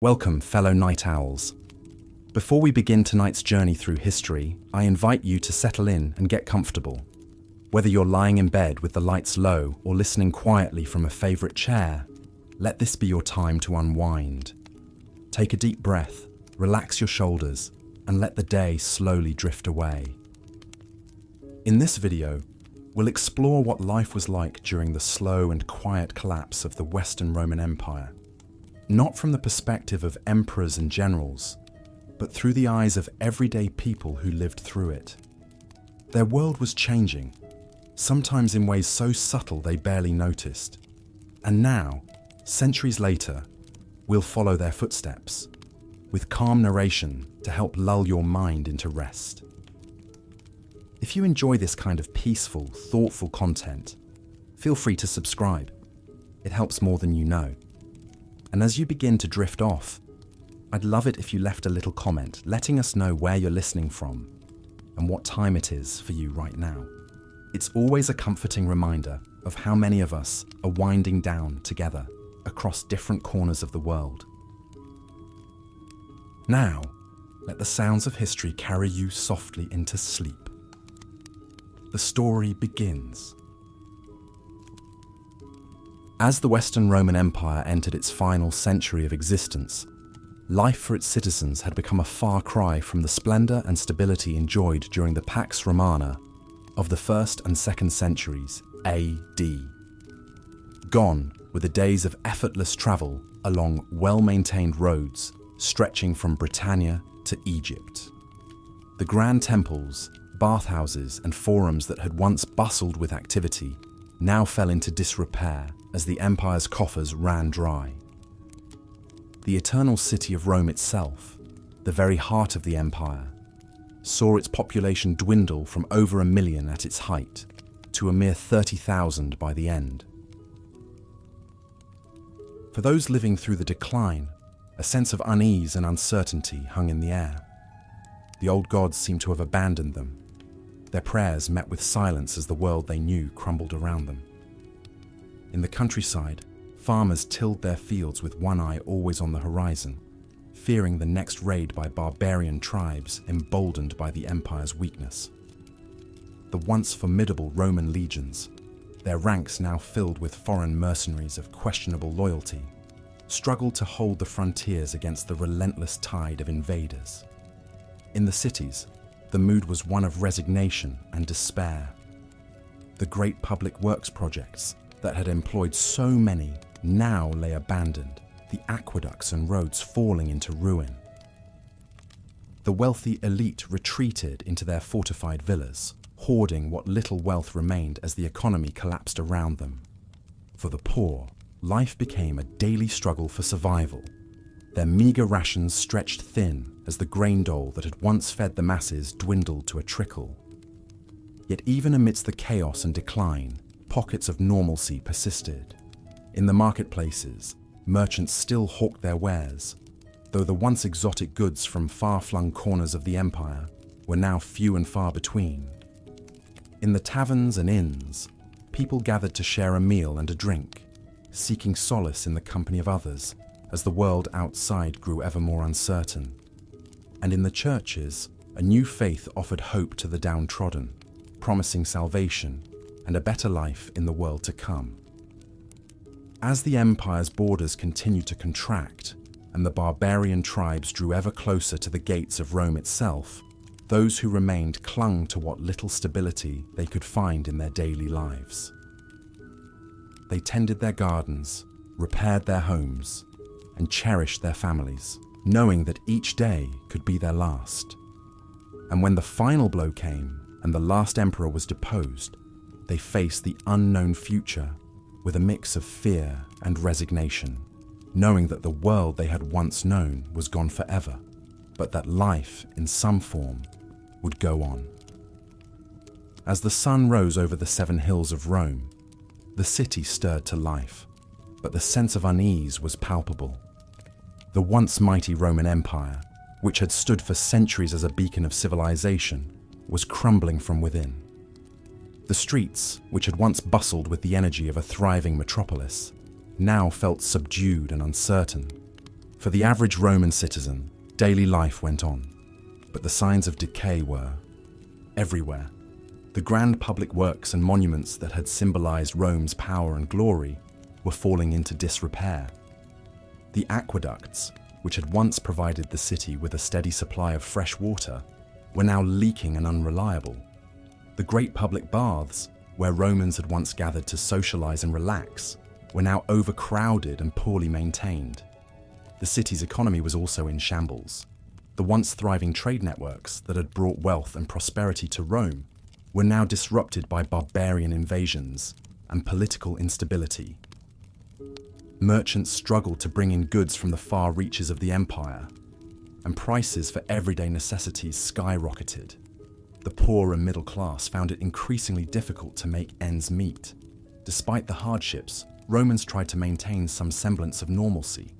Welcome, fellow night owls. Before we begin tonight's journey through history, I invite you to settle in and get comfortable. Whether you're lying in bed with the lights low or listening quietly from a favorite chair, let this be your time to unwind. Take a deep breath, relax your shoulders, and let the day slowly drift away. In this video, we'll explore what life was like during the slow and quiet collapse of the Western Roman Empire. Not from the perspective of emperors and generals, but through the eyes of everyday people who lived through it. Their world was changing, sometimes in ways so subtle they barely noticed. And now, centuries later, we'll follow their footsteps, with calm narration to help lull your mind into rest. If you enjoy this kind of peaceful, thoughtful content, feel free to subscribe. It helps more than you know. And as you begin to drift off, I'd love it if you left a little comment letting us know where you're listening from and what time it is for you right now. It's always a comforting reminder of how many of us are winding down together across different corners of the world. Now, let the sounds of history carry you softly into sleep. The story begins. As the Western Roman Empire entered its final century of existence, life for its citizens had become a far cry from the splendor and stability enjoyed during the Pax Romana of the 1st and 2nd centuries AD. Gone were the days of effortless travel along well-maintained roads stretching from Britannia to Egypt. The grand temples, bathhouses, and forums that had once bustled with activity now fell into disrepair as the empire's coffers ran dry. The eternal city of Rome itself, the very heart of the empire, saw its population dwindle from over 1 million at its height to a mere 30,000 by the end. For those living through the decline, a sense of unease and uncertainty hung in the air. The old gods seemed to have abandoned them, their prayers met with silence as the world they knew crumbled around them. In the countryside, farmers tilled their fields with one eye always on the horizon, fearing the next raid by barbarian tribes emboldened by the empire's weakness. The once formidable Roman legions, their ranks now filled with foreign mercenaries of questionable loyalty, struggled to hold the frontiers against the relentless tide of invaders. In the cities, the mood was one of resignation and despair. The great public works projects that had employed so many now lay abandoned, the aqueducts and roads falling into ruin. The wealthy elite retreated into their fortified villas, hoarding what little wealth remained as the economy collapsed around them. For the poor, life became a daily struggle for survival. Their meager rations stretched thin as the grain dole that had once fed the masses dwindled to a trickle. Yet even amidst the chaos and decline, pockets of normalcy persisted. In the marketplaces, merchants still hawked their wares, though the once exotic goods from far-flung corners of the empire were now few and far between. In the taverns and inns, people gathered to share a meal and a drink, seeking solace in the company of others as the world outside grew ever more uncertain. And in the churches, a new faith offered hope to the downtrodden, promising salvation and a better life in the world to come. As the empire's borders continued to contract and the barbarian tribes drew ever closer to the gates of Rome itself, those who remained clung to what little stability they could find in their daily lives. They tended their gardens, repaired their homes, and cherished their families, knowing that each day could be their last. And when the final blow came and the last emperor was deposed, they faced the unknown future with a mix of fear and resignation, knowing that the world they had once known was gone forever, but that life, in some form, would go on. As the sun rose over the 7 hills of Rome, the city stirred to life, but the sense of unease was palpable. The once mighty Roman Empire, which had stood for centuries as a beacon of civilization, was crumbling from within. The streets, which had once bustled with the energy of a thriving metropolis, now felt subdued and uncertain, For the average Roman citizen, daily life went on, but the signs of decay were everywhere. The grand public works and monuments that had symbolized Rome's power and glory were falling into disrepair. The aqueducts, which had once provided the city with a steady supply of fresh water, were now leaking and unreliable. The great public baths, where Romans had once gathered to socialize and relax, were now overcrowded and poorly maintained. The city's economy was also in shambles. The once thriving trade networks that had brought wealth and prosperity to Rome were now disrupted by barbarian invasions and political instability. Merchants struggled to bring in goods from the far reaches of the empire, and prices for everyday necessities skyrocketed. The poor and middle class found it increasingly difficult to make ends meet. Despite the hardships, Romans tried to maintain some semblance of normalcy.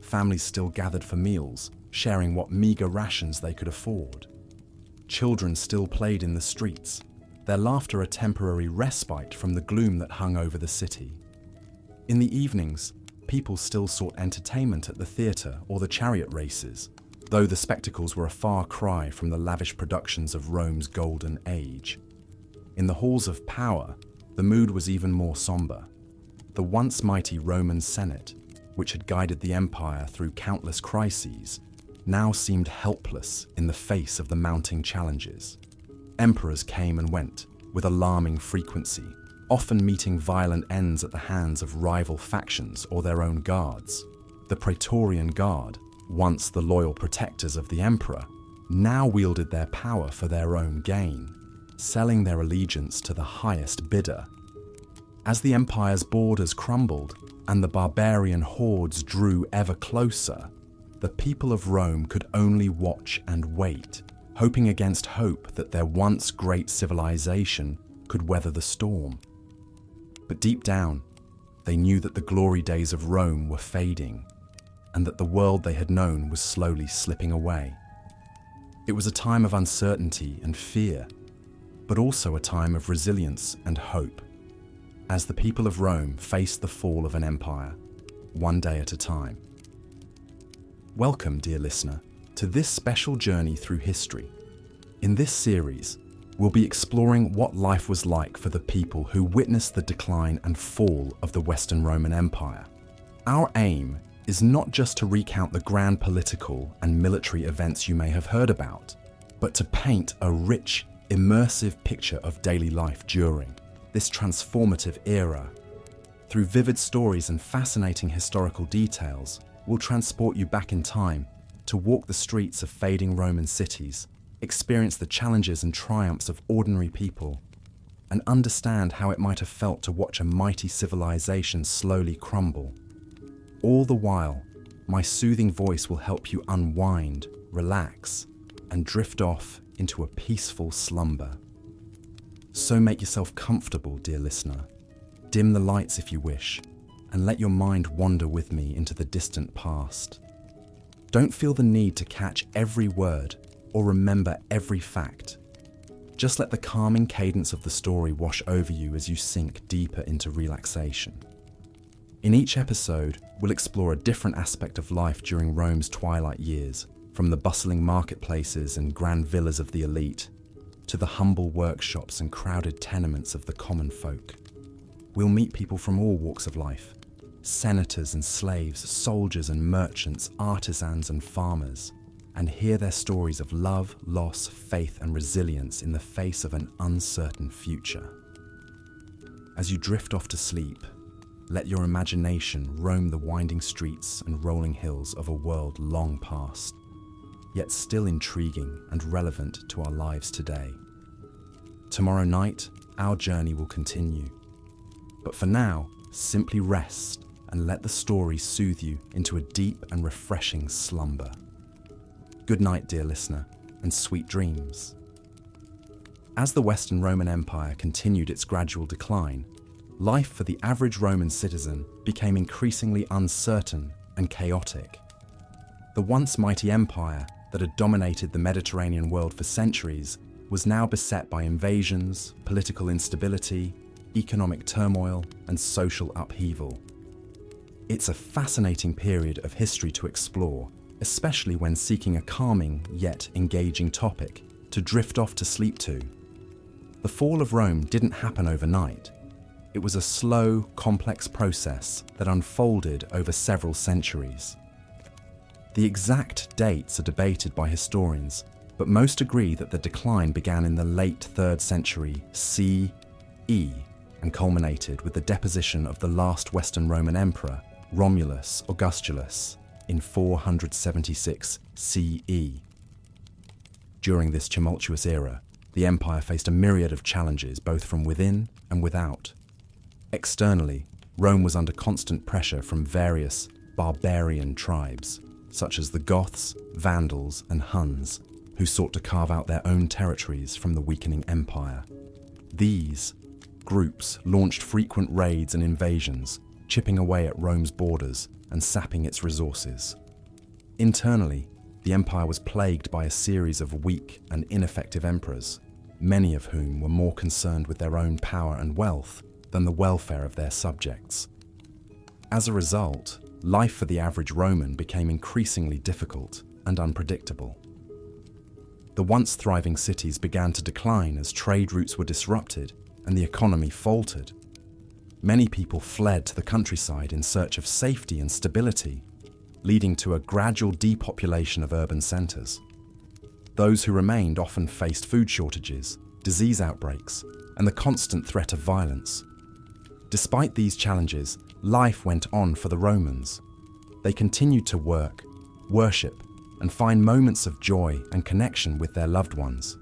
Families still gathered for meals, sharing what meager rations they could afford. Children still played in the streets, their laughter a temporary respite from the gloom that hung over the city. In the evenings, people still sought entertainment at the theatre or the chariot races, though the spectacles were a far cry from the lavish productions of Rome's golden age. In the halls of power, the mood was even more somber. The once mighty Roman Senate, which had guided the empire through countless crises, now seemed helpless in the face of the mounting challenges. Emperors came and went with alarming frequency, often meeting violent ends at the hands of rival factions or their own guards. The Praetorian Guard, once the loyal protectors of the emperor, now wielded their power for their own gain, selling their allegiance to the highest bidder. As the empire's borders crumbled and the barbarian hordes drew ever closer, the people of Rome could only watch and wait, hoping against hope that their once great civilization could weather the storm. But deep down, they knew that the glory days of Rome were fading, and that the world they had known was slowly slipping away. It was a time of uncertainty and fear, but also a time of resilience and hope, as the people of Rome faced the fall of an empire, one day at a time. Welcome, dear listener, to this special journey through history. In this series, we'll be exploring what life was like for the people who witnessed the decline and fall of the Western Roman Empire. Our aim is not just to recount the grand political and military events you may have heard about, but to paint a rich, immersive picture of daily life during this transformative era. Through vivid stories and fascinating historical details, we'll transport you back in time to walk the streets of fading Roman cities, experience the challenges and triumphs of ordinary people, and understand how it might have felt to watch a mighty civilization slowly crumble. All the while, my soothing voice will help you unwind, relax, and drift off into a peaceful slumber. So make yourself comfortable, dear listener. Dim the lights if you wish, and let your mind wander with me into the distant past. Don't feel the need to catch every word or remember every fact. Just let the calming cadence of the story wash over you as you sink deeper into relaxation. In each episode, we'll explore a different aspect of life during Rome's twilight years, from the bustling marketplaces and grand villas of the elite, to the humble workshops and crowded tenements of the common folk. We'll meet people from all walks of life: senators and slaves, soldiers and merchants, artisans and farmers, and hear their stories of love, loss, faith, and resilience in the face of an uncertain future. As you drift off to sleep, let your imagination roam the winding streets and rolling hills of a world long past, yet still intriguing and relevant to our lives today. Tomorrow night, our journey will continue. But for now, simply rest and let the story soothe you into a deep and refreshing slumber. Good night, dear listener, and sweet dreams. As the Western Roman Empire continued its gradual decline, life for the average Roman citizen became increasingly uncertain and chaotic. The once mighty empire that had dominated the Mediterranean world for centuries was now beset by invasions, political instability, economic turmoil, and social upheaval. It's a fascinating period of history to explore, especially when seeking a calming yet engaging topic to drift off to sleep to. The fall of Rome didn't happen overnight. It was a slow, complex process that unfolded over several centuries. The exact dates are debated by historians, but most agree that the decline began in the late 3rd century CE and culminated with the deposition of the last Western Roman emperor, Romulus Augustulus, in 476 CE. During this tumultuous era, the empire faced a myriad of challenges both from within and without. Externally, Rome was under constant pressure from various barbarian tribes, such as the Goths, Vandals, and Huns, who sought to carve out their own territories from the weakening empire. These groups launched frequent raids and invasions, chipping away at Rome's borders and sapping its resources. Internally, the empire was plagued by a series of weak and ineffective emperors, many of whom were more concerned with their own power and wealth than the welfare of their subjects. As a result, life for the average Roman became increasingly difficult and unpredictable. The once thriving cities began to decline as trade routes were disrupted and the economy faltered. Many people fled to the countryside in search of safety and stability, leading to a gradual depopulation of urban centres. Those who remained often faced food shortages, disease outbreaks, and the constant threat of violence. Despite these challenges, life went on for the Romans. They continued to work, worship, and find moments of joy and connection with their loved ones.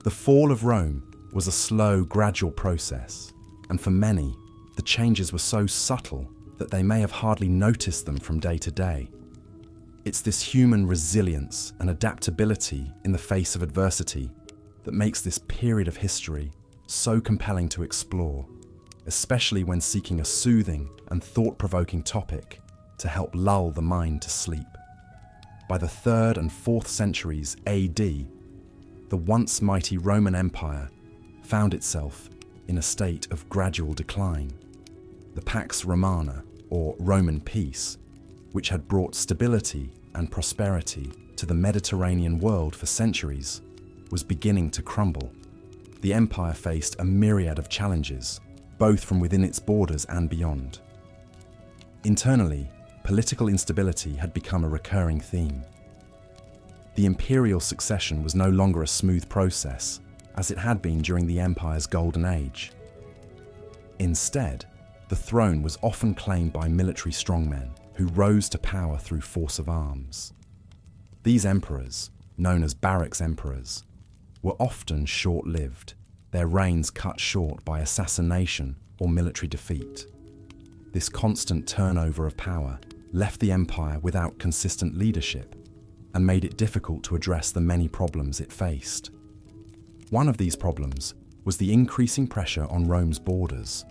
The fall of Rome was a slow, gradual process, and for many, the changes were so subtle that they may have hardly noticed them from day to day. It's this human resilience and adaptability in the face of adversity that makes this period of history so compelling to explore, especially when seeking a soothing and thought-provoking topic to help lull the mind to sleep. By the 3rd and 4th centuries AD, the once mighty Roman Empire found itself in a state of gradual decline. The Pax Romana, or Roman peace, which had brought stability and prosperity to the Mediterranean world for centuries, was beginning to crumble. The empire faced a myriad of challenges, both from within its borders and beyond. Internally, political instability had become a recurring theme. The imperial succession was no longer a smooth process, as it had been during the empire's golden age. Instead, the throne was often claimed by military strongmen who rose to power through force of arms. These emperors, known as barracks emperors, were often short-lived, their reigns cut short by assassination or military defeat. This constant turnover of power left the empire without consistent leadership and made it difficult to address the many problems it faced. One of these problems was the increasing pressure on Rome's borders.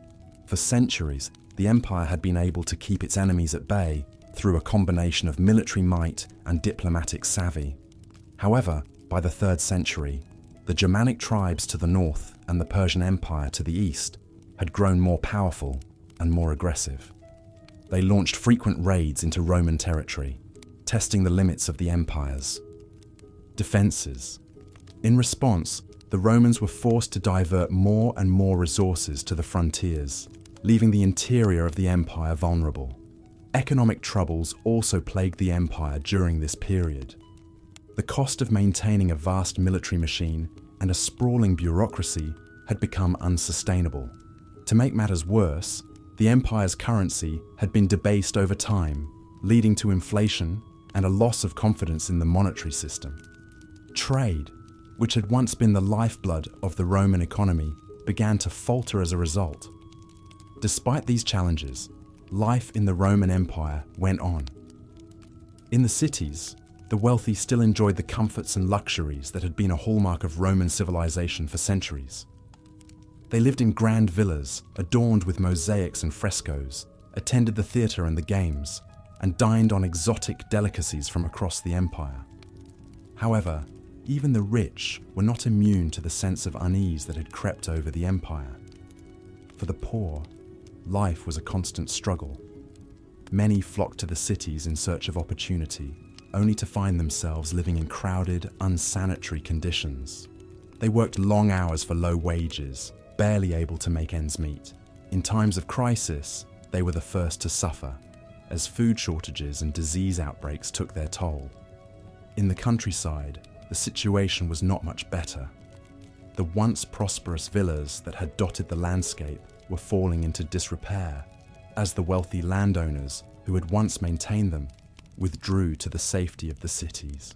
For centuries, the empire had been able to keep its enemies at bay through a combination of military might and diplomatic savvy. However, by the 3rd century, the Germanic tribes to the north and the Persian Empire to the east had grown more powerful and more aggressive. They launched frequent raids into Roman territory, testing the limits of the empire's defences. In response, the Romans were forced to divert more and more resources to the frontiers, leaving the interior of the empire vulnerable. Economic troubles also plagued the empire during this period. The cost of maintaining a vast military machine and a sprawling bureaucracy had become unsustainable. To make matters worse, the empire's currency had been debased over time, leading to inflation and a loss of confidence in the monetary system. Trade, which had once been the lifeblood of the Roman economy, began to falter as a result. Despite these challenges, life in the Roman Empire went on. In the cities, the wealthy still enjoyed the comforts and luxuries that had been a hallmark of Roman civilization for centuries. They lived in grand villas adorned with mosaics and frescoes, attended the theatre and the games, and dined on exotic delicacies from across the empire. However, even the rich were not immune to the sense of unease that had crept over the empire. For the poor, life was a constant struggle. Many flocked to the cities in search of opportunity, only to find themselves living in crowded, unsanitary conditions. They worked long hours for low wages, barely able to make ends meet. In times of crisis, they were the first to suffer, as food shortages and disease outbreaks took their toll. In the countryside, the situation was not much better. The once prosperous villas that had dotted the landscape were falling into disrepair, as the wealthy landowners who had once maintained them withdrew to the safety of the cities.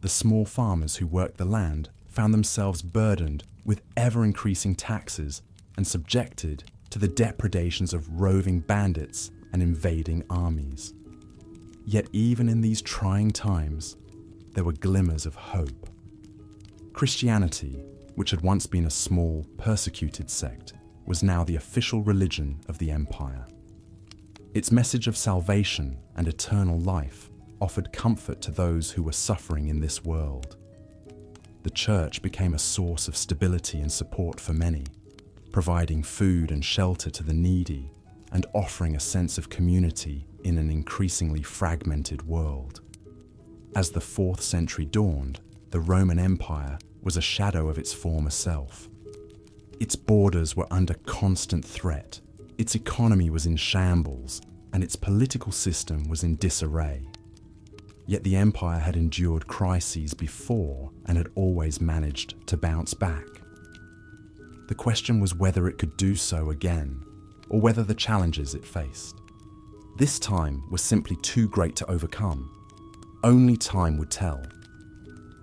The small farmers who worked the land found themselves burdened with ever-increasing taxes and subjected to the depredations of roving bandits and invading armies. Yet even in these trying times, there were glimmers of hope. Christianity, which had once been a small, persecuted sect, was now the official religion of the empire. Its message of salvation and eternal life offered comfort to those who were suffering in this world. The church became a source of stability and support for many, providing food and shelter to the needy and offering a sense of community in an increasingly fragmented world. As the 4th century dawned, the Roman Empire was a shadow of its former self. Its borders were under constant threat, its economy was in shambles, and its political system was in disarray. Yet the empire had endured crises before and had always managed to bounce back. The question was whether it could do so again, or whether the challenges it faced. This time was simply too great to overcome. Only time would tell.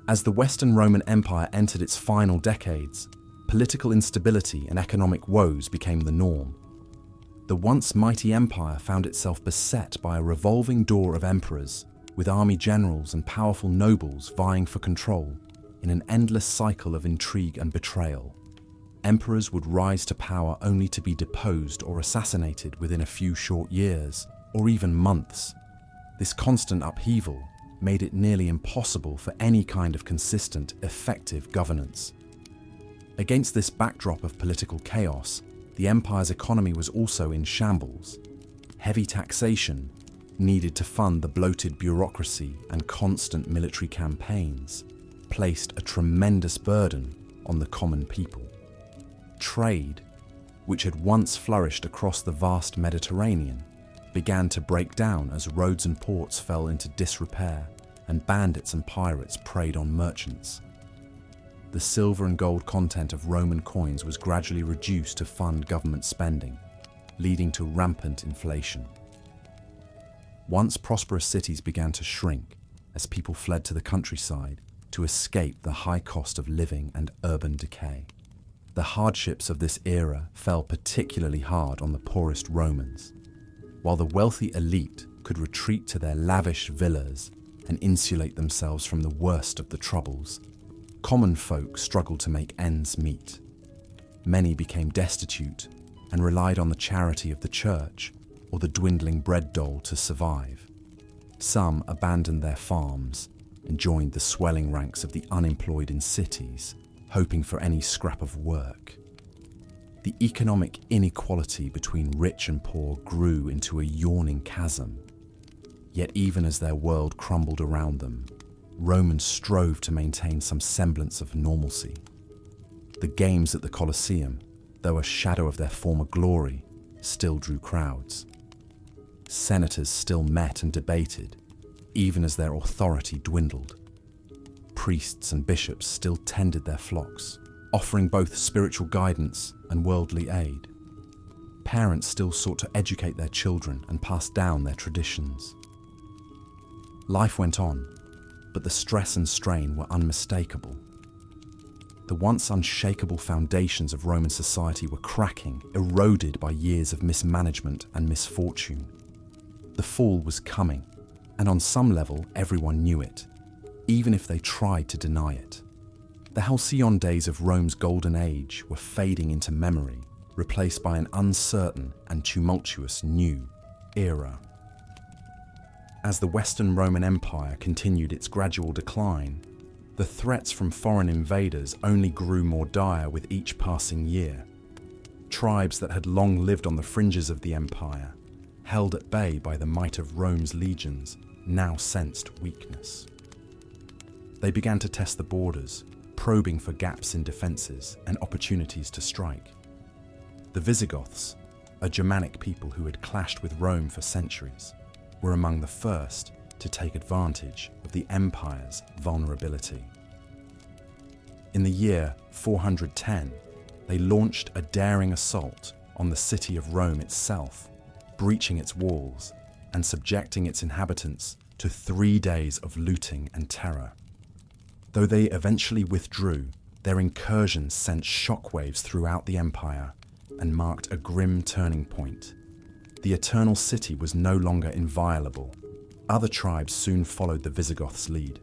As the Western Roman Empire entered its final decades, political instability and economic woes became the norm. The once mighty empire found itself beset by a revolving door of emperors, with army generals and powerful nobles vying for control in an endless cycle of intrigue and betrayal. Emperors would rise to power only to be deposed or assassinated within a few short years, or even months. This constant upheaval made it nearly impossible for any kind of consistent, effective governance. Against this backdrop of political chaos, the empire's economy was also in shambles. Heavy taxation, needed to fund the bloated bureaucracy and constant military campaigns, placed a tremendous burden on the common people. Trade, which had once flourished across the vast Mediterranean, began to break down as roads and ports fell into disrepair and bandits and pirates preyed on merchants. The silver and gold content of Roman coins was gradually reduced to fund government spending, leading to rampant inflation. Once prosperous cities began to shrink as people fled to the countryside to escape the high cost of living and urban decay. The hardships of this era fell particularly hard on the poorest Romans. While the wealthy elite could retreat to their lavish villas and insulate themselves from the worst of the troubles, common folk struggled to make ends meet. Many became destitute and relied on the charity of the church or the dwindling bread dole to survive. Some abandoned their farms and joined the swelling ranks of the unemployed in cities, hoping for any scrap of work. The economic inequality between rich and poor grew into a yawning chasm. Yet even as their world crumbled around them, Romans strove to maintain some semblance of normalcy. The games at the Colosseum, though a shadow of their former glory, still drew crowds. Senators still met and debated, even as their authority dwindled. Priests and bishops still tended their flocks, offering both spiritual guidance and worldly aid. Parents still sought to educate their children and pass down their traditions. Life went on, but the stress and strain were unmistakable. The once unshakable foundations of Roman society were cracking, eroded by years of mismanagement and misfortune. The fall was coming, and on some level everyone knew it, even if they tried to deny it. The halcyon days of Rome's golden age were fading into memory, replaced by an uncertain and tumultuous new era. As the Western Roman Empire continued its gradual decline, the threats from foreign invaders only grew more dire with each passing year. Tribes that had long lived on the fringes of the empire, held at bay by the might of Rome's legions, now sensed weakness. They began to test the borders, probing for gaps in defences and opportunities to strike. The Visigoths, a Germanic people who had clashed with Rome for centuries, were among the first to take advantage of the empire's vulnerability. In the year 410, they launched a daring assault on the city of Rome itself, breaching its walls and subjecting its inhabitants to 3 days of looting and terror. Though they eventually withdrew, their incursions sent shockwaves throughout the empire and marked a grim turning point. The Eternal City was no longer inviolable. Other tribes soon followed the Visigoths' lead.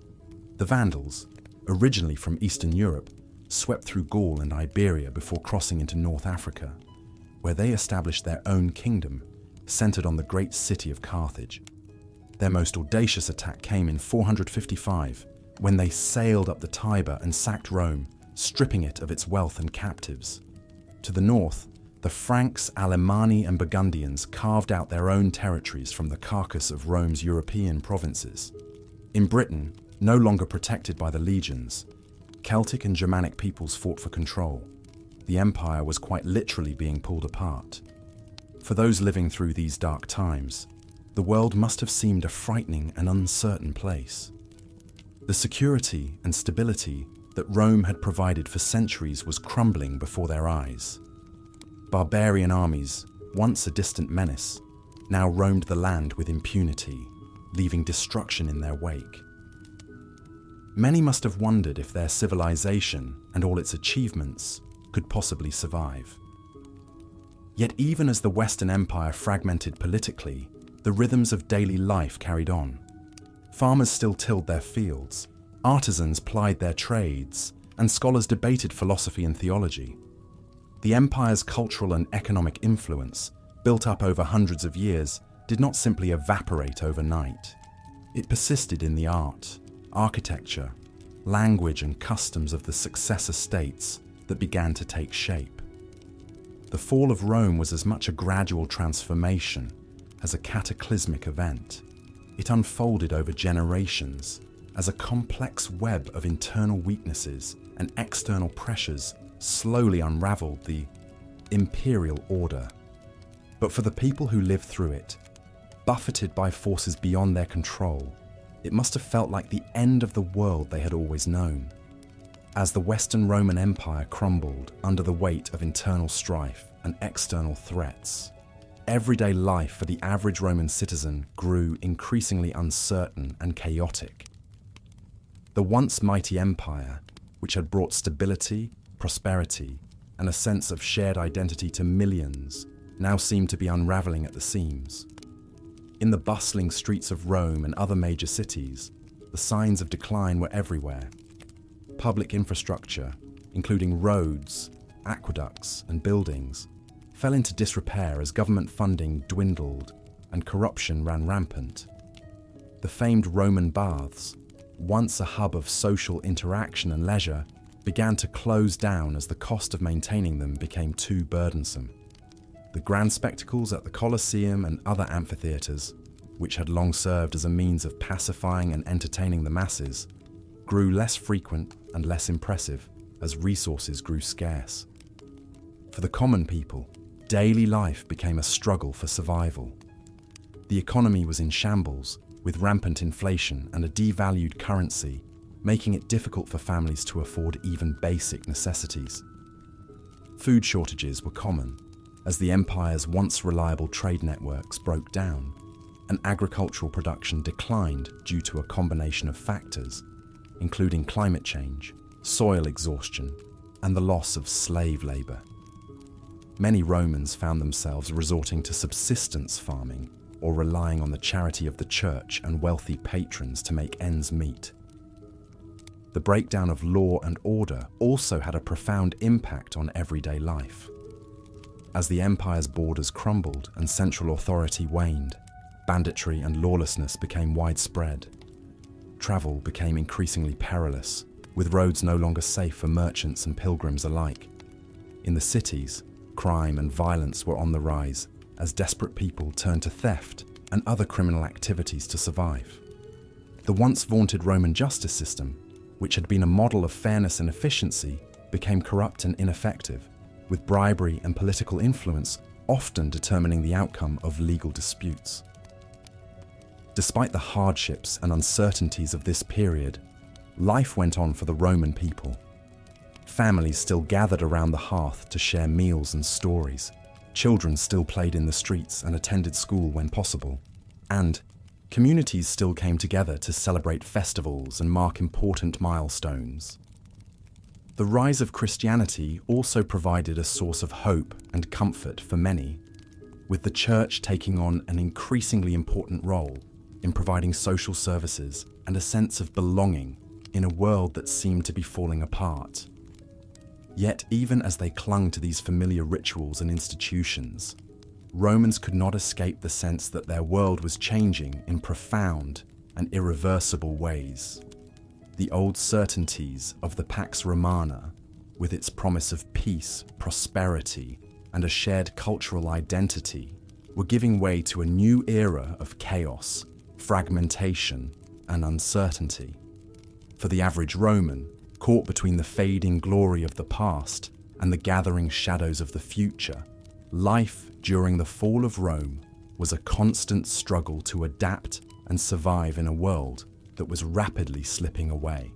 The Vandals, originally from Eastern Europe, swept through Gaul and Iberia before crossing into North Africa, where they established their own kingdom, centered on the great city of Carthage. Their most audacious attack came in 455, when they sailed up the Tiber and sacked Rome, stripping it of its wealth and captives. To the north, the Franks, Alemanni and Burgundians carved out their own territories from the carcass of Rome's European provinces. In Britain, no longer protected by the legions, Celtic and Germanic peoples fought for control. The empire was quite literally being pulled apart. For those living through these dark times, the world must have seemed a frightening and uncertain place. The security and stability that Rome had provided for centuries was crumbling before their eyes. Barbarian armies, once a distant menace, now roamed the land with impunity, leaving destruction in their wake. Many must have wondered if their civilization and all its achievements could possibly survive. Yet even as the Western Empire fragmented politically, the rhythms of daily life carried on. Farmers still tilled their fields, artisans plied their trades, and scholars debated philosophy and theology. The empire's cultural and economic influence, built up over hundreds of years, did not simply evaporate overnight. It persisted in the art, architecture, language and customs of the successor states that began to take shape. The fall of Rome was as much a gradual transformation as a cataclysmic event. It unfolded over generations as a complex web of internal weaknesses and external pressures slowly unraveled the imperial order. But for the people who lived through it, buffeted by forces beyond their control, it must have felt like the end of the world they had always known. As the Western Roman Empire crumbled under the weight of internal strife and external threats, everyday life for the average Roman citizen grew increasingly uncertain and chaotic. The once mighty empire, which had brought stability, prosperity, and a sense of shared identity to millions, now seemed to be unraveling at the seams. In the bustling streets of Rome and other major cities, the signs of decline were everywhere. Public infrastructure, including roads, aqueducts, and buildings, fell into disrepair as government funding dwindled and corruption ran rampant. The famed Roman baths, once a hub of social interaction and leisure, began to close down as the cost of maintaining them became too burdensome. The grand spectacles at the Colosseum and other amphitheatres, which had long served as a means of pacifying and entertaining the masses, grew less frequent and less impressive as resources grew scarce. For the common people, daily life became a struggle for survival. The economy was in shambles, with rampant inflation and a devalued currency, making it difficult for families to afford even basic necessities. Food shortages were common, as the empire's once reliable trade networks broke down, and agricultural production declined due to a combination of factors, including climate change, soil exhaustion, and the loss of slave labor. Many Romans found themselves resorting to subsistence farming or relying on the charity of the church and wealthy patrons to make ends meet. The breakdown of law and order also had a profound impact on everyday life. As the empire's borders crumbled and central authority waned, banditry and lawlessness became widespread. Travel became increasingly perilous, with roads no longer safe for merchants and pilgrims alike. In the cities, crime and violence were on the rise, as desperate people turned to theft and other criminal activities to survive. The once vaunted Roman justice system, which had been a model of fairness and efficiency, became corrupt and ineffective, with bribery and political influence often determining the outcome of legal disputes. Despite the hardships and uncertainties of this period, life went on for the Roman people. Families still gathered around the hearth to share meals and stories. Children still played in the streets and attended school when possible. And communities still came together to celebrate festivals and mark important milestones. The rise of Christianity also provided a source of hope and comfort for many, with the church taking on an increasingly important role in providing social services and a sense of belonging in a world that seemed to be falling apart. Yet, even as they clung to these familiar rituals and institutions, Romans could not escape the sense that their world was changing in profound and irreversible ways. The old certainties of the Pax Romana, with its promise of peace, prosperity, and a shared cultural identity, were giving way to a new era of chaos, fragmentation, and uncertainty. For the average Roman, caught between the fading glory of the past and the gathering shadows of the future, life during the fall of Rome was a constant struggle to adapt and survive in a world that was rapidly slipping away.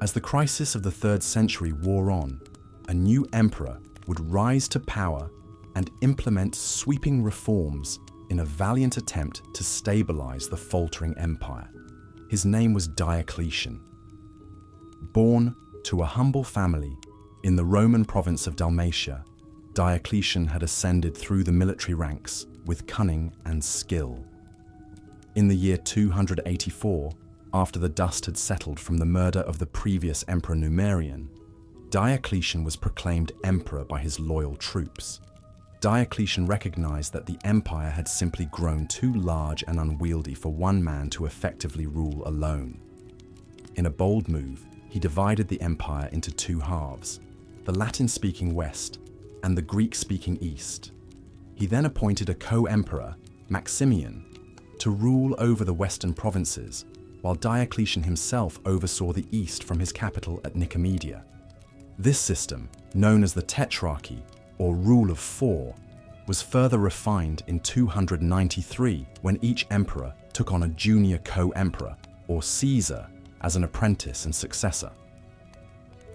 As the crisis of the 3rd century wore on, a new emperor would rise to power and implement sweeping reforms in a valiant attempt to stabilize the faltering empire. His name was Diocletian. Born to a humble family in the Roman province of Dalmatia, Diocletian had ascended through the military ranks with cunning and skill. In the year 284, after the dust had settled from the murder of the previous emperor Numerian, Diocletian was proclaimed emperor by his loyal troops. Diocletian recognized that the empire had simply grown too large and unwieldy for one man to effectively rule alone. In a bold move, he divided the empire into two halves, the Latin-speaking West and the Greek-speaking East. He then appointed a co-emperor, Maximian, to rule over the western provinces, while Diocletian himself oversaw the east from his capital at Nicomedia. This system, known as the Tetrarchy, or Rule of Four, was further refined in 293 when each emperor took on a junior co-emperor, or Caesar, as an apprentice and successor.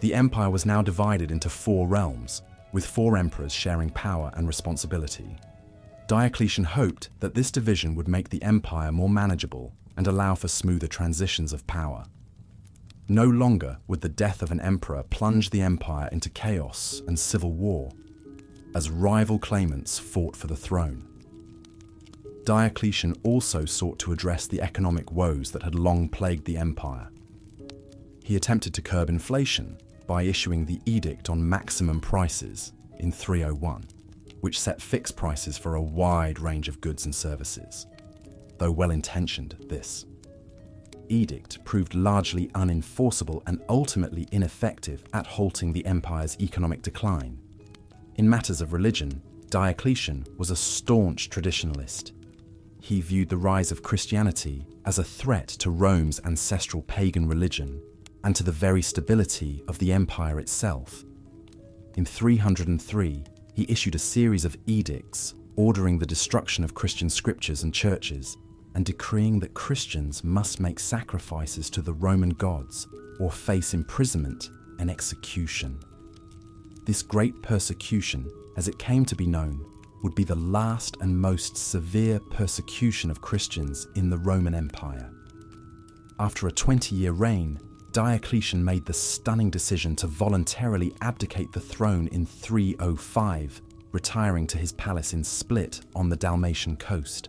The empire was now divided into 4 realms, with 4 emperors sharing power and responsibility. Diocletian hoped that this division would make the empire more manageable and allow for smoother transitions of power. No longer would the death of an emperor plunge the empire into chaos and civil war, as rival claimants fought for the throne. Diocletian also sought to address the economic woes that had long plagued the empire. He attempted to curb inflation by issuing the Edict on Maximum Prices in 301, which set fixed prices for a wide range of goods and services. Though well-intentioned, this edict proved largely unenforceable and ultimately ineffective at halting the empire's economic decline. In matters of religion, Diocletian was a staunch traditionalist. He viewed the rise of Christianity as a threat to Rome's ancestral pagan religion and to the very stability of the empire itself. In 303, he issued a series of edicts ordering the destruction of Christian scriptures and churches and decreeing that Christians must make sacrifices to the Roman gods or face imprisonment and execution. This great persecution, as it came to be known, would be the last and most severe persecution of Christians in the Roman Empire. After a 20-year reign, Diocletian made the stunning decision to voluntarily abdicate the throne in 305, retiring to his palace in Split on the Dalmatian coast.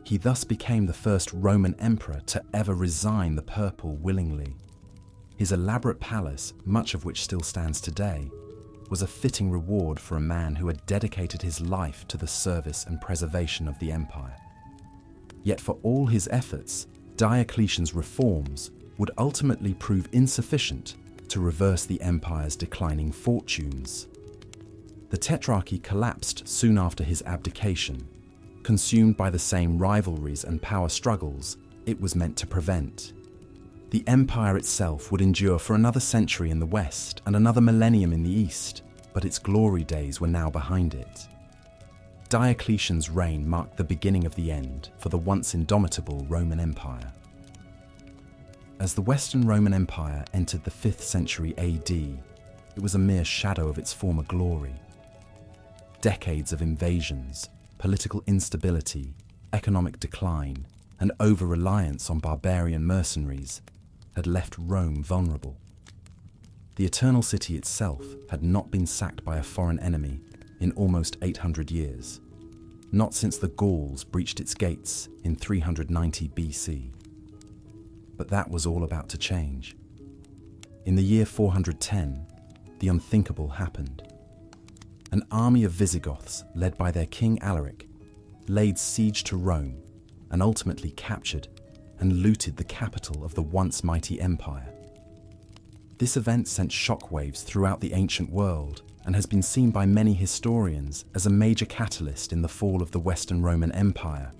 He thus became the first Roman emperor to ever resign the purple willingly. His elaborate palace, much of which still stands today, was a fitting reward for a man who had dedicated his life to the service and preservation of the empire. Yet for all his efforts, Diocletian's reforms would ultimately prove insufficient to reverse the empire's declining fortunes. The tetrarchy collapsed soon after his abdication, consumed by the same rivalries and power struggles it was meant to prevent. The empire itself would endure for another century in the west and another millennium in the east, but its glory days were now behind it. Diocletian's reign marked the beginning of the end for the once indomitable Roman Empire. As the Western Roman Empire entered the 5th century AD, it was a mere shadow of its former glory. Decades of invasions, political instability, economic decline, and over-reliance on barbarian mercenaries had left Rome vulnerable. The Eternal City itself had not been sacked by a foreign enemy in almost 800 years, not since the Gauls breached its gates in 390 BC. But that was all about to change. In the year 410, the unthinkable happened. An army of Visigoths, led by their king Alaric, laid siege to Rome and ultimately captured and looted the capital of the once mighty empire. This event sent shockwaves throughout the ancient world and has been seen by many historians as a major catalyst in the fall of the Western Roman Empire.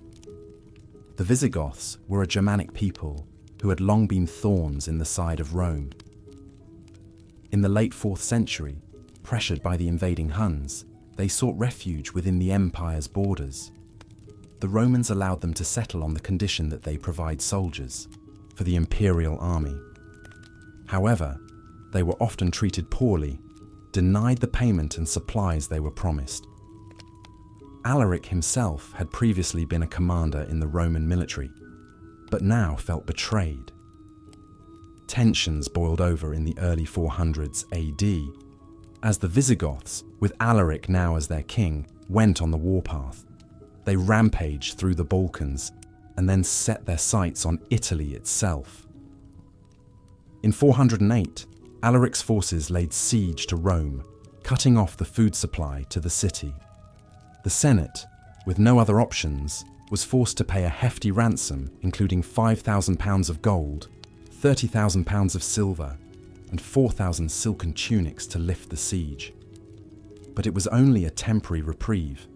The Visigoths were a Germanic people who had long been thorns in the side of Rome. In the late 4th century, pressured by the invading Huns, they sought refuge within the empire's borders. The Romans allowed them to settle on the condition that they provide soldiers for the imperial army. However, they were often treated poorly, denied the payment and supplies they were promised. Alaric himself had previously been a commander in the Roman military, but now felt betrayed. Tensions boiled over in the early 400s AD, as the Visigoths, with Alaric now as their king, went on the warpath. They rampaged through the Balkans and then set their sights on Italy itself. In 408, Alaric's forces laid siege to Rome, cutting off the food supply to the city. The Senate, with no other options, was forced to pay a hefty ransom, including £5,000 of gold, £30,000 of silver, and 4,000 silken tunics to lift the siege. But it was only a temporary reprieve.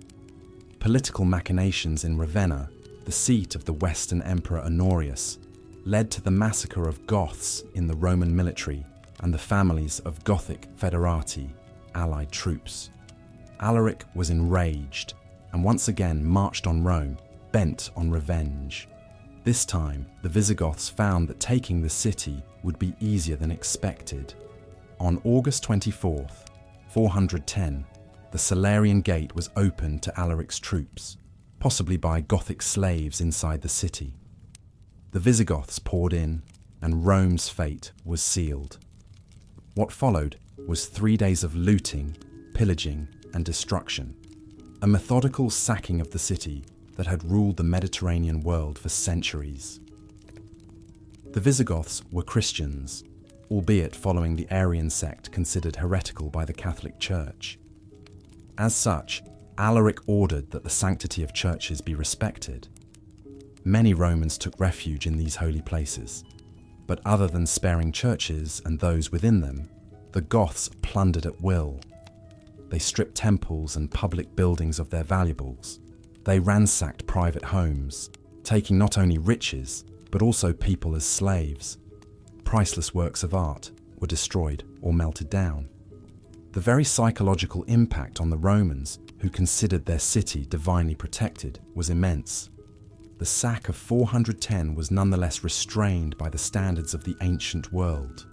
Political machinations in Ravenna, the seat of the Western Emperor Honorius, led to the massacre of Goths in the Roman military and the families of Gothic Federati, allied troops. Alaric was enraged and once again marched on Rome, bent on revenge. This time, the Visigoths found that taking the city would be easier than expected. On August 24th, 410, the Salarian Gate was opened to Alaric's troops, possibly by Gothic slaves inside the city. The Visigoths poured in, and Rome's fate was sealed. What followed was 3 days of looting, pillaging, and destruction, a methodical sacking of the city that had ruled the Mediterranean world for centuries. The Visigoths were Christians, albeit following the Arian sect considered heretical by the Catholic Church. As such, Alaric ordered that the sanctity of churches be respected. Many Romans took refuge in these holy places, but other than sparing churches and those within them, the Goths plundered at will. They stripped temples and public buildings of their valuables. They ransacked private homes, taking not only riches, but also people as slaves. Priceless works of art were destroyed or melted down. The very psychological impact on the Romans, who considered their city divinely protected, was immense. The sack of 410 was nonetheless restrained by the standards of the ancient world.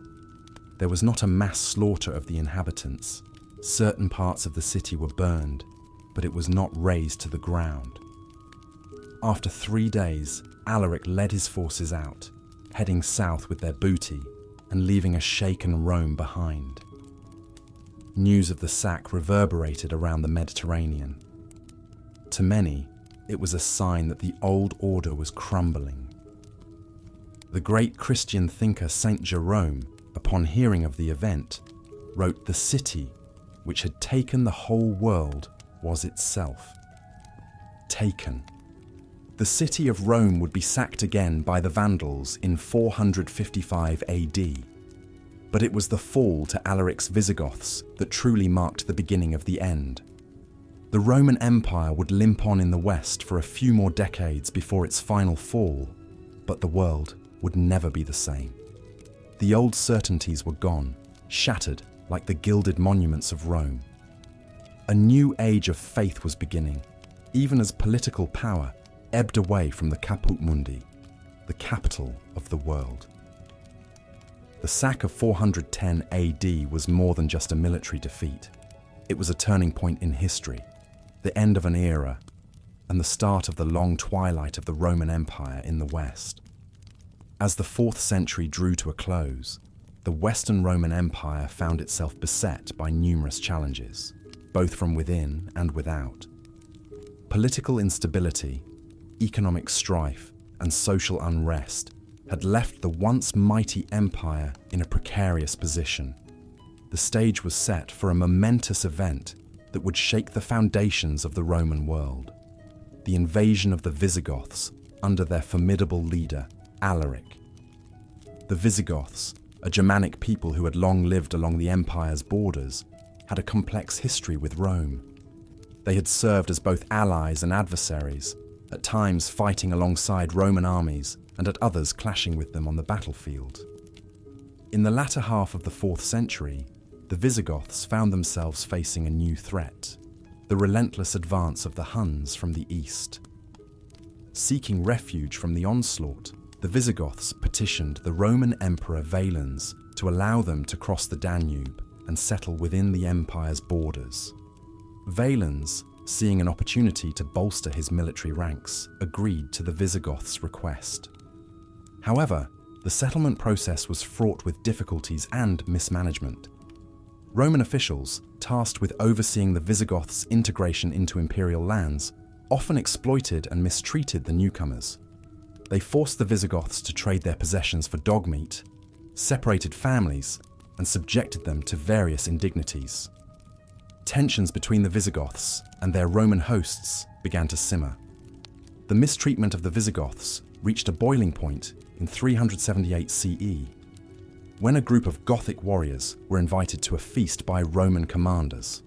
There was not a mass slaughter of the inhabitants. Certain parts of the city were burned, but it was not razed to the ground. After 3 days, Alaric led his forces out, heading south with their booty and leaving a shaken Rome behind. News of the sack reverberated around the Mediterranean. To many, it was a sign that the old order was crumbling. The great Christian thinker Saint Jerome, upon hearing of the event, wrote, "The city, which had taken the whole world, was itself taken." The city of Rome would be sacked again by the Vandals in 455 AD. But But it was the fall to Alaric's Visigoths that truly marked the beginning of the end. The Roman Empire would limp on in the West for a few more decades before its final fall, but the world would never be the same. The old certainties were gone, shattered like the gilded monuments of Rome. A new age of faith was beginning, even as political power ebbed away from the Caput Mundi, the capital of the world. The sack of 410 AD was more than just a military defeat. It was a turning point in history, the end of an era, and the start of the long twilight of the Roman Empire in the West. As the 4th century drew to a close, the Western Roman Empire found itself beset by numerous challenges, both from within and without. Political instability, economic strife, and social unrest had left the once mighty empire in a precarious position. The stage was set for a momentous event that would shake the foundations of the Roman world: the invasion of the Visigoths under their formidable leader, Alaric. The Visigoths, a Germanic people who had long lived along the empire's borders, had a complex history with Rome. They had served as both allies and adversaries, at times fighting alongside Roman armies and at others clashing with them on the battlefield. In the latter half of the 4th century, the Visigoths found themselves facing a new threat: the relentless advance of the Huns from the east. Seeking refuge from the onslaught, the Visigoths petitioned the Roman Emperor Valens to allow them to cross the Danube and settle within the empire's borders. Valens, seeing an opportunity to bolster his military ranks, agreed to the Visigoths' request. However, the settlement process was fraught with difficulties and mismanagement. Roman officials, tasked with overseeing the Visigoths' integration into imperial lands, often exploited and mistreated the newcomers. They forced the Visigoths to trade their possessions for dog meat, separated families, and subjected them to various indignities. Tensions between the Visigoths and their Roman hosts began to simmer. The mistreatment of the Visigoths reached a boiling point in 378 CE, when a group of Gothic warriors were invited to a feast by Roman commanders.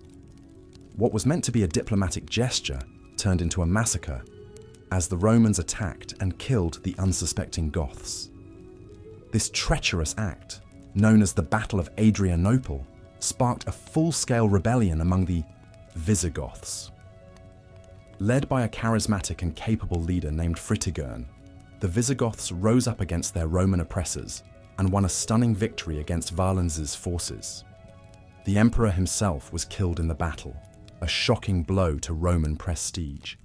What was meant to be a diplomatic gesture turned into a massacre as the Romans attacked and killed the unsuspecting Goths. This treacherous act, known as the Battle of Adrianople, sparked a full-scale rebellion among the Visigoths. Led by a charismatic and capable leader named Fritigern, the Visigoths rose up against their Roman oppressors and won a stunning victory against Valens's forces. The emperor himself was killed in the battle, a shocking blow to Roman prestige.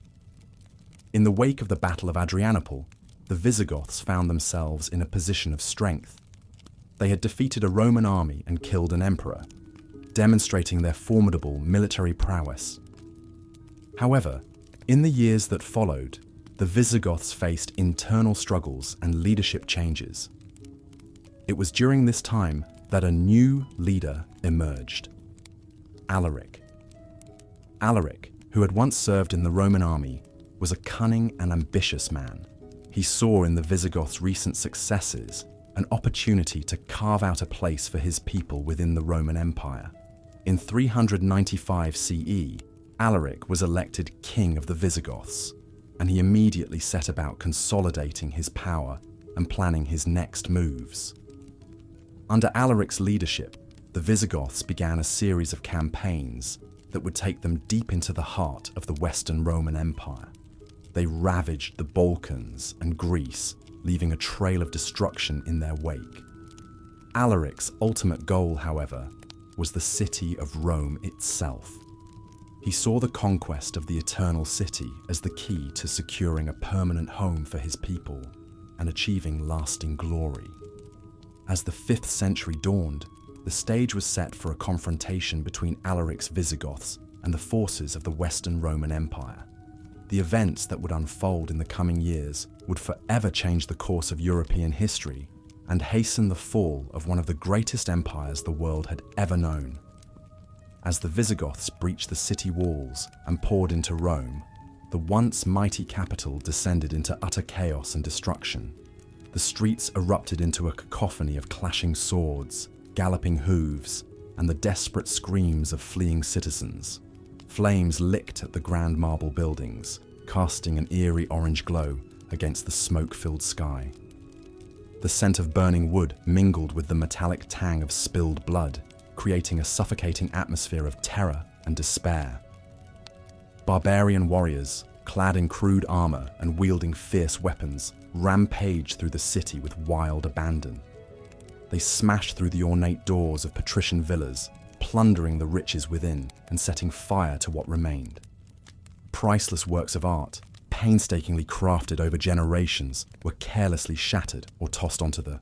In the wake of the Battle of Adrianople, the Visigoths found themselves in a position of strength. They had defeated a Roman army and killed an emperor, demonstrating their formidable military prowess. However, in the years that followed, the Visigoths faced internal struggles and leadership changes. It was during this time that a new leader emerged: Alaric. Alaric, who had once served in the Roman army, was a cunning and ambitious man. He saw in the Visigoths' recent successes an opportunity to carve out a place for his people within the Roman Empire. In 395 CE, Alaric was elected king of the Visigoths, and he immediately set about consolidating his power and planning his next moves. Under Alaric's leadership, the Visigoths began a series of campaigns that would take them deep into the heart of the Western Roman Empire. They ravaged the Balkans and Greece, leaving a trail of destruction in their wake. Alaric's ultimate goal, however, was the city of Rome itself. He saw the conquest of the Eternal City as the key to securing a permanent home for his people and achieving lasting glory. As the 5th century dawned, the stage was set for a confrontation between Alaric's Visigoths and the forces of the Western Roman Empire. The events that would unfold in the coming years would forever change the course of European history and hasten the fall of one of the greatest empires the world had ever known. As the Visigoths breached the city walls and poured into Rome, the once mighty capital descended into utter chaos and destruction. The streets erupted into a cacophony of clashing swords, galloping hooves, and the desperate screams of fleeing citizens. Flames licked at the grand marble buildings, casting an eerie orange glow against the smoke-filled sky. The scent of burning wood mingled with the metallic tang of spilled blood, creating a suffocating atmosphere of terror and despair. Barbarian warriors, clad in crude armor and wielding fierce weapons, rampaged through the city with wild abandon. They smashed through the ornate doors of patrician villas, plundering the riches within and setting fire to what remained. Priceless works of art, painstakingly crafted over generations, were carelessly shattered or tossed onto the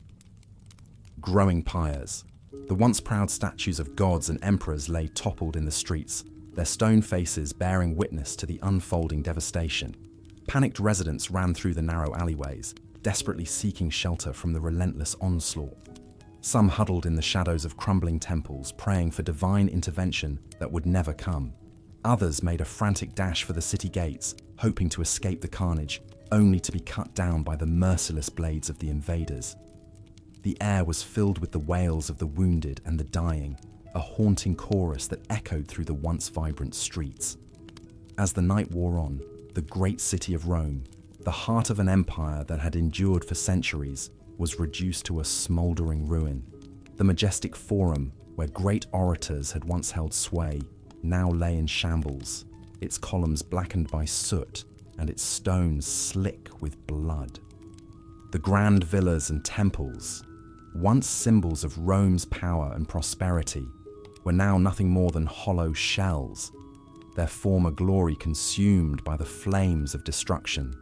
growing pyres. The once proud statues of gods and emperors lay toppled in the streets, their stone faces bearing witness to the unfolding devastation. Panicked residents ran through the narrow alleyways, desperately seeking shelter from the relentless onslaught. Some huddled in the shadows of crumbling temples, praying for divine intervention that would never come. Others made a frantic dash for the city gates, hoping to escape the carnage, only to be cut down by the merciless blades of the invaders. The air was filled with the wails of the wounded and the dying, a haunting chorus that echoed through the once vibrant streets. As the night wore on, the great city of Rome, the heart of an empire that had endured for centuries, was reduced to a smouldering ruin. The majestic forum, where great orators had once held sway, now lay in shambles, its columns blackened by soot and its stones slick with blood. The grand villas and temples, once symbols of Rome's power and prosperity, were now nothing more than hollow shells, their former glory consumed by the flames of destruction.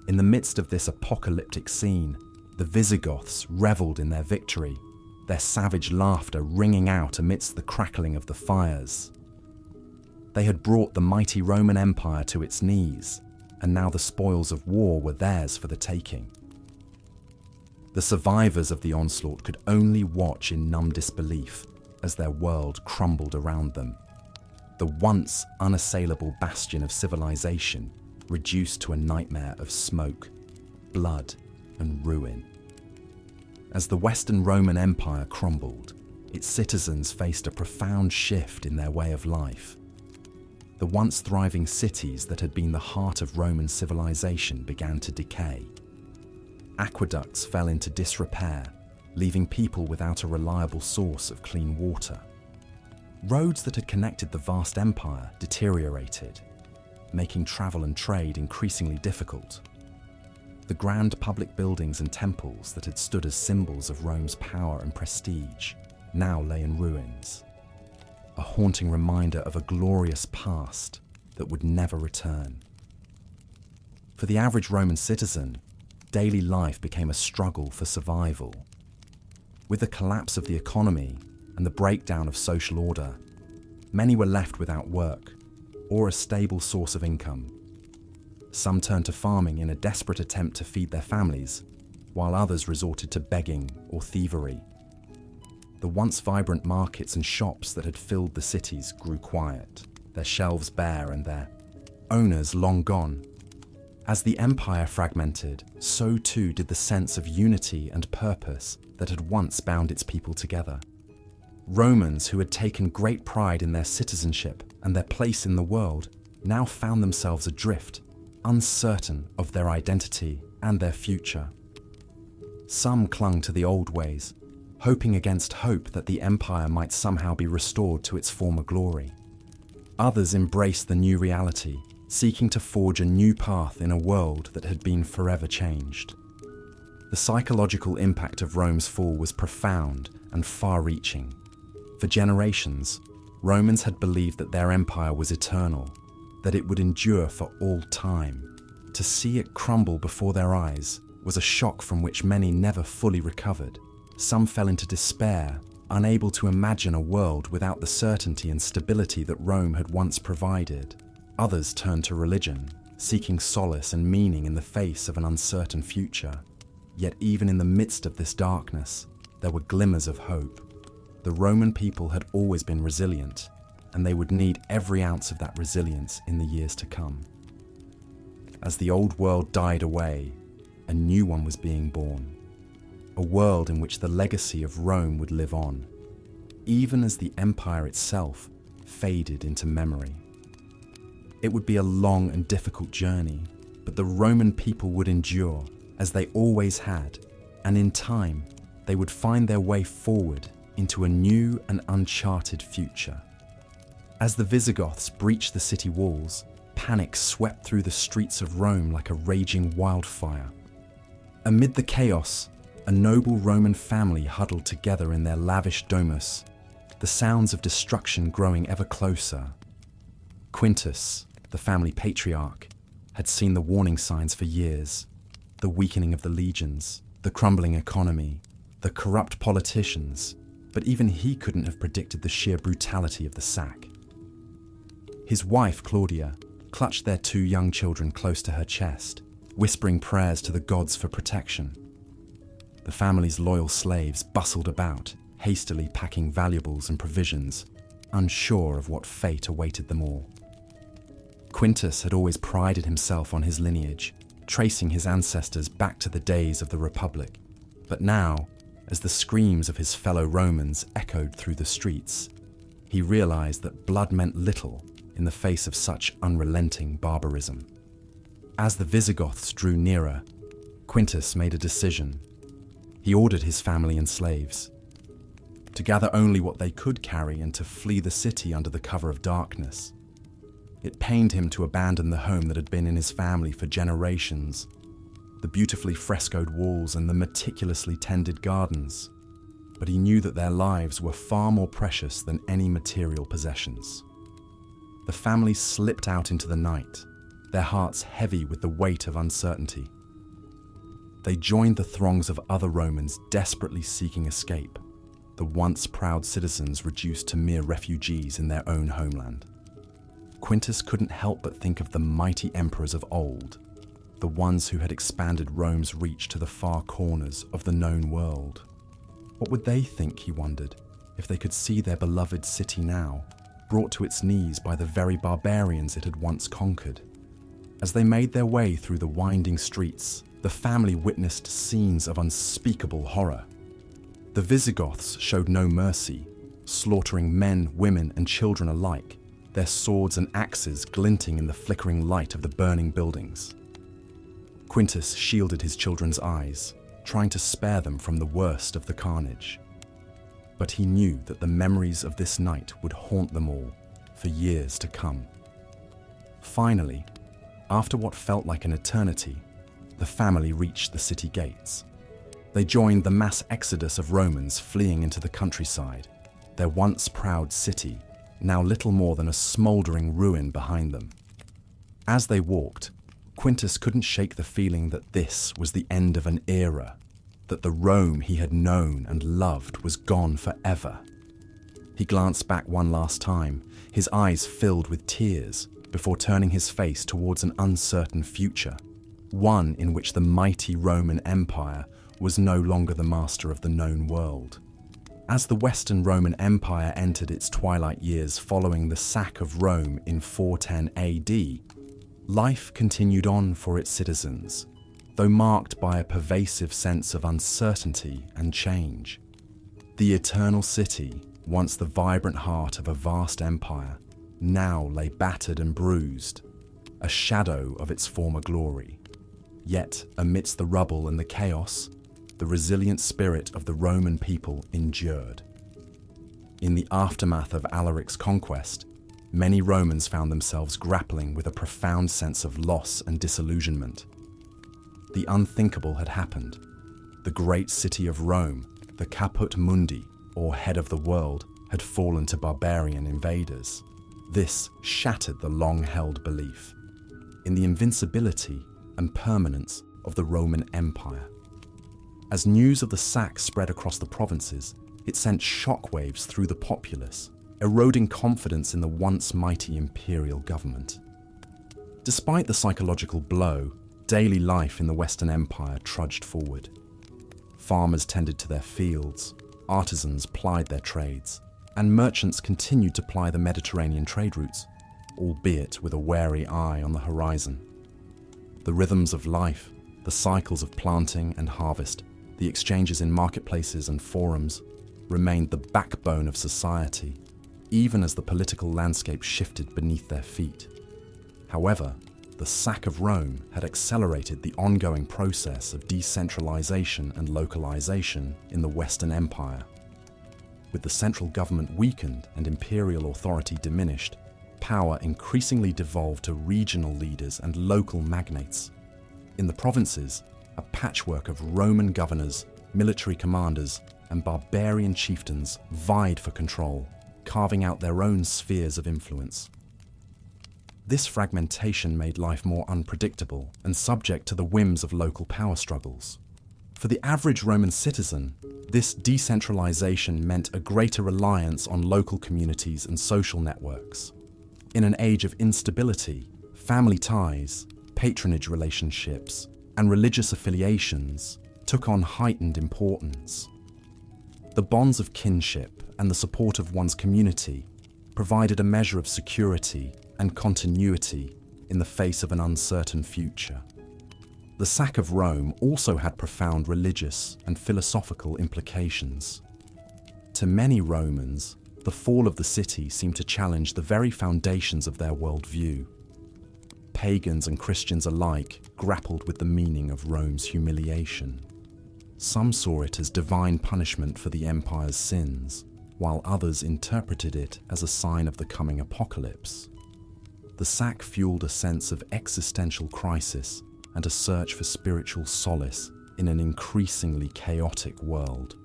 In the midst of this apocalyptic scene, the Visigoths revelled in their victory, their savage laughter ringing out amidst the crackling of the fires. They had brought the mighty Roman Empire to its knees, and now the spoils of war were theirs for the taking. The survivors of the onslaught could only watch in numb disbelief as their world crumbled around them. The once unassailable bastion of civilization reduced to a nightmare of smoke, blood, and ruin. As the Western Roman Empire crumbled, its citizens faced a profound shift in their way of life. The once thriving cities that had been the heart of Roman civilization began to decay. Aqueducts fell into disrepair, leaving people without a reliable source of clean water. Roads that had connected the vast empire deteriorated, making travel and trade increasingly difficult. The grand public buildings and temples that had stood as symbols of Rome's power and prestige now lay in ruins, a haunting reminder of a glorious past that would never return. For the average Roman citizen, daily life became a struggle for survival. With the collapse of the economy and the breakdown of social order, many were left without work or a stable source of income. Some turned to farming in a desperate attempt to feed their families, while others resorted to begging or thievery. The once vibrant markets and shops that had filled the cities grew quiet, their shelves bare and their owners long gone. As the empire fragmented, so too did the sense of unity and purpose that had once bound its people together. Romans who had taken great pride in their citizenship and their place in the world now found themselves adrift, uncertain of their identity and their future. Some clung to the old ways, hoping against hope that the empire might somehow be restored to its former glory. Others embraced the new reality, seeking to forge a new path in a world that had been forever changed. The psychological impact of Rome's fall was profound and far-reaching. For generations, Romans had believed that their empire was eternal, that it would endure for all time. To see it crumble before their eyes was a shock from which many never fully recovered. Some fell into despair, unable to imagine a world without the certainty and stability that Rome had once provided. Others turned to religion, seeking solace and meaning in the face of an uncertain future. Yet even in the midst of this darkness, there were glimmers of hope. The Roman people had always been resilient, and they would need every ounce of that resilience in the years to come. As the old world died away, a new one was being born. A world in which the legacy of Rome would live on, even as the empire itself faded into memory. It would be a long and difficult journey, but the Roman people would endure, as they always had, and in time, they would find their way forward into a new and uncharted future. As the Visigoths breached the city walls, panic swept through the streets of Rome like a raging wildfire. Amid the chaos, a noble Roman family huddled together in their lavish domus, the sounds of destruction growing ever closer. Quintus, the family patriarch, had seen the warning signs for years: the weakening of the legions, the crumbling economy, the corrupt politicians, but even he couldn't have predicted the sheer brutality of the sack. His wife, Claudia, clutched their 2 young children close to her chest, whispering prayers to the gods for protection. The family's loyal slaves bustled about, hastily packing valuables and provisions, unsure of what fate awaited them all. Quintus had always prided himself on his lineage, tracing his ancestors back to the days of the Republic. But now, as the screams of his fellow Romans echoed through the streets, he realized that blood meant little in the face of such unrelenting barbarism. As the Visigoths drew nearer, Quintus made a decision. He ordered his family and slaves to gather only what they could carry and to flee the city under the cover of darkness. It pained him to abandon the home that had been in his family for generations, the beautifully frescoed walls and the meticulously tended gardens, but he knew that their lives were far more precious than any material possessions. The family slipped out into the night, their hearts heavy with the weight of uncertainty. They joined the throngs of other Romans desperately seeking escape, the once proud citizens reduced to mere refugees in their own homeland. Quintus couldn't help but think of the mighty emperors of old, the ones who had expanded Rome's reach to the far corners of the known world. What would they think, he wondered, if they could see their beloved city now, brought to its knees by the very barbarians it had once conquered? As they made their way through the winding streets, the family witnessed scenes of unspeakable horror. The Visigoths showed no mercy, slaughtering men, women, and children alike, their swords and axes glinting in the flickering light of the burning buildings. Quintus shielded his children's eyes, trying to spare them from the worst of the carnage. But he knew that the memories of this night would haunt them all for years to come. Finally, after what felt like an eternity, the family reached the city gates. They joined the mass exodus of Romans fleeing into the countryside, their once proud city now little more than a smouldering ruin behind them. As they walked, Quintus couldn't shake the feeling that this was the end of an era, that the Rome he had known and loved was gone forever. He glanced back one last time, his eyes filled with tears, before turning his face towards an uncertain future, one in which the mighty Roman Empire was no longer the master of the known world. As the Western Roman Empire entered its twilight years following the sack of Rome in 410 AD, life continued on for its citizens, though marked by a pervasive sense of uncertainty and change. The eternal city, once the vibrant heart of a vast empire, now lay battered and bruised, a shadow of its former glory. Yet, amidst the rubble and the chaos, the resilient spirit of the Roman people endured. In the aftermath of Alaric's conquest, many Romans found themselves grappling with a profound sense of loss and disillusionment. The unthinkable had happened. The great city of Rome, the Caput Mundi, or head of the world, had fallen to barbarian invaders. This shattered the long-held belief in the invincibility and permanence of the Roman Empire. As news of the sack spread across the provinces, it sent shockwaves through the populace, eroding confidence in the once mighty imperial government. Despite the psychological blow, daily life in the Western Empire trudged forward. Farmers tended to their fields, artisans plied their trades, and merchants continued to ply the Mediterranean trade routes, albeit with a wary eye on the horizon. The rhythms of life, the cycles of planting and harvest, the exchanges in marketplaces and forums, remained the backbone of society, even as the political landscape shifted beneath their feet. However, the sack of Rome had accelerated the ongoing process of decentralization and localization in the Western Empire. With the central government weakened and imperial authority diminished, power increasingly devolved to regional leaders and local magnates. In the provinces, a patchwork of Roman governors, military commanders, and barbarian chieftains vied for control, carving out their own spheres of influence. This fragmentation made life more unpredictable and subject to the whims of local power struggles. For the average Roman citizen, this decentralization meant a greater reliance on local communities and social networks. In an age of instability, family ties, patronage relationships, and religious affiliations took on heightened importance. The bonds of kinship and the support of one's community provided a measure of security and continuity in the face of an uncertain future. The sack of Rome also had profound religious and philosophical implications. To many Romans, the fall of the city seemed to challenge the very foundations of their worldview. Pagans and Christians alike grappled with the meaning of Rome's humiliation. Some saw it as divine punishment for the empire's sins, while others interpreted it as a sign of the coming apocalypse. The sack fueled a sense of existential crisis and a search for spiritual solace in an increasingly chaotic world.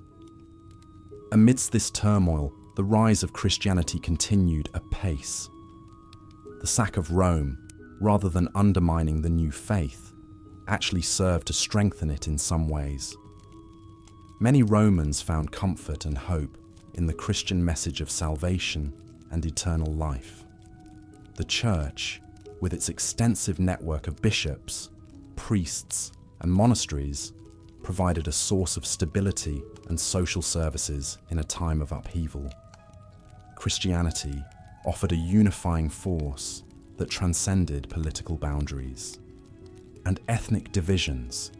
Amidst this turmoil, the rise of Christianity continued apace. The sack of Rome, rather than undermining the new faith, actually served to strengthen it in some ways. Many Romans found comfort and hope in the Christian message of salvation and eternal life. The Church, with its extensive network of bishops, priests, and monasteries, provided a source of stability and social services in a time of upheaval. Christianity offered a unifying force that transcended political boundaries and ethnic divisions.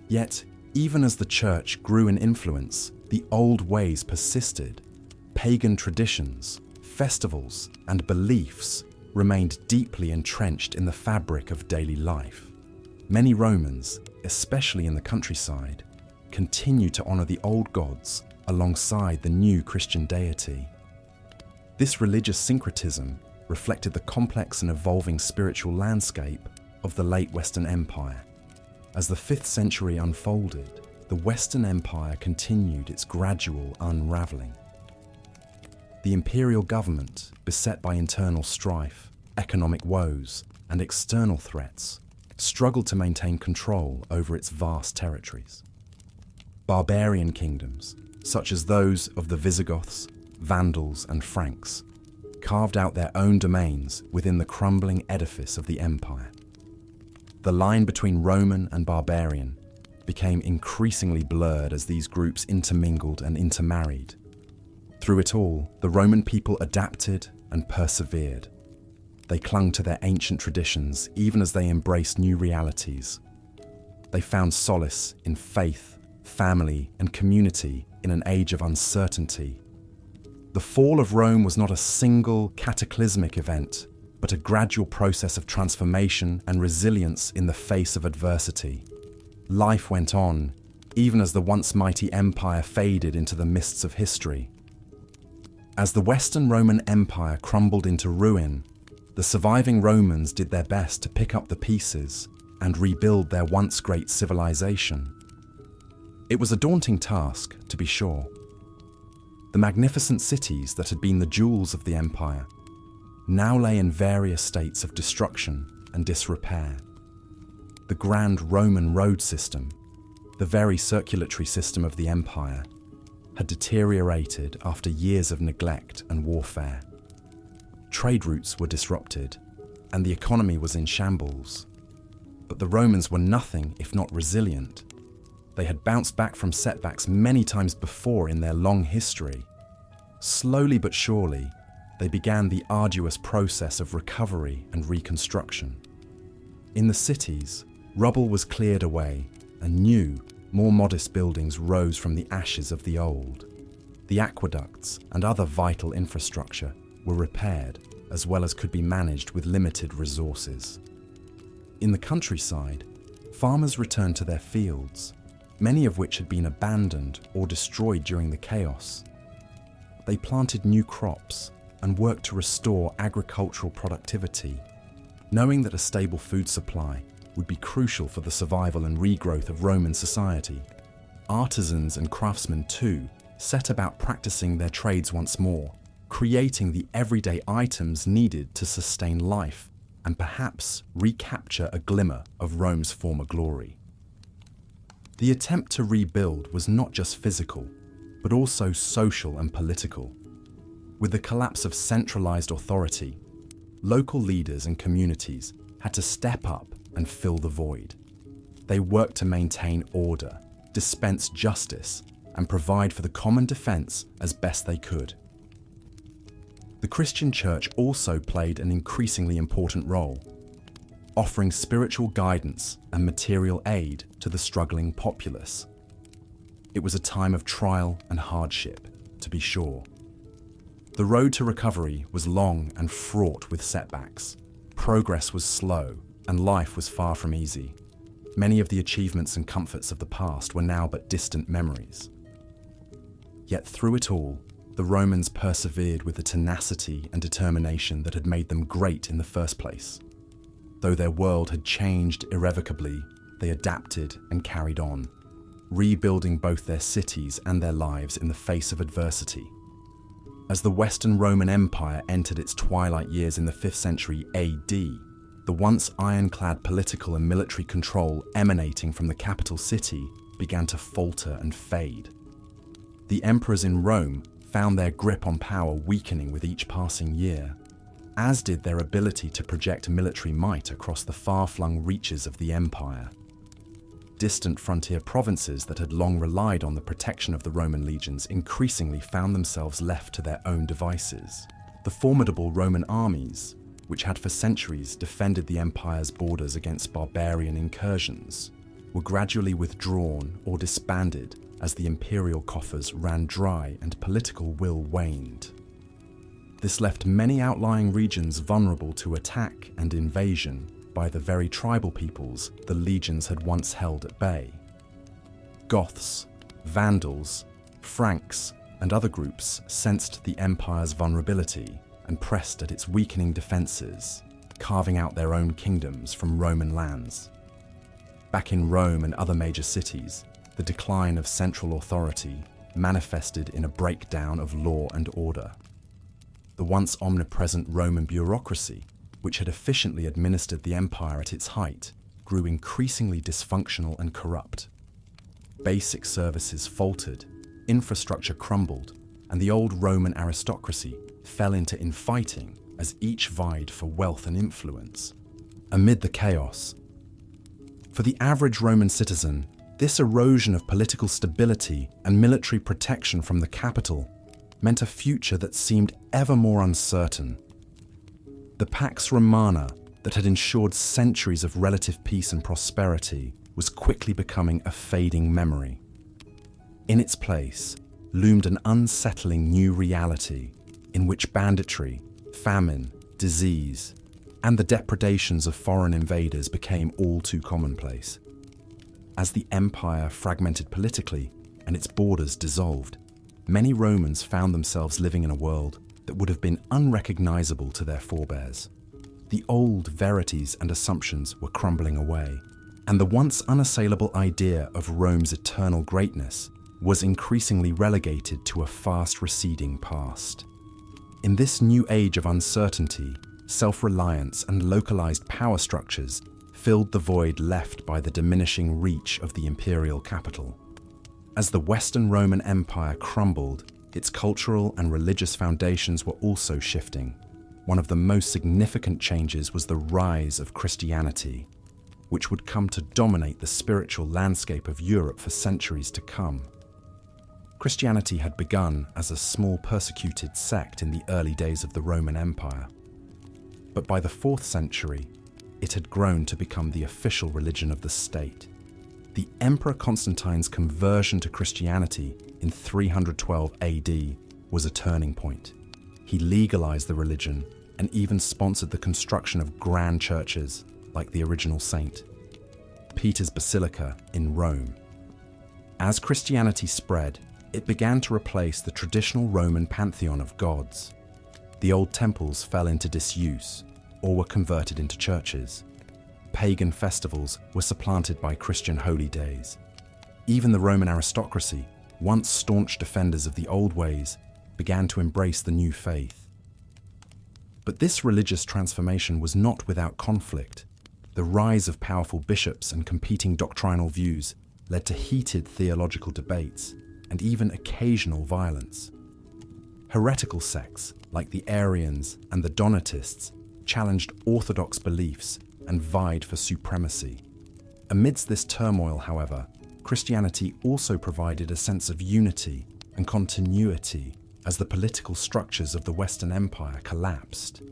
Yet, even as the Church grew in influence, the old ways persisted. Pagan traditions, festivals, and beliefs remained deeply entrenched in the fabric of daily life. Many Romans, especially in the countryside, continued to honor the old gods alongside the new Christian deity. This religious syncretism reflected the complex and evolving spiritual landscape of the late Western Empire. As the 5th century unfolded, the Western Empire continued its gradual unraveling. The imperial government, beset by internal strife, economic woes, and external threats, struggled to maintain control over its vast territories. Barbarian kingdoms, such as those of the Visigoths, Vandals, and Franks, carved out their own domains within the crumbling edifice of the empire. The line between Roman and barbarian became increasingly blurred as these groups intermingled and intermarried. Through it all, the Roman people adapted and persevered. They clung to their ancient traditions even as they embraced new realities. They found solace in faith, family, and community in an age of uncertainty. The fall of Rome was not a single cataclysmic event, but a gradual process of transformation and resilience in the face of adversity. Life went on, even as the once mighty empire faded into the mists of history. As the Western Roman Empire crumbled into ruin, the surviving Romans did their best to pick up the pieces and rebuild their once great civilization. It was a daunting task, to be sure. The magnificent cities that had been the jewels of the empire now lay in various states of destruction and disrepair. The grand Roman road system, the very circulatory system of the empire, had deteriorated after years of neglect and warfare. Trade routes were disrupted, and the economy was in shambles. But the Romans were nothing if not resilient. They had bounced back from setbacks many times before in their long history. Slowly but surely, they began the arduous process of recovery and reconstruction. In the cities, rubble was cleared away, and new, more modest buildings rose from the ashes of the old. The aqueducts and other vital infrastructure were repaired, as well as could be managed with limited resources. In the countryside, farmers returned to their fields, many of which had been abandoned or destroyed during the chaos. They planted new crops and worked to restore agricultural productivity, knowing that a stable food supply would be crucial for the survival and regrowth of Roman society. Artisans and craftsmen, too, set about practicing their trades once more, creating the everyday items needed to sustain life and perhaps recapture a glimmer of Rome's former glory. The attempt to rebuild was not just physical, but also social and political. With the collapse of centralized authority, local leaders and communities had to step up and fill the void. They worked to maintain order, dispense justice, and provide for the common defense as best they could. The Christian Church also played an increasingly important role, offering spiritual guidance and material aid to the struggling populace. It was a time of trial and hardship, to be sure. The road to recovery was long and fraught with setbacks. Progress was slow, and life was far from easy. Many of the achievements and comforts of the past were now but distant memories. Yet through it all, the Romans persevered with the tenacity and determination that had made them great in the first place. Though their world had changed irrevocably, they adapted and carried on, rebuilding both their cities and their lives in the face of adversity. As the Western Roman Empire entered its twilight years in the 5th century AD, the once ironclad political and military control emanating from the capital city began to falter and fade. The emperors in Rome found their grip on power weakening with each passing year, as did their ability to project military might across the far-flung reaches of the empire. Distant frontier provinces that had long relied on the protection of the Roman legions increasingly found themselves left to their own devices. The formidable Roman armies, which had for centuries defended the empire's borders against barbarian incursions, were gradually withdrawn or disbanded as the imperial coffers ran dry and political will waned. This left many outlying regions vulnerable to attack and invasion by the very tribal peoples the legions had once held at bay. Goths, Vandals, Franks, and other groups sensed the empire's vulnerability and pressed at its weakening defences, carving out their own kingdoms from Roman lands. Back in Rome and other major cities, the decline of central authority manifested in a breakdown of law and order. The once omnipresent Roman bureaucracy, which had efficiently administered the empire at its height, grew increasingly dysfunctional and corrupt. Basic services faltered, infrastructure crumbled, and the old Roman aristocracy fell into infighting as each vied for wealth and influence. Amid the chaos, for the average Roman citizen, this erosion of political stability and military protection from the capital meant a future that seemed ever more uncertain. The Pax Romana that had ensured centuries of relative peace and prosperity was quickly becoming a fading memory. In its place loomed an unsettling new reality in which banditry, famine, disease, and the depredations of foreign invaders became all too commonplace. As the empire fragmented politically and its borders dissolved, many Romans found themselves living in a world that would have been unrecognizable to their forebears. The old verities and assumptions were crumbling away, and the once unassailable idea of Rome's eternal greatness was increasingly relegated to a fast receding past. In this new age of uncertainty, self-reliance and localized power structures filled the void left by the diminishing reach of the imperial capital. As the Western Roman Empire crumbled, its cultural and religious foundations were also shifting. One of the most significant changes was the rise of Christianity, which would come to dominate the spiritual landscape of Europe for centuries to come. Christianity had begun as a small persecuted sect in the early days of the Roman Empire, but by the 4th century, it had grown to become the official religion of the state. The Emperor Constantine's conversion to Christianity in 312 AD was a turning point. He legalized the religion and even sponsored the construction of grand churches like the original saint, Peter's Basilica in Rome. As Christianity spread, it began to replace the traditional Roman pantheon of gods. The old temples fell into disuse or were converted into churches. Pagan festivals were supplanted by Christian holy days. Even the Roman aristocracy, once staunch defenders of the old ways, began to embrace the new faith. But this religious transformation was not without conflict. The rise of powerful bishops and competing doctrinal views led to heated theological debates and even occasional violence. Heretical sects like the Arians and the Donatists challenged orthodox beliefs and vied for supremacy. Amidst this turmoil, however, Christianity also provided a sense of unity and continuity as the political structures of the Western Empire collapsed.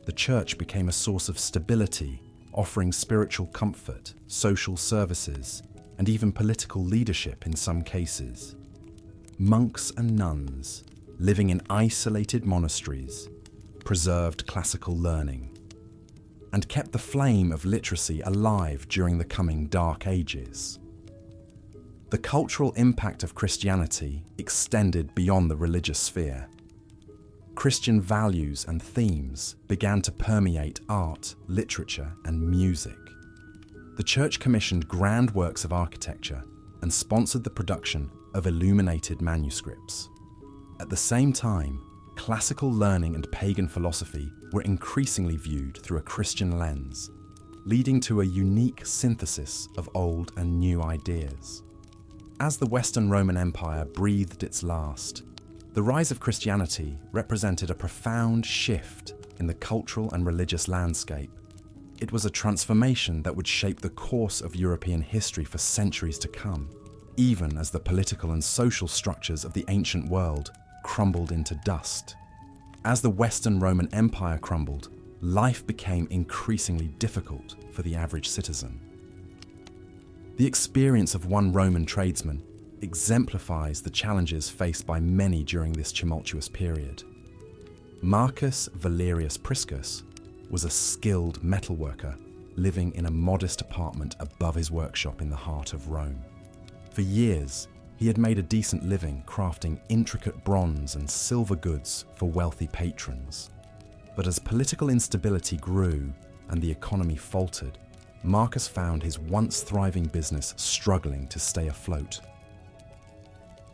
The Church became a source of stability, offering spiritual comfort, social services, and even political leadership in some cases. Monks and nuns, living in isolated monasteries, preserved classical learning, and kept the flame of literacy alive during the coming Dark Ages. The cultural impact of Christianity extended beyond the religious sphere. Christian values and themes began to permeate art, literature, and music. The Church commissioned grand works of architecture and sponsored the production of illuminated manuscripts. At the same time, classical learning and pagan philosophy were increasingly viewed through a Christian lens, leading to a unique synthesis of old and new ideas. As the Western Roman Empire breathed its last, the rise of Christianity represented a profound shift in the cultural and religious landscape. It was a transformation that would shape the course of European history for centuries to come, even as the political and social structures of the ancient world crumbled into dust. As the Western Roman Empire crumbled, life became increasingly difficult for the average citizen. The experience of one Roman tradesman exemplifies the challenges faced by many during this tumultuous period. Marcus Valerius Priscus was a skilled metalworker living in a modest apartment above his workshop in the heart of Rome. For years, he had made a decent living crafting intricate bronze and silver goods for wealthy patrons. But as political instability grew and the economy faltered, Marcus found his once thriving business struggling to stay afloat.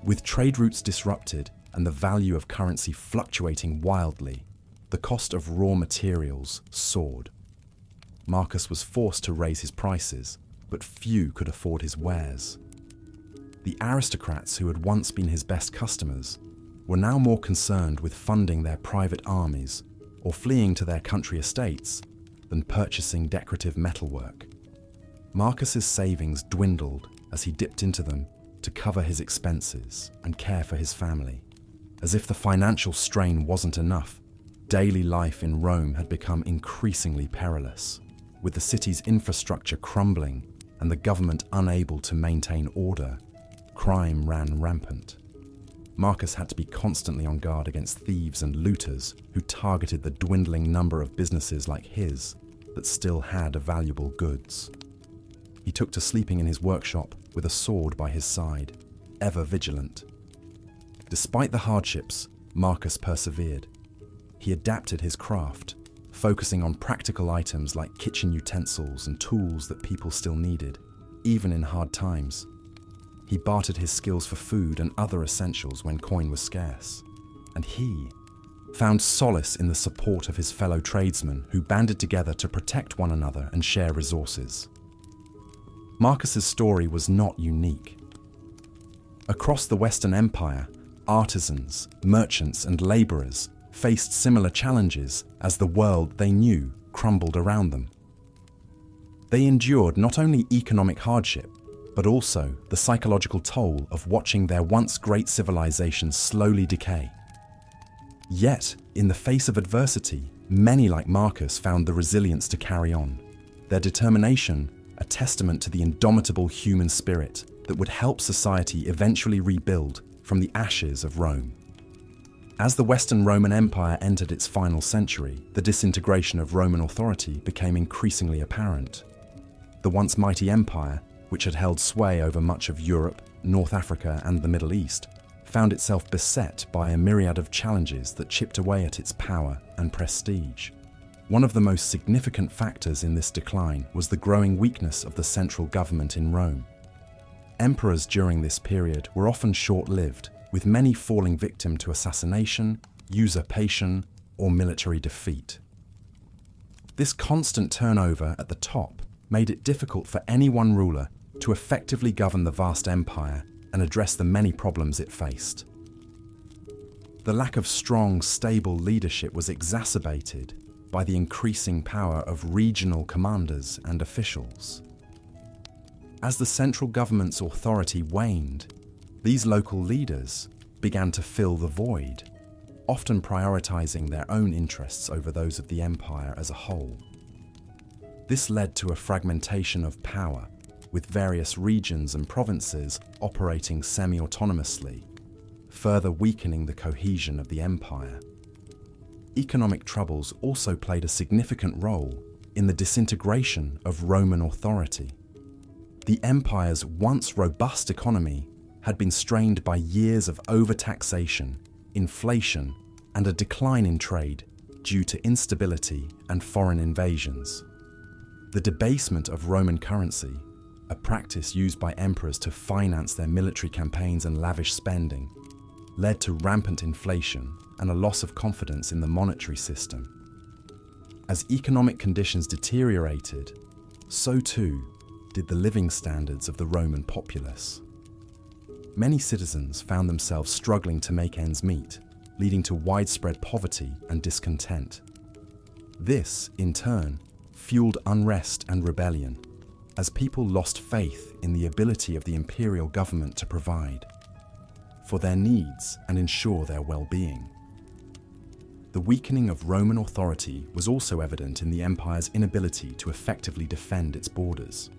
With trade routes disrupted and the value of currency fluctuating wildly, the cost of raw materials soared. Marcus was forced to raise his prices, but few could afford his wares. The aristocrats who had once been his best customers were now more concerned with funding their private armies or fleeing to their country estates than purchasing decorative metalwork. Marcus's savings dwindled as he dipped into them to cover his expenses and care for his family. As if the financial strain wasn't enough, daily life in Rome had become increasingly perilous. With the city's infrastructure crumbling and the government unable to maintain order, crime ran rampant. Marcus had to be constantly on guard against thieves and looters who targeted the dwindling number of businesses like his that still had valuable goods. He took to sleeping in his workshop with a sword by his side, ever vigilant. Despite the hardships, Marcus persevered. He adapted his craft, focusing on practical items like kitchen utensils and tools that people still needed, even in hard times. He bartered his skills for food and other essentials when coin was scarce. And he found solace in the support of his fellow tradesmen who banded together to protect one another and share resources. Marcus's story was not unique. Across the Western Empire, artisans, merchants, and laborers faced similar challenges as the world they knew crumbled around them. They endured not only economic hardship, but also the psychological toll of watching their once great civilization slowly decay. Yet, in the face of adversity, many like Marcus found the resilience to carry on. Their determination a testament to the indomitable human spirit that would help society eventually rebuild from the ashes of Rome. As the Western Roman Empire entered its final century, the disintegration of Roman authority became increasingly apparent. The once mighty empire, which had held sway over much of Europe, North Africa, and the Middle East, found itself beset by a myriad of challenges that chipped away at its power and prestige. One of the most significant factors in this decline was the growing weakness of the central government in Rome. Emperors during this period were often short-lived, with many falling victim to assassination, usurpation, or military defeat. This constant turnover at the top made it difficult for any one ruler to effectively govern the vast empire and address the many problems it faced. The lack of strong, stable leadership was exacerbated by the increasing power of regional commanders and officials. As the central government's authority waned, these local leaders began to fill the void, often prioritizing their own interests over those of the empire as a whole. This led to a fragmentation of power, with various regions and provinces operating semi-autonomously, further weakening the cohesion of the empire. Economic troubles also played a significant role in the disintegration of Roman authority. The empire's once robust economy had been strained by years of overtaxation, inflation, and a decline in trade due to instability and foreign invasions. The debasement of Roman currency, a practice used by emperors to finance their military campaigns and lavish spending, led to rampant inflation and a loss of confidence in the monetary system. As economic conditions deteriorated, so too did the living standards of the Roman populace. Many citizens found themselves struggling to make ends meet, leading to widespread poverty and discontent. This, in turn, fueled unrest and rebellion, as people lost faith in the ability of the imperial government to provide for their needs and ensure their well-being. The weakening of Roman authority was also evident in the empire's inability to effectively defend its borders.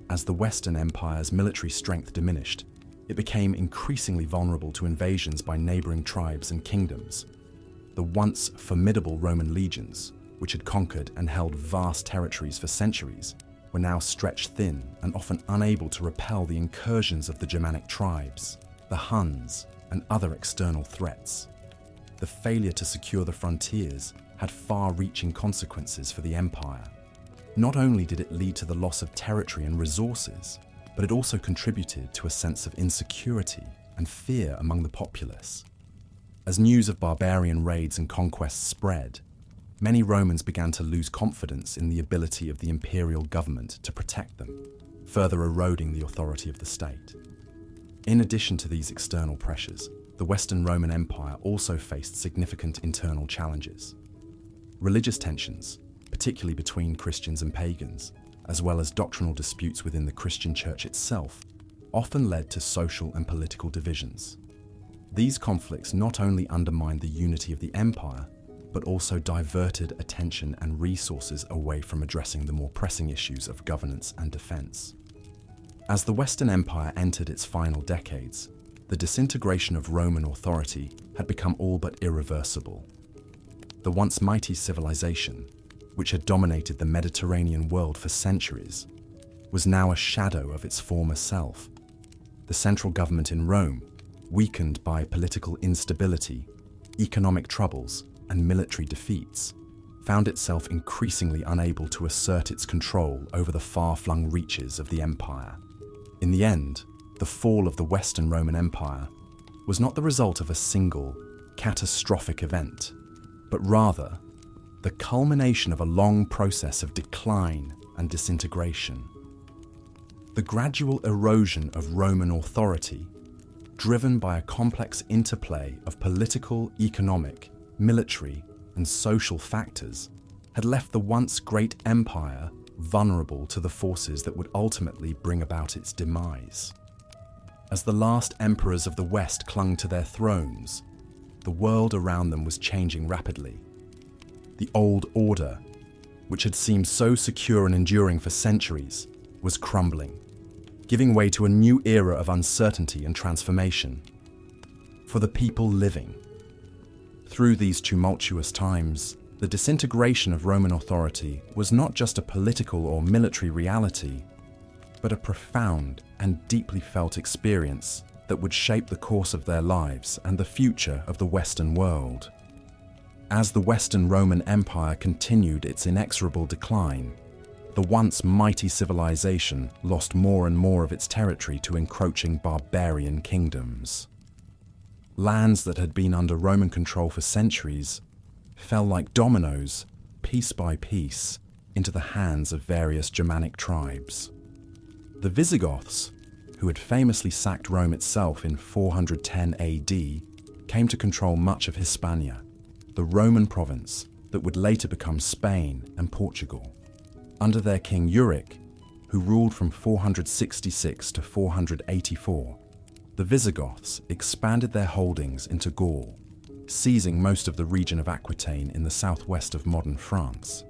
As the Western Empire's military strength diminished, it became increasingly vulnerable to invasions by neighboring tribes and kingdoms. The once formidable Roman legions, which had conquered and held vast territories for centuries, were now stretched thin and often unable to repel the incursions of the Germanic tribes, the Huns, and other external threats. The failure to secure the frontiers had far-reaching consequences for the empire. Not only did it lead to the loss of territory and resources, but it also contributed to a sense of insecurity and fear among the populace. As news of barbarian raids and conquests spread, many Romans began to lose confidence in the ability of the imperial government to protect them, further eroding the authority of the state. In addition to these external pressures, the Western Roman Empire also faced significant internal challenges. Religious tensions, particularly between Christians and pagans, as well as doctrinal disputes within the Christian church itself, often led to social and political divisions. These conflicts not only undermined the unity of the empire, but also diverted attention and resources away from addressing the more pressing issues of governance and defense. As the Western Empire entered its final decades, the disintegration of Roman authority had become all but irreversible. The once mighty civilization, which had dominated the Mediterranean world for centuries, was now a shadow of its former self. The central government in Rome, weakened by political instability, economic troubles, and military defeats, found itself increasingly unable to assert its control over the far-flung reaches of the empire. In the end, the fall of the Western Roman Empire was not the result of a single, catastrophic event, but rather the culmination of a long process of decline and disintegration. The gradual erosion of Roman authority, driven by a complex interplay of political, economic, military, and social factors, had left the once great empire vulnerable to the forces that would ultimately bring about its demise. As the last emperors of the West clung to their thrones, the world around them was changing rapidly. The old order, which had seemed so secure and enduring for centuries, was crumbling, giving way to a new era of uncertainty and transformation for the people living. Through these tumultuous times, the disintegration of Roman authority was not just a political or military reality, but a profound and deeply felt experience that would shape the course of their lives and the future of the Western world. As the Western Roman Empire continued its inexorable decline, the once mighty civilization lost more and more of its territory to encroaching barbarian kingdoms. Lands that had been under Roman control for centuries fell like dominoes, piece by piece, into the hands of various Germanic tribes. The Visigoths, who had famously sacked Rome itself in 410 AD, came to control much of Hispania, the Roman province that would later become Spain and Portugal. Under their king Euric, who ruled from 466 to 484, the Visigoths expanded their holdings into Gaul, seizing most of the region of Aquitaine in the southwest of modern France.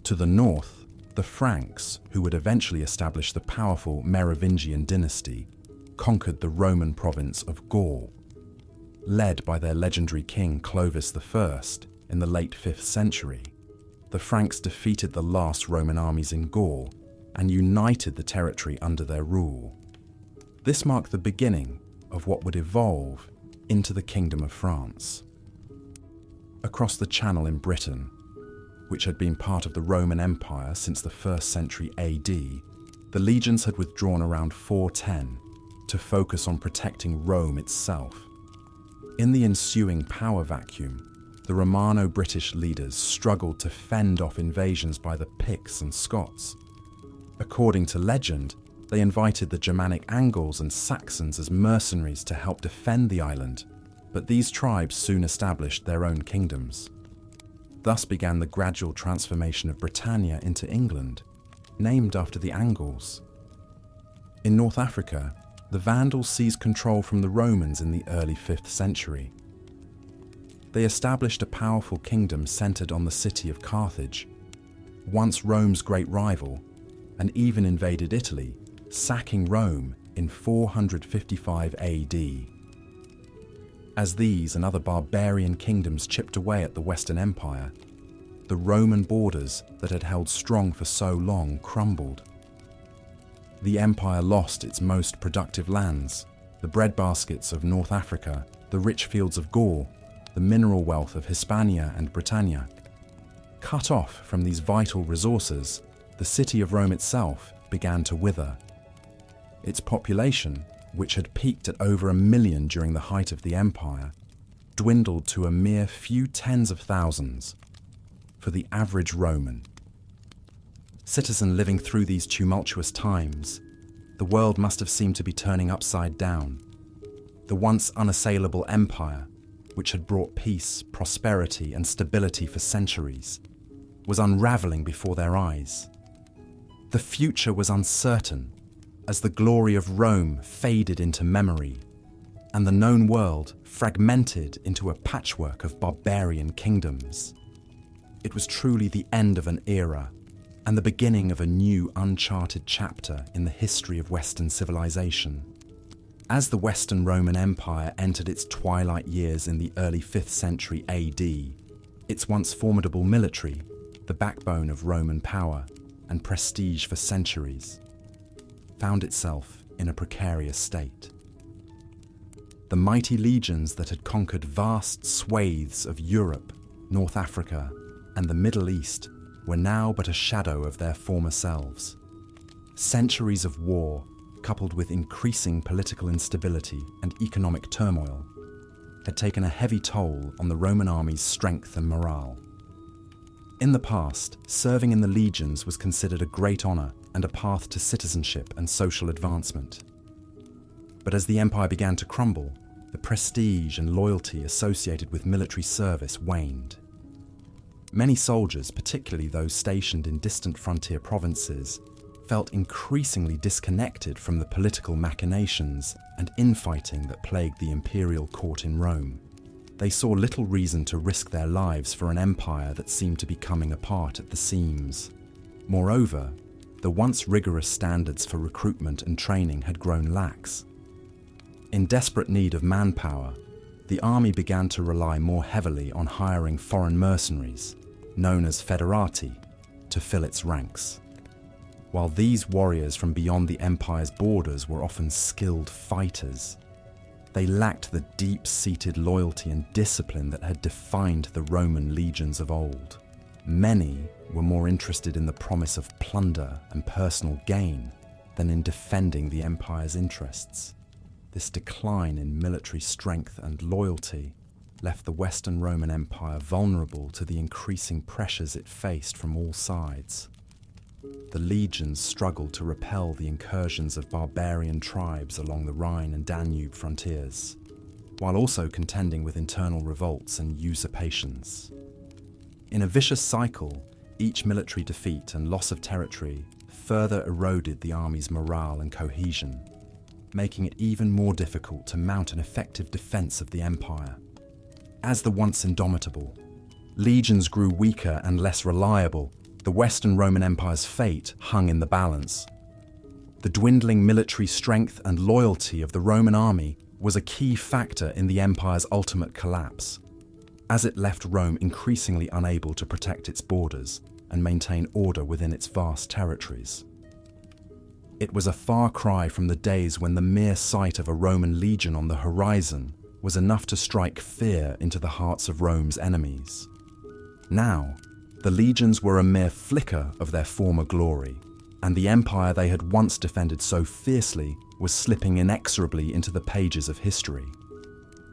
To the north, the Franks, who would eventually establish the powerful Merovingian dynasty, conquered the Roman province of Gaul. Led by their legendary king Clovis I in the late 5th century, the Franks defeated the last Roman armies in Gaul and united the territory under their rule. This marked the beginning of what would evolve into the Kingdom of France. Across the Channel in Britain, which had been part of the Roman Empire since the 1st century AD, the legions had withdrawn around 410 to focus on protecting Rome itself. In the ensuing power vacuum, the Romano-British leaders struggled to fend off invasions by the Picts and Scots. According to legend, they invited the Germanic Angles and Saxons as mercenaries to help defend the island, but these tribes soon established their own kingdoms. Thus began the gradual transformation of Britannia into England, named after the Angles. In North Africa, the Vandals seized control from the Romans in the early 5th century. They established a powerful kingdom centered on the city of Carthage, once Rome's great rival, and even invaded Italy, sacking Rome in 455 AD. As these and other barbarian kingdoms chipped away at the Western Empire, the Roman borders that had held strong for so long crumbled. The empire lost its most productive lands, the breadbaskets of North Africa, the rich fields of Gaul, the mineral wealth of Hispania and Britannia. Cut off from these vital resources, the city of Rome itself began to wither. Its population, which had peaked at over 1 million during the height of the empire, dwindled to a mere few tens of thousands for the average Roman. Citizen living through these tumultuous times, the world must have seemed to be turning upside down. The once unassailable empire, which had brought peace, prosperity, and stability for centuries, was unraveling before their eyes. The future was uncertain, as the glory of Rome faded into memory, and the known world fragmented into a patchwork of barbarian kingdoms. It was truly the end of an era, and the beginning of a new uncharted chapter in the history of Western civilization. As the Western Roman Empire entered its twilight years in the early 5th century AD, its once formidable military, the backbone of Roman power and prestige for centuries, found itself in a precarious state. The mighty legions that had conquered vast swathes of Europe, North Africa, and the Middle East were now but a shadow of their former selves. Centuries of war, coupled with increasing political instability and economic turmoil, had taken a heavy toll on the Roman army's strength and morale. In the past, serving in the legions was considered a great honor and a path to citizenship and social advancement. But as the empire began to crumble, the prestige and loyalty associated with military service waned. Many soldiers, particularly those stationed in distant frontier provinces, felt increasingly disconnected from the political machinations and infighting that plagued the imperial court in Rome. They saw little reason to risk their lives for an empire that seemed to be coming apart at the seams. Moreover, the once rigorous standards for recruitment and training had grown lax. In desperate need of manpower, the army began to rely more heavily on hiring foreign mercenaries, known as federati, to fill its ranks. While these warriors from beyond the empire's borders were often skilled fighters, they lacked the deep-seated loyalty and discipline that had defined the Roman legions of old. Many were more interested in the promise of plunder and personal gain than in defending the empire's interests. This decline in military strength and loyalty left the Western Roman Empire vulnerable to the increasing pressures it faced from all sides. The legions struggled to repel the incursions of barbarian tribes along the Rhine and Danube frontiers, while also contending with internal revolts and usurpations. In a vicious cycle, each military defeat and loss of territory further eroded the army's morale and cohesion, making it even more difficult to mount an effective defense of the empire. As the once indomitable legions grew weaker and less reliable, the Western Roman Empire's fate hung in the balance. The dwindling military strength and loyalty of the Roman army was a key factor in the empire's ultimate collapse, as it left Rome increasingly unable to protect its borders and maintain order within its vast territories. It was a far cry from the days when the mere sight of a Roman legion on the horizon was enough to strike fear into the hearts of Rome's enemies. Now, the legions were a mere flicker of their former glory, and the empire they had once defended so fiercely was slipping inexorably into the pages of history.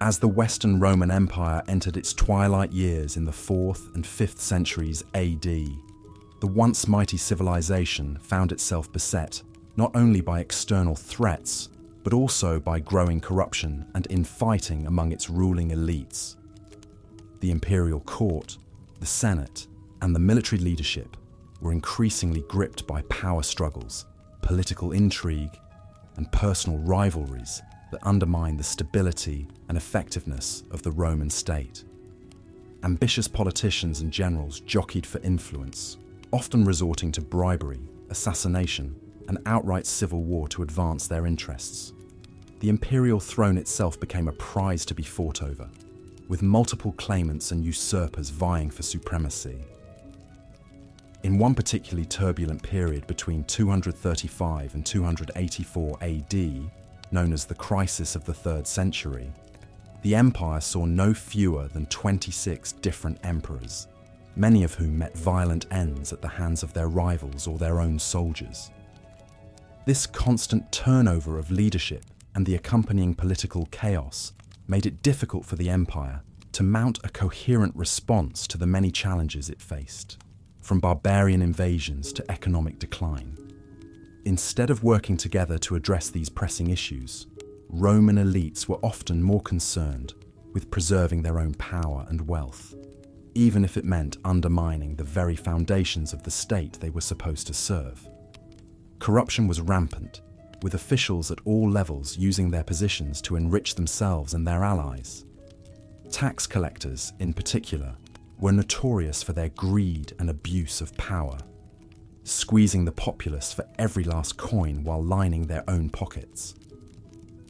As the Western Roman Empire entered its twilight years in the 4th and 5th centuries AD, the once mighty civilization found itself beset not only by external threats, but also by growing corruption and infighting among its ruling elites. The imperial court, the Senate, and the military leadership were increasingly gripped by power struggles, political intrigue, and personal rivalries that undermined the stability and effectiveness of the Roman state. Ambitious politicians and generals jockeyed for influence, often resorting to bribery, assassination, and outright civil war to advance their interests. The imperial throne itself became a prize to be fought over, with multiple claimants and usurpers vying for supremacy. In one particularly turbulent period between 235 and 284 AD, known as the Crisis of the 3rd Century, the empire saw no fewer than 26 different emperors, many of whom met violent ends at the hands of their rivals or their own soldiers. This constant turnover of leadership and the accompanying political chaos made it difficult for the empire to mount a coherent response to the many challenges it faced, from barbarian invasions to economic decline. Instead of working together to address these pressing issues, Roman elites were often more concerned with preserving their own power and wealth, even if it meant undermining the very foundations of the state they were supposed to serve. Corruption was rampant, with officials at all levels using their positions to enrich themselves and their allies. Tax collectors, in particular, were notorious for their greed and abuse of power, squeezing the populace for every last coin while lining their own pockets.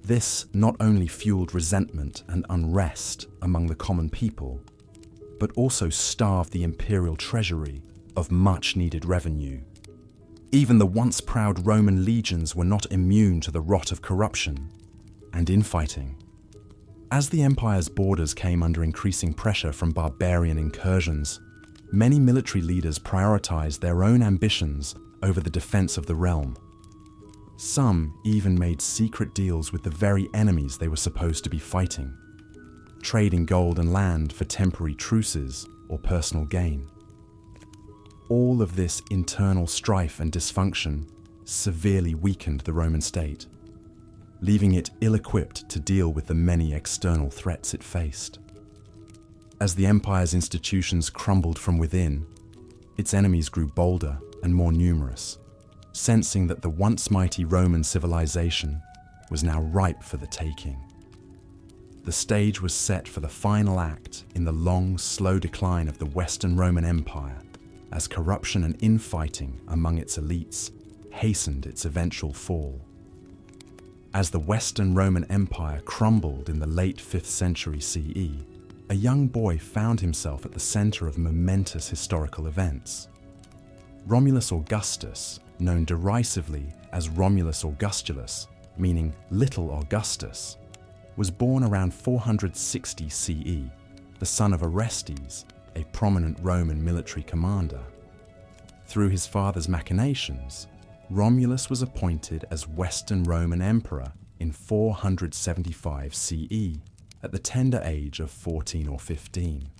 This not only fueled resentment and unrest among the common people, but also starved the imperial treasury of much-needed revenue. Even the once proud Roman legions were not immune to the rot of corruption and infighting. As the empire's borders came under increasing pressure from barbarian incursions, many military leaders prioritized their own ambitions over the defense of the realm. Some even made secret deals with the very enemies they were supposed to be fighting, trading gold and land for temporary truces or personal gain. All of this internal strife and dysfunction severely weakened the Roman state, leaving it ill-equipped to deal with the many external threats it faced. As the empire's institutions crumbled from within, its enemies grew bolder and more numerous, sensing that the once mighty Roman civilization was now ripe for the taking. the stage was set for the final act in the long, slow decline of the Western Roman Empire, as corruption and infighting among its elites hastened its eventual fall. As the Western Roman Empire crumbled in the late 5th century CE, a young boy found himself at the center of momentous historical events. Romulus Augustus, known derisively as Romulus Augustulus, meaning Little Augustus, was born around 460 CE, the son of Orestes, a prominent Roman military commander. Through his father's machinations, Romulus was appointed as Western Roman Emperor in 475 CE, at the tender age of 14 or 15.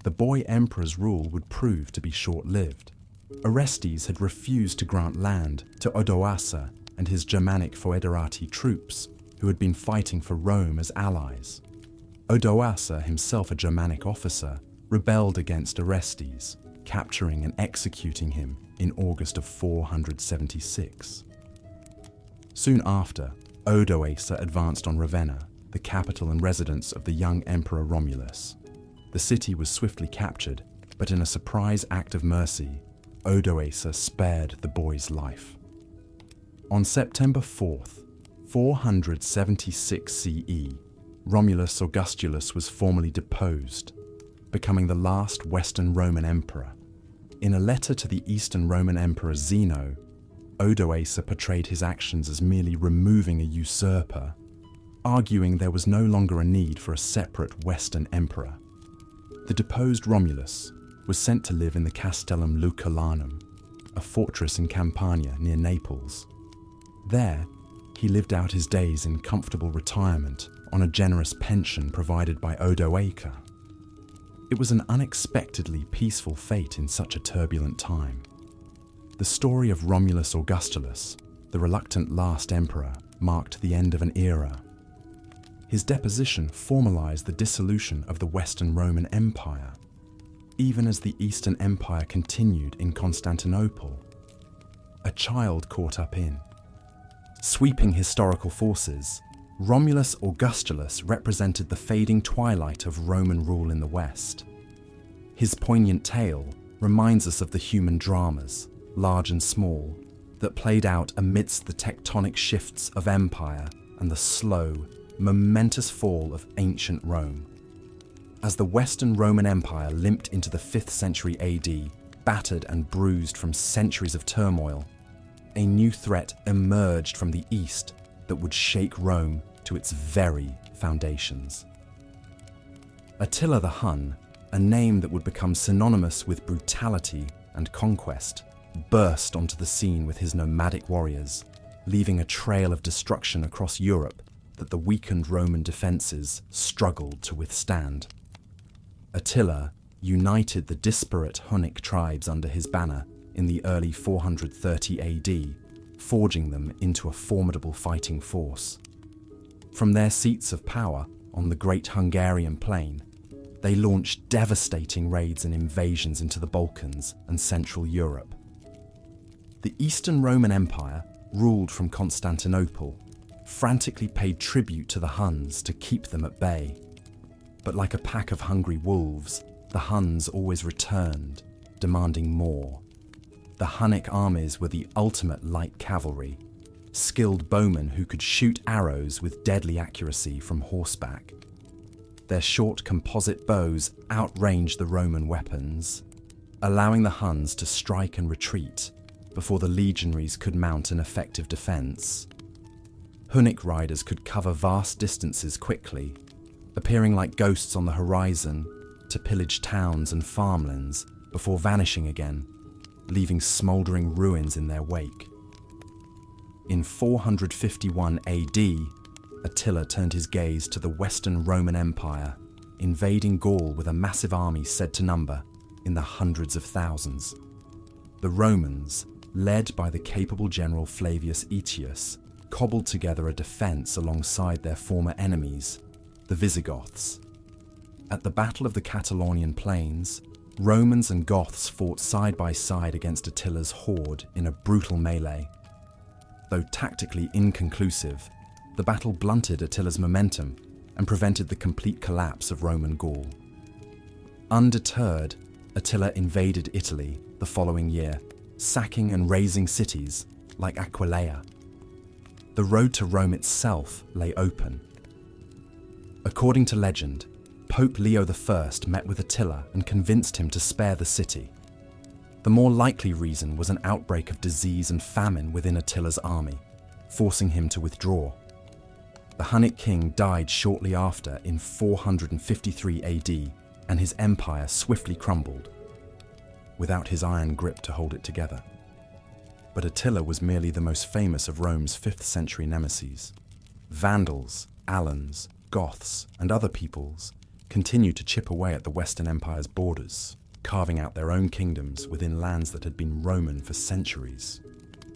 The boy emperor's rule would prove to be short-lived. Orestes had refused to grant land to Odoacer and his Germanic foederati troops, who had been fighting for Rome as allies. Odoacer, himself a Germanic officer, rebelled against Orestes, capturing and executing him in August of 476. Soon after, Odoacer advanced on Ravenna, the capital and residence of the young Emperor Romulus. The city was swiftly captured, but in a surprise act of mercy, Odoacer spared the boy's life. On September 4th, 476 CE, Romulus Augustulus was formally deposed, becoming the last Western Roman emperor. In a letter to the Eastern Roman Emperor Zeno, Odoacer portrayed his actions as merely removing a usurper, arguing there was no longer a need for a separate Western emperor. The deposed Romulus was sent to live in the Castellum Lucullanum, a fortress in Campania near Naples. There, he lived out his days in comfortable retirement on a generous pension provided by Odoacer. It was an unexpectedly peaceful fate in such a turbulent time. The story of Romulus Augustulus, the reluctant last emperor, marked the end of an era. His deposition formalized the dissolution of the Western Roman Empire, even as the Eastern Empire continued in Constantinople. A child caught up in. Sweeping historical forces, Romulus Augustulus represented the fading twilight of Roman rule in the West. His poignant tale reminds us of the human dramas, large and small, that played out amidst the tectonic shifts of empire and the slow, momentous fall of ancient Rome. As the Western Roman Empire limped into the 5th century AD, battered and bruised from centuries of turmoil, a new threat emerged from the East that would shake Rome to its very foundations. Attila the Hun, a name that would become synonymous with brutality and conquest, burst onto the scene with his nomadic warriors, leaving a trail of destruction across Europe that the weakened Roman defences struggled to withstand. Attila united the disparate Hunnic tribes under his banner in the early 430 AD, forging them into a formidable fighting force. From their seats of power on the Great Hungarian Plain, they launched devastating raids and invasions into the Balkans and Central Europe. The Eastern Roman Empire, ruled from Constantinople, frantically paid tribute to the Huns to keep them at bay. But like a pack of hungry wolves, the Huns always returned, demanding more. The Hunnic armies were the ultimate light cavalry, skilled bowmen who could shoot arrows with deadly accuracy from horseback. Their short composite bows outranged the Roman weapons, allowing the Huns to strike and retreat before the legionaries could mount an effective defence. Hunnic riders could cover vast distances quickly, appearing like ghosts on the horizon to pillage towns and farmlands before vanishing again, leaving smouldering ruins in their wake. In 451 AD, Attila turned his gaze to the Western Roman Empire, invading Gaul with a massive army said to number in the hundreds of thousands. The Romans, led by the capable general Flavius Aetius, cobbled together a defence alongside their former enemies, the Visigoths. At the Battle of the Catalonian Plains, Romans and Goths fought side by side against Attila's horde in a brutal melee. Though tactically inconclusive, the battle blunted Attila's momentum and prevented the complete collapse of Roman Gaul. Undeterred, Attila invaded Italy the following year, sacking and razing cities like Aquileia. The road to Rome itself lay open. According to legend, Pope Leo I met with Attila and convinced him to spare the city. The more likely reason was an outbreak of disease and famine within Attila's army, forcing him to withdraw. The Hunnic king died shortly after in 453 AD, and his empire swiftly crumbled, without his iron grip to hold it together. But Attila was merely the most famous of Rome's 5th century nemeses. Vandals, Alans, Goths, and other peoples continued to chip away at the Western Empire's borders, carving out their own kingdoms within lands that had been Roman for centuries.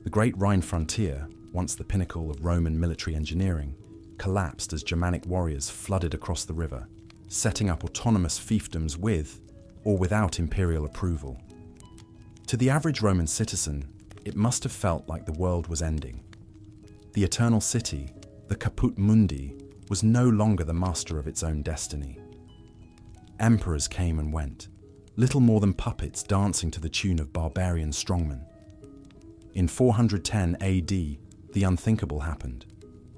The Great Rhine frontier, once the pinnacle of Roman military engineering, collapsed as Germanic warriors flooded across the river, setting up autonomous fiefdoms with or without imperial approval. To the average Roman citizen, it must have felt like the world was ending. The Eternal City, the Caput Mundi, was no longer the master of its own destiny. Emperors came and went, little more than puppets dancing to the tune of barbarian strongmen. In 410 AD, the unthinkable happened.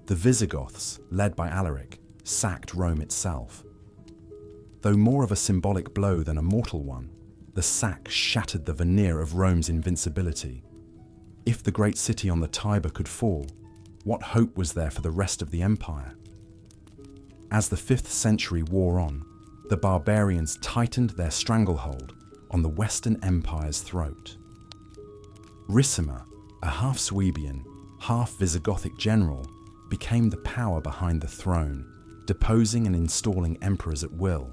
The Visigoths, led by Alaric, sacked Rome itself. Though more of a symbolic blow than a mortal one, the sack shattered the veneer of Rome's invincibility. If the great city on the Tiber could fall, what hope was there for the rest of the empire? As the 5th century wore on, the barbarians tightened their stranglehold on the Western Empire's throat. Ricimer, a half-Suebian, half-Visigothic general, became the power behind the throne, deposing and installing emperors at will.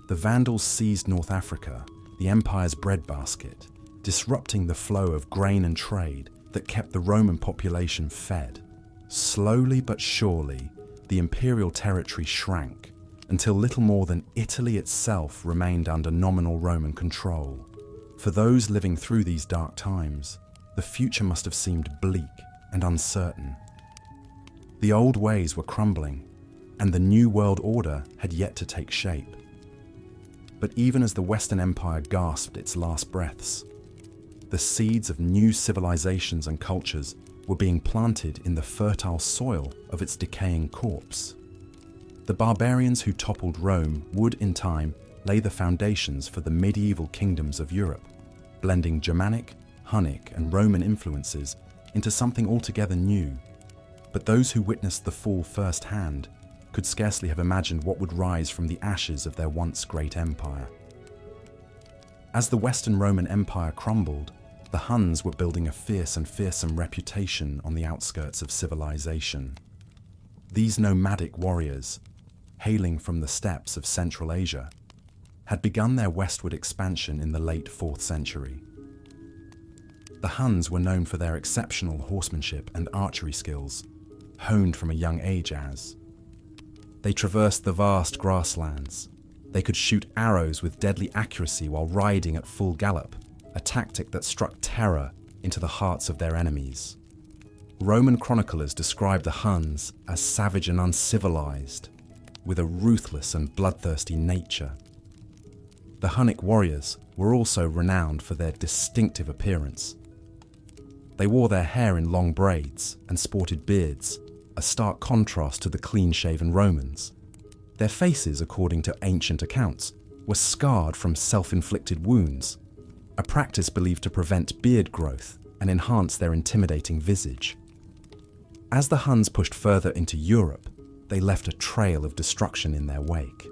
The Vandals seized North Africa, the empire's breadbasket, disrupting the flow of grain and trade that kept the Roman population fed. Slowly but surely, the imperial territory shrank until little more than Italy itself remained under nominal Roman control. For those living through these dark times, the future must have seemed bleak and uncertain. The old ways were crumbling, and the new world order had yet to take shape. But even as the Western Empire gasped its last breaths, the seeds of new civilizations and cultures were being planted in the fertile soil of its decaying corpse. The barbarians who toppled Rome would, in time, lay the foundations for the medieval kingdoms of Europe, blending Germanic, Hunnic, and Roman influences into something altogether new. But those who witnessed the fall firsthand could scarcely have imagined what would rise from the ashes of their once great empire. As the Western Roman Empire crumbled, the Huns were building a fierce and fearsome reputation on the outskirts of civilization. These nomadic warriors, hailing from the steppes of Central Asia, had begun their westward expansion in the late 4th century. The Huns were known for their exceptional horsemanship and archery skills, honed from a young age as. They traversed the vast grasslands. They could shoot arrows with deadly accuracy while riding at full gallop, a tactic that struck terror into the hearts of their enemies. Roman chroniclers described the Huns as savage and uncivilized, with a ruthless and bloodthirsty nature. The Hunnic warriors were also renowned for their distinctive appearance. They wore their hair in long braids and sported beards, a stark contrast to the clean-shaven Romans. Their faces, according to ancient accounts, were scarred from self-inflicted wounds, a practice believed to prevent beard growth and enhance their intimidating visage. As the Huns pushed further into Europe, they left a trail of destruction in their wake.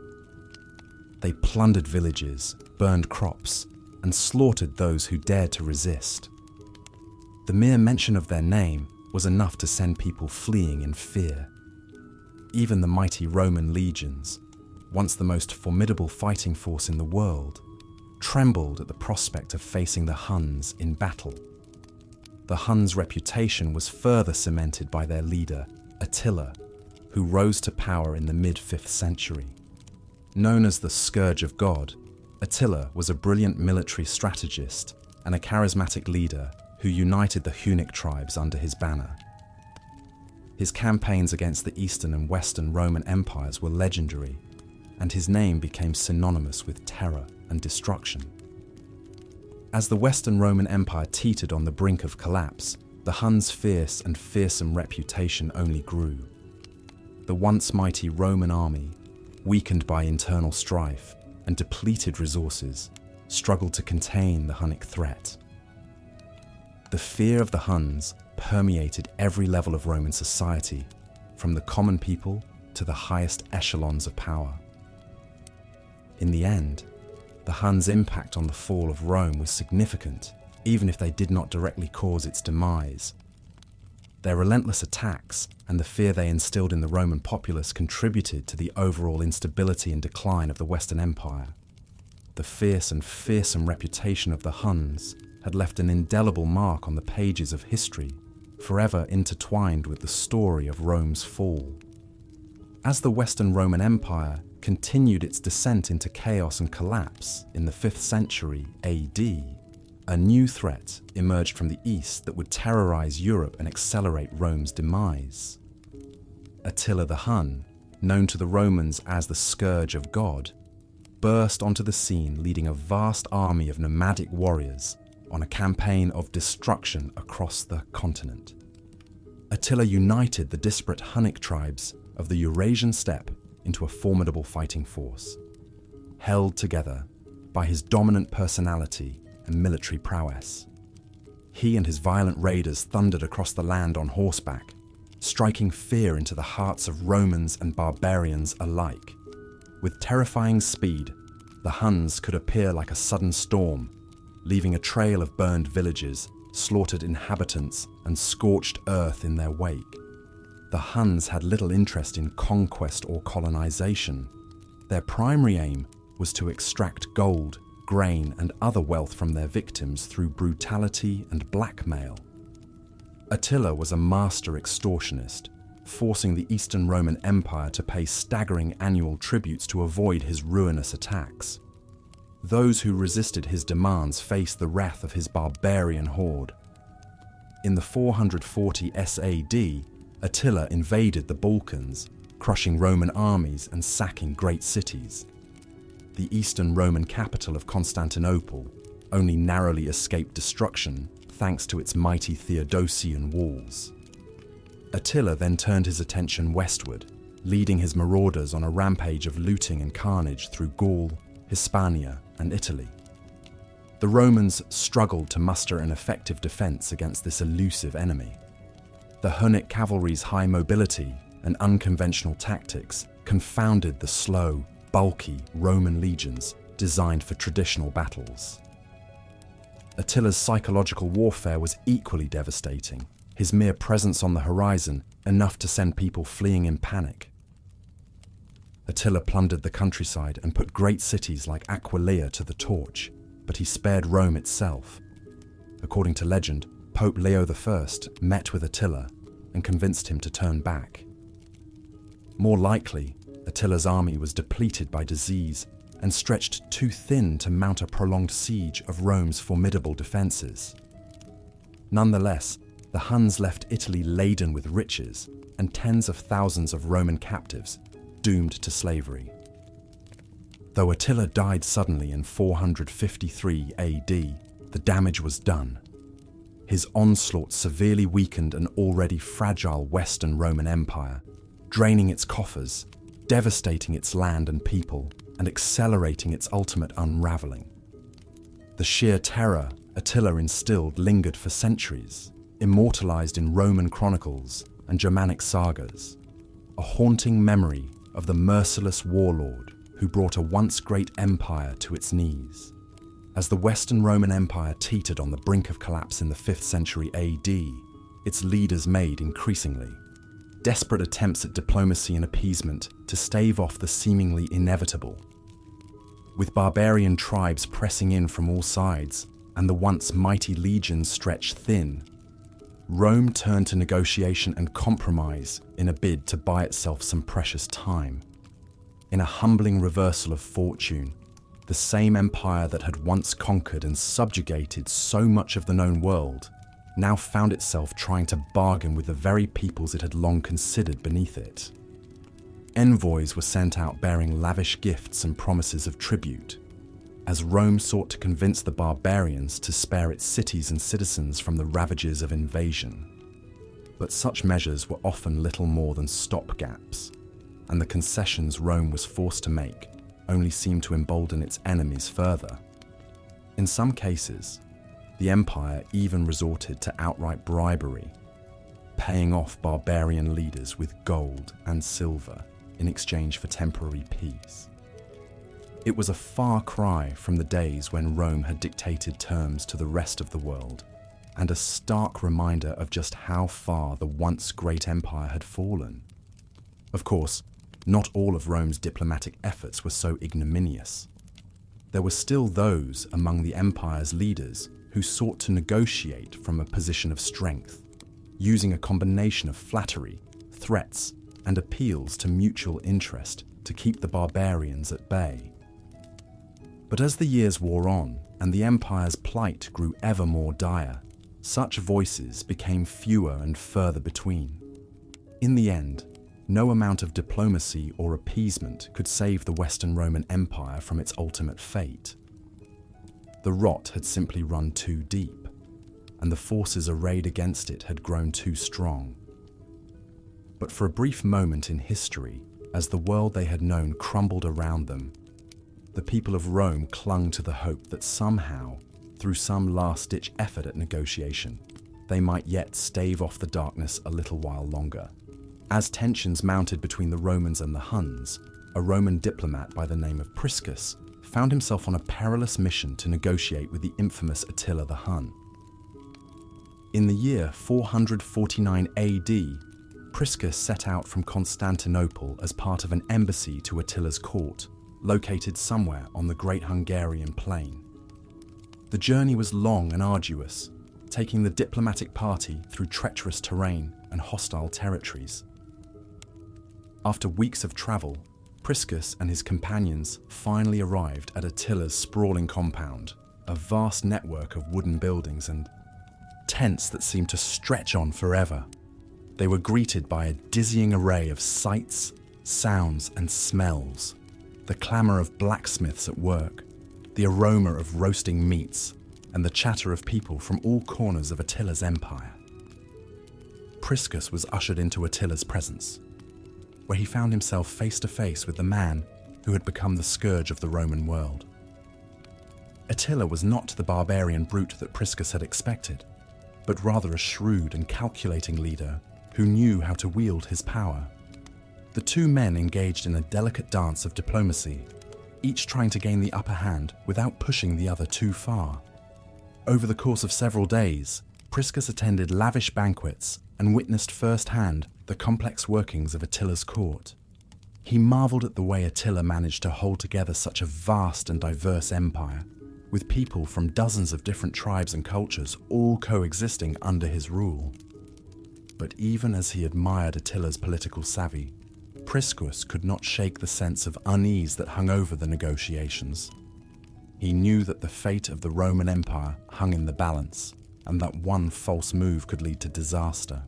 They plundered villages, burned crops, and slaughtered those who dared to resist. The mere mention of their name was enough to send people fleeing in fear. Even the mighty Roman legions, once the most formidable fighting force in the world, trembled at the prospect of facing the Huns in battle. The Huns' reputation was further cemented by their leader, Attila, who rose to power in the mid-5th century. Known as the Scourge of God, Attila was a brilliant military strategist and a charismatic leader who united the Hunnic tribes under his banner. His campaigns against the Eastern and Western Roman empires were legendary, and his name became synonymous with terror and destruction. As the Western Roman Empire teetered on the brink of collapse, the Huns' fierce and fearsome reputation only grew. The once mighty Roman army, weakened by internal strife and depleted resources, struggled to contain the Hunnic threat. The fear of the Huns permeated every level of Roman society, from the common people to the highest echelons of power. In the end, the Huns' impact on the fall of Rome was significant, even if they did not directly cause its demise. Their relentless attacks and the fear they instilled in the Roman populace contributed to the overall instability and decline of the Western Empire. The fierce and fearsome reputation of the Huns had left an indelible mark on the pages of history, forever intertwined with the story of Rome's fall. As the Western Roman Empire continued its descent into chaos and collapse in the 5th century AD, a new threat emerged from the east that would terrorize Europe and accelerate Rome's demise. Attila the Hun, known to the Romans as the Scourge of God, burst onto the scene leading a vast army of nomadic warriors on a campaign of destruction across the continent. Attila united the disparate Hunnic tribes of the Eurasian steppe into a formidable fighting force, held together by his dominant personality and military prowess. He and his violent raiders thundered across the land on horseback, striking fear into the hearts of Romans and barbarians alike. With terrifying speed, the Huns could appear like a sudden storm, leaving a trail of burned villages, slaughtered inhabitants, and scorched earth in their wake. The Huns had little interest in conquest or colonization. Their primary aim was to extract gold, grain, and other wealth from their victims through brutality and blackmail. Attila was a master extortionist, forcing the Eastern Roman Empire to pay staggering annual tributes to avoid his ruinous attacks. Those who resisted his demands faced the wrath of his barbarian horde. In the 440 SAD, Attila invaded the Balkans, crushing Roman armies and sacking great cities. The Eastern Roman capital of Constantinople only narrowly escaped destruction thanks to its mighty Theodosian walls. Attila then turned his attention westward, leading his marauders on a rampage of looting and carnage through Gaul, Hispania, and Italy. The Romans struggled to muster an effective defense against this elusive enemy. The Hunnic cavalry's high mobility and unconventional tactics confounded the slow, bulky Roman legions designed for traditional battles. Attila's psychological warfare was equally devastating, his mere presence on the horizon enough to send people fleeing in panic. Attila plundered the countryside and put great cities like Aquileia to the torch, but he spared Rome itself. According to legend, Pope Leo I met with Attila and convinced him to turn back. More likely, Attila's army was depleted by disease and stretched too thin to mount a prolonged siege of Rome's formidable defences. Nonetheless, the Huns left Italy laden with riches and tens of thousands of Roman captives, doomed to slavery. Though Attila died suddenly in 453 AD, the damage was done. His onslaught severely weakened an already fragile Western Roman Empire, draining its coffers, devastating its land and people, and accelerating its ultimate unraveling. The sheer terror Attila instilled lingered for centuries, immortalized in Roman chronicles and Germanic sagas, a haunting memory of the merciless warlord who brought a once great empire to its knees. As the Western Roman Empire teetered on the brink of collapse in the 5th century AD, its leaders made increasingly desperate attempts at diplomacy and appeasement to stave off the seemingly inevitable. With barbarian tribes pressing in from all sides and the once mighty legions stretched thin, Rome turned to negotiation and compromise in a bid to buy itself some precious time. In a humbling reversal of fortune, the same empire that had once conquered and subjugated so much of the known world now found itself trying to bargain with the very peoples it had long considered beneath it. Envoys were sent out bearing lavish gifts and promises of tribute, as Rome sought to convince the barbarians to spare its cities and citizens from the ravages of invasion. But such measures were often little more than stopgaps, and the concessions Rome was forced to make only seemed to embolden its enemies further. In some cases, the empire even resorted to outright bribery, paying off barbarian leaders with gold and silver in exchange for temporary peace. It was a far cry from the days when Rome had dictated terms to the rest of the world, and a stark reminder of just how far the once great empire had fallen. Of course, not all of Rome's diplomatic efforts were so ignominious. There were still those among the empire's leaders who sought to negotiate from a position of strength, using a combination of flattery, threats, and appeals to mutual interest to keep the barbarians at bay. But as the years wore on and the empire's plight grew ever more dire, such voices became fewer and further between. In the end, no amount of diplomacy or appeasement could save the Western Roman Empire from its ultimate fate. The rot had simply run too deep, and the forces arrayed against it had grown too strong. But for a brief moment in history, as the world they had known crumbled around them, the people of Rome clung to the hope that somehow, through some last-ditch effort at negotiation, they might yet stave off the darkness a little while longer. As tensions mounted between the Romans and the Huns, a Roman diplomat by the name of Priscus found himself on a perilous mission to negotiate with the infamous Attila the Hun. In the year 449 AD, Priscus set out from Constantinople as part of an embassy to Attila's court, located somewhere on the Great Hungarian Plain. The journey was long and arduous, taking the diplomatic party through treacherous terrain and hostile territories. After weeks of travel, Priscus and his companions finally arrived at Attila's sprawling compound, a vast network of wooden buildings and tents that seemed to stretch on forever. They were greeted by a dizzying array of sights, sounds, and smells. The clamour of blacksmiths at work, the aroma of roasting meats, and the chatter of people from all corners of Attila's empire. Priscus was ushered into Attila's presence, where he found himself face to face with the man who had become the scourge of the Roman world. Attila was not the barbarian brute that Priscus had expected, but rather a shrewd and calculating leader who knew how to wield his power. The two men engaged in a delicate dance of diplomacy, each trying to gain the upper hand without pushing the other too far. Over the course of several days, Priscus attended lavish banquets and witnessed firsthand the complex workings of Attila's court. He marveled at the way Attila managed to hold together such a vast and diverse empire, with people from dozens of different tribes and cultures all coexisting under his rule. But even as he admired Attila's political savvy, Priscus could not shake the sense of unease that hung over the negotiations. He knew that the fate of the Roman Empire hung in the balance, and that one false move could lead to disaster.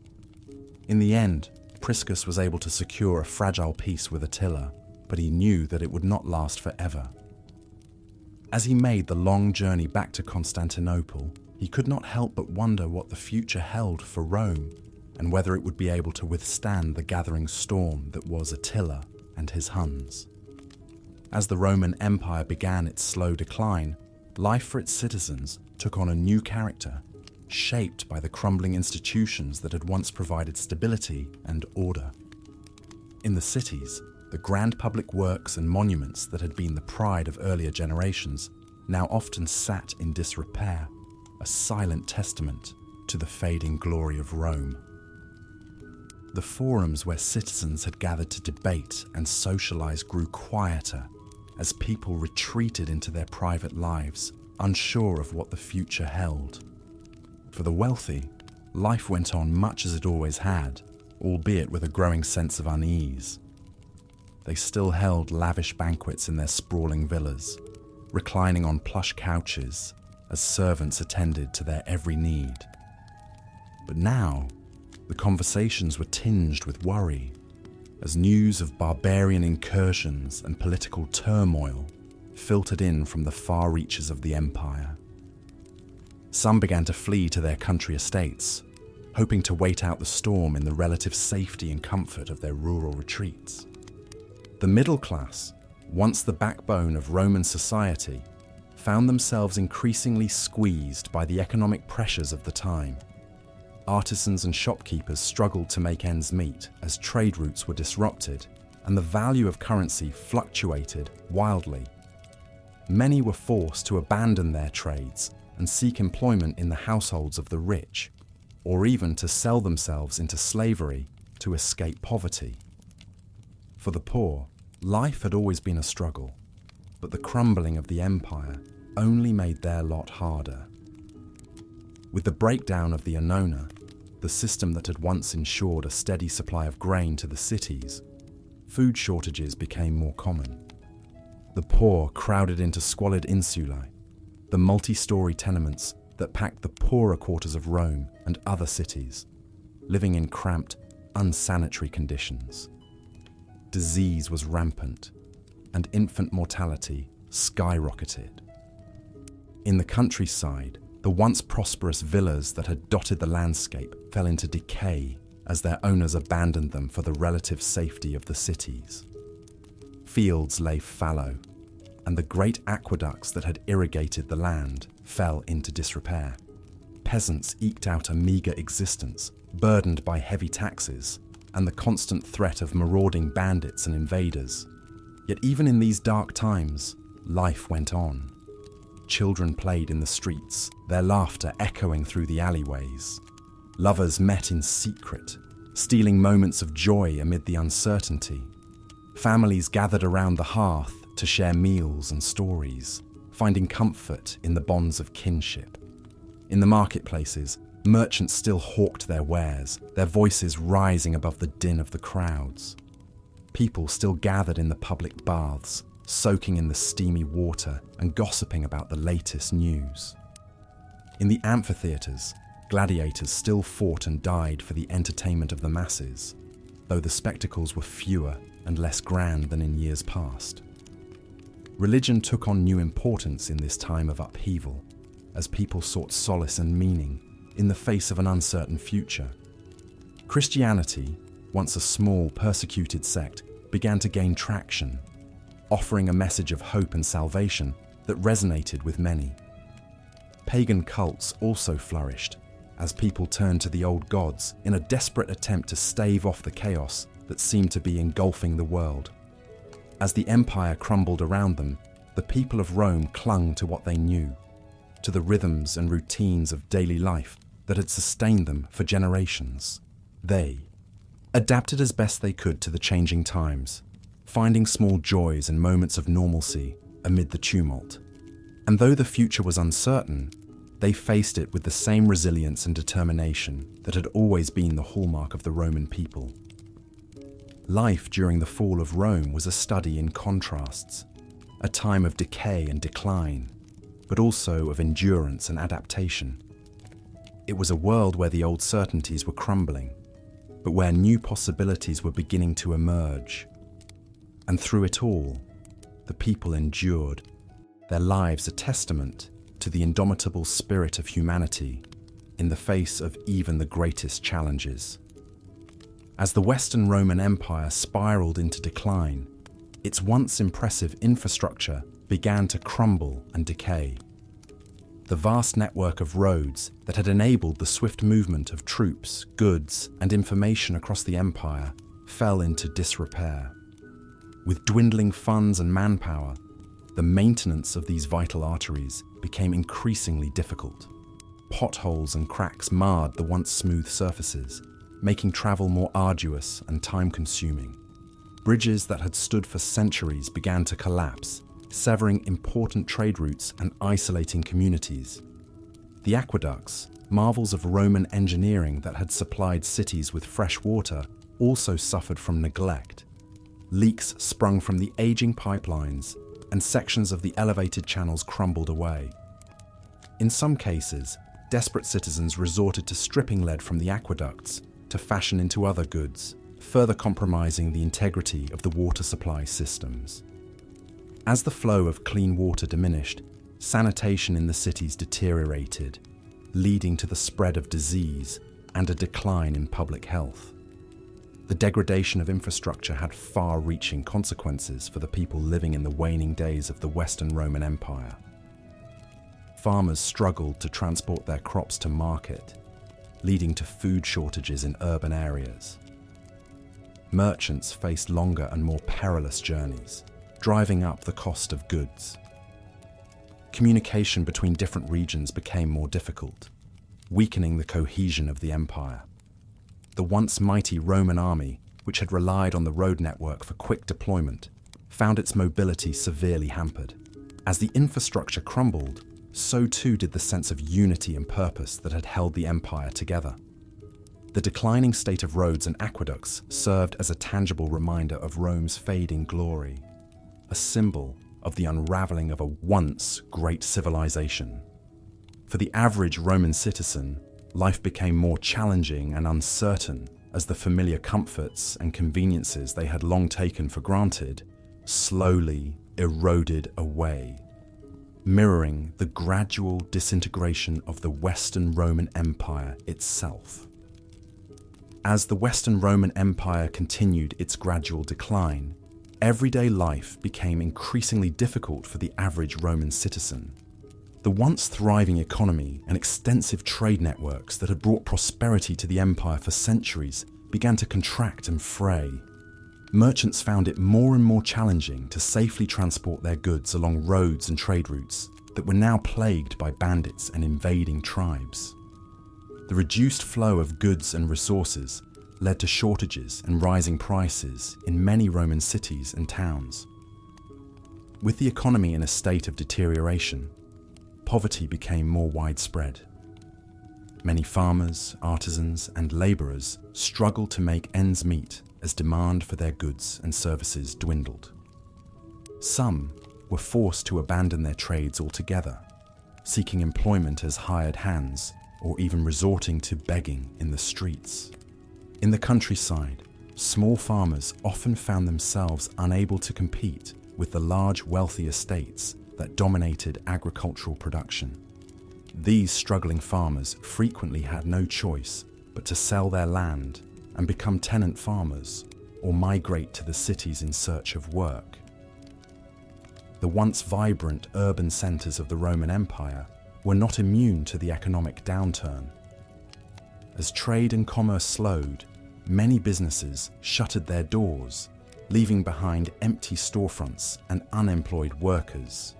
In the end, Priscus was able to secure a fragile peace with Attila, but he knew that it would not last forever. As he made the long journey back to Constantinople, he could not help but wonder what the future held for Rome, and whether it would be able to withstand the gathering storm that was Attila and his Huns. As the Roman Empire began its slow decline, life for its citizens took on a new character, shaped by the crumbling institutions that had once provided stability and order. In the cities, the grand public works and monuments that had been the pride of earlier generations now often sat in disrepair, a silent testament to the fading glory of Rome. The forums where citizens had gathered to debate and socialize grew quieter as people retreated into their private lives, unsure of what the future held. For the wealthy, life went on much as it always had, albeit with a growing sense of unease. They still held lavish banquets in their sprawling villas, reclining on plush couches as servants attended to their every need. But now, the conversations were tinged with worry, as news of barbarian incursions and political turmoil filtered in from the far reaches of the empire. Some began to flee to their country estates, hoping to wait out the storm in the relative safety and comfort of their rural retreats. The middle class, once the backbone of Roman society, found themselves increasingly squeezed by the economic pressures of the time. Artisans and shopkeepers struggled to make ends meet as trade routes were disrupted and the value of currency fluctuated wildly. Many were forced to abandon their trades and seek employment in the households of the rich, or even to sell themselves into slavery to escape poverty. For the poor, life had always been a struggle, but the crumbling of the empire only made their lot harder. With the breakdown of the annona, the system that had once ensured a steady supply of grain to the cities, food shortages became more common. The poor crowded into squalid insulae, the multi-story tenements that packed the poorer quarters of Rome and other cities, living in cramped, unsanitary conditions. Disease was rampant, and infant mortality skyrocketed. In the countryside, the once prosperous villas that had dotted the landscape fell into decay as their owners abandoned them for the relative safety of the cities. Fields lay fallow, and the great aqueducts that had irrigated the land fell into disrepair. Peasants eked out a meagre existence, burdened by heavy taxes and the constant threat of marauding bandits and invaders. Yet even in these dark times, life went on. Children played in the streets, their laughter echoing through the alleyways. Lovers met in secret, stealing moments of joy amid the uncertainty. Families gathered around the hearth to share meals and stories, finding comfort in the bonds of kinship. In the marketplaces, merchants still hawked their wares, their voices rising above the din of the crowds. People still gathered in the public baths, soaking in the steamy water and gossiping about the latest news. In the amphitheatres, gladiators still fought and died for the entertainment of the masses, though the spectacles were fewer and less grand than in years past. Religion took on new importance in this time of upheaval, as people sought solace and meaning in the face of an uncertain future. Christianity, once a small, persecuted sect, began to gain traction, offering a message of hope and salvation that resonated with many. Pagan cults also flourished, as people turned to the old gods in a desperate attempt to stave off the chaos that seemed to be engulfing the world. As the empire crumbled around them, the people of Rome clung to what they knew, to the rhythms and routines of daily life that had sustained them for generations. They adapted as best they could to the changing times, finding small joys and moments of normalcy amid the tumult. And though the future was uncertain, they faced it with the same resilience and determination that had always been the hallmark of the Roman people. Life during the fall of Rome was a study in contrasts, a time of decay and decline, but also of endurance and adaptation. It was a world where the old certainties were crumbling, but where new possibilities were beginning to emerge. And through it all, the people endured, their lives a testament to the indomitable spirit of humanity in the face of even the greatest challenges. As the Western Roman Empire spiraled into decline, its once impressive infrastructure began to crumble and decay. The vast network of roads that had enabled the swift movement of troops, goods, and information across the empire fell into disrepair. With dwindling funds and manpower, the maintenance of these vital arteries became increasingly difficult. Potholes and cracks marred the once smooth surfaces, making travel more arduous and time-consuming. Bridges that had stood for centuries began to collapse, severing important trade routes and isolating communities. The aqueducts, marvels of Roman engineering that had supplied cities with fresh water, also suffered from neglect. Leaks sprung from the aging pipelines, and sections of the elevated channels crumbled away. In some cases, desperate citizens resorted to stripping lead from the aqueducts to fashion into other goods, further compromising the integrity of the water supply systems. As the flow of clean water diminished, sanitation in the cities deteriorated, leading to the spread of disease and a decline in public health. The degradation of infrastructure had far-reaching consequences for the people living in the waning days of the Western Roman Empire. Farmers struggled to transport their crops to market, leading to food shortages in urban areas. Merchants faced longer and more perilous journeys, driving up the cost of goods. Communication between different regions became more difficult, weakening the cohesion of the empire. The once mighty Roman army, which had relied on the road network for quick deployment, found its mobility severely hampered. As the infrastructure crumbled, so too did the sense of unity and purpose that had held the empire together. The declining state of roads and aqueducts served as a tangible reminder of Rome's fading glory, a symbol of the unraveling of a once great civilization. For the average Roman citizen, life became more challenging and uncertain as the familiar comforts and conveniences they had long taken for granted slowly eroded away, mirroring the gradual disintegration of the Western Roman Empire itself. As the Western Roman Empire continued its gradual decline, everyday life became increasingly difficult for the average Roman citizen. The once thriving economy and extensive trade networks that had brought prosperity to the empire for centuries began to contract and fray. Merchants found it more and more challenging to safely transport their goods along roads and trade routes that were now plagued by bandits and invading tribes. The reduced flow of goods and resources led to shortages and rising prices in many Roman cities and towns. With the economy in a state of deterioration, poverty became more widespread. Many farmers, artisans, and laborers struggled to make ends meet as demand for their goods and services dwindled. Some were forced to abandon their trades altogether, seeking employment as hired hands or even resorting to begging in the streets. In the countryside, small farmers often found themselves unable to compete with the large, wealthy estates that dominated agricultural production. These struggling farmers frequently had no choice but to sell their land and become tenant farmers or migrate to the cities in search of work. The once vibrant urban centers of the Roman Empire were not immune to the economic downturn. As trade and commerce slowed, many businesses shuttered their doors, leaving behind empty storefronts and unemployed workers.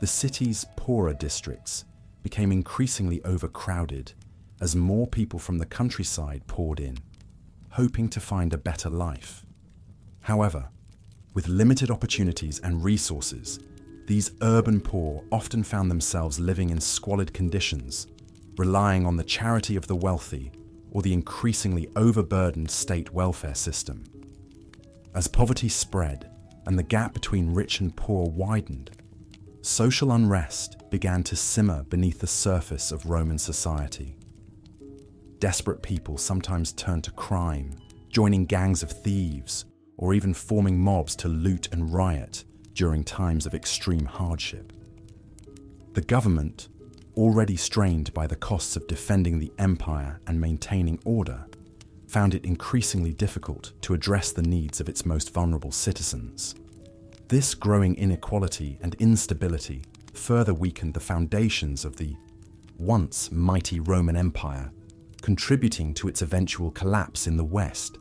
The city's poorer districts became increasingly overcrowded as more people from the countryside poured in, hoping to find a better life. However, with limited opportunities and resources, these urban poor often found themselves living in squalid conditions, relying on the charity of the wealthy or the increasingly overburdened state welfare system. As poverty spread and the gap between rich and poor widened, social unrest began to simmer beneath the surface of Roman society. Desperate people sometimes turned to crime, joining gangs of thieves, or even forming mobs to loot and riot during times of extreme hardship. The government, already strained by the costs of defending the empire and maintaining order, found it increasingly difficult to address the needs of its most vulnerable citizens. This growing inequality and instability further weakened the foundations of the once mighty Roman Empire, contributing to its eventual collapse in the West.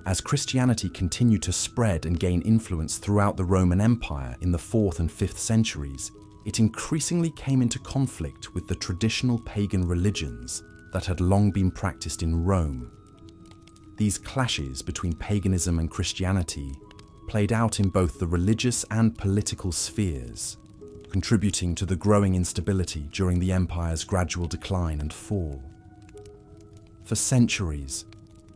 As Christianity continued to spread and gain influence throughout the Roman Empire in the 4th and 5th centuries, it increasingly came into conflict with the traditional pagan religions that had long been practiced in Rome. These clashes between paganism and Christianity played out in both the religious and political spheres, contributing to the growing instability during the empire's gradual decline and fall. For centuries,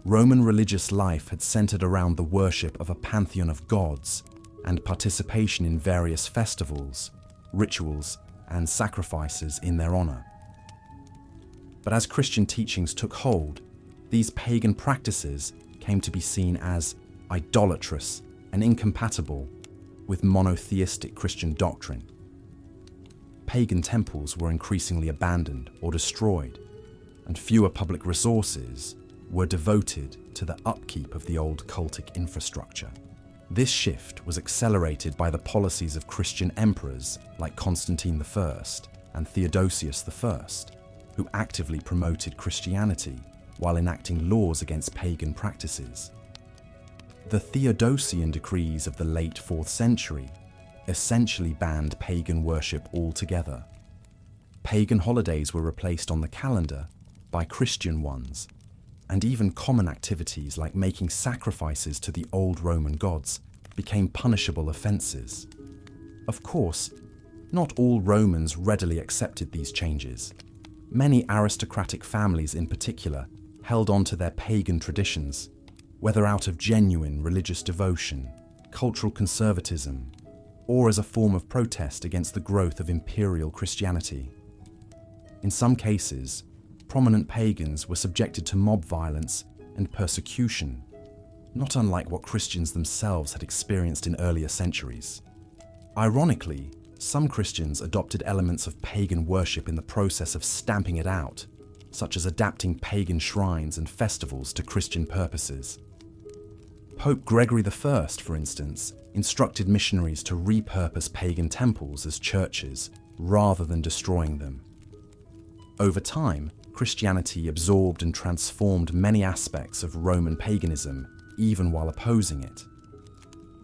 Roman religious life had centered around the worship of a pantheon of gods and participation in various festivals, rituals, and sacrifices in their honor. But as Christian teachings took hold, these pagan practices came to be seen as idolatrous and incompatible with monotheistic Christian doctrine. Pagan temples were increasingly abandoned or destroyed, and fewer public resources were devoted to the upkeep of the old cultic infrastructure. This shift was accelerated by the policies of Christian emperors like Constantine I and Theodosius I, who actively promoted Christianity while enacting laws against pagan practices. The Theodosian decrees of the late 4th century essentially banned pagan worship altogether. Pagan holidays were replaced on the calendar by Christian ones, and even common activities like making sacrifices to the old Roman gods became punishable offences. Of course, not all Romans readily accepted these changes. Many aristocratic families in particular held on to their pagan traditions, whether out of genuine religious devotion, cultural conservatism, or as a form of protest against the growth of imperial Christianity. In some cases, prominent pagans were subjected to mob violence and persecution, not unlike what Christians themselves had experienced in earlier centuries. Ironically, some Christians adopted elements of pagan worship in the process of stamping it out, such as adapting pagan shrines and festivals to Christian purposes. Pope Gregory I, for instance, instructed missionaries to repurpose pagan temples as churches rather than destroying them. Over time, Christianity absorbed and transformed many aspects of Roman paganism, even while opposing it.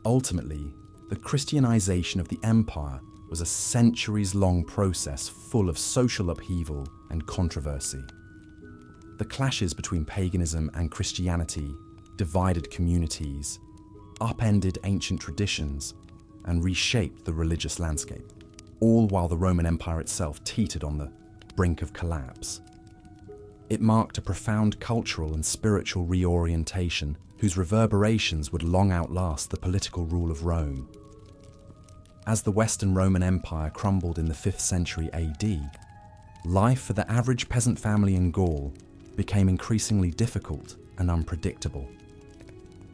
Ultimately, the Christianization of the empire was a centuries-long process full of social upheaval and controversy. The clashes between paganism and Christianity divided communities, upended ancient traditions, and reshaped the religious landscape, all while the Roman Empire itself teetered on the brink of collapse. It marked a profound cultural and spiritual reorientation whose reverberations would long outlast the political rule of Rome. As the Western Roman Empire crumbled in the 5th century AD, life for the average peasant family in Gaul became increasingly difficult and unpredictable.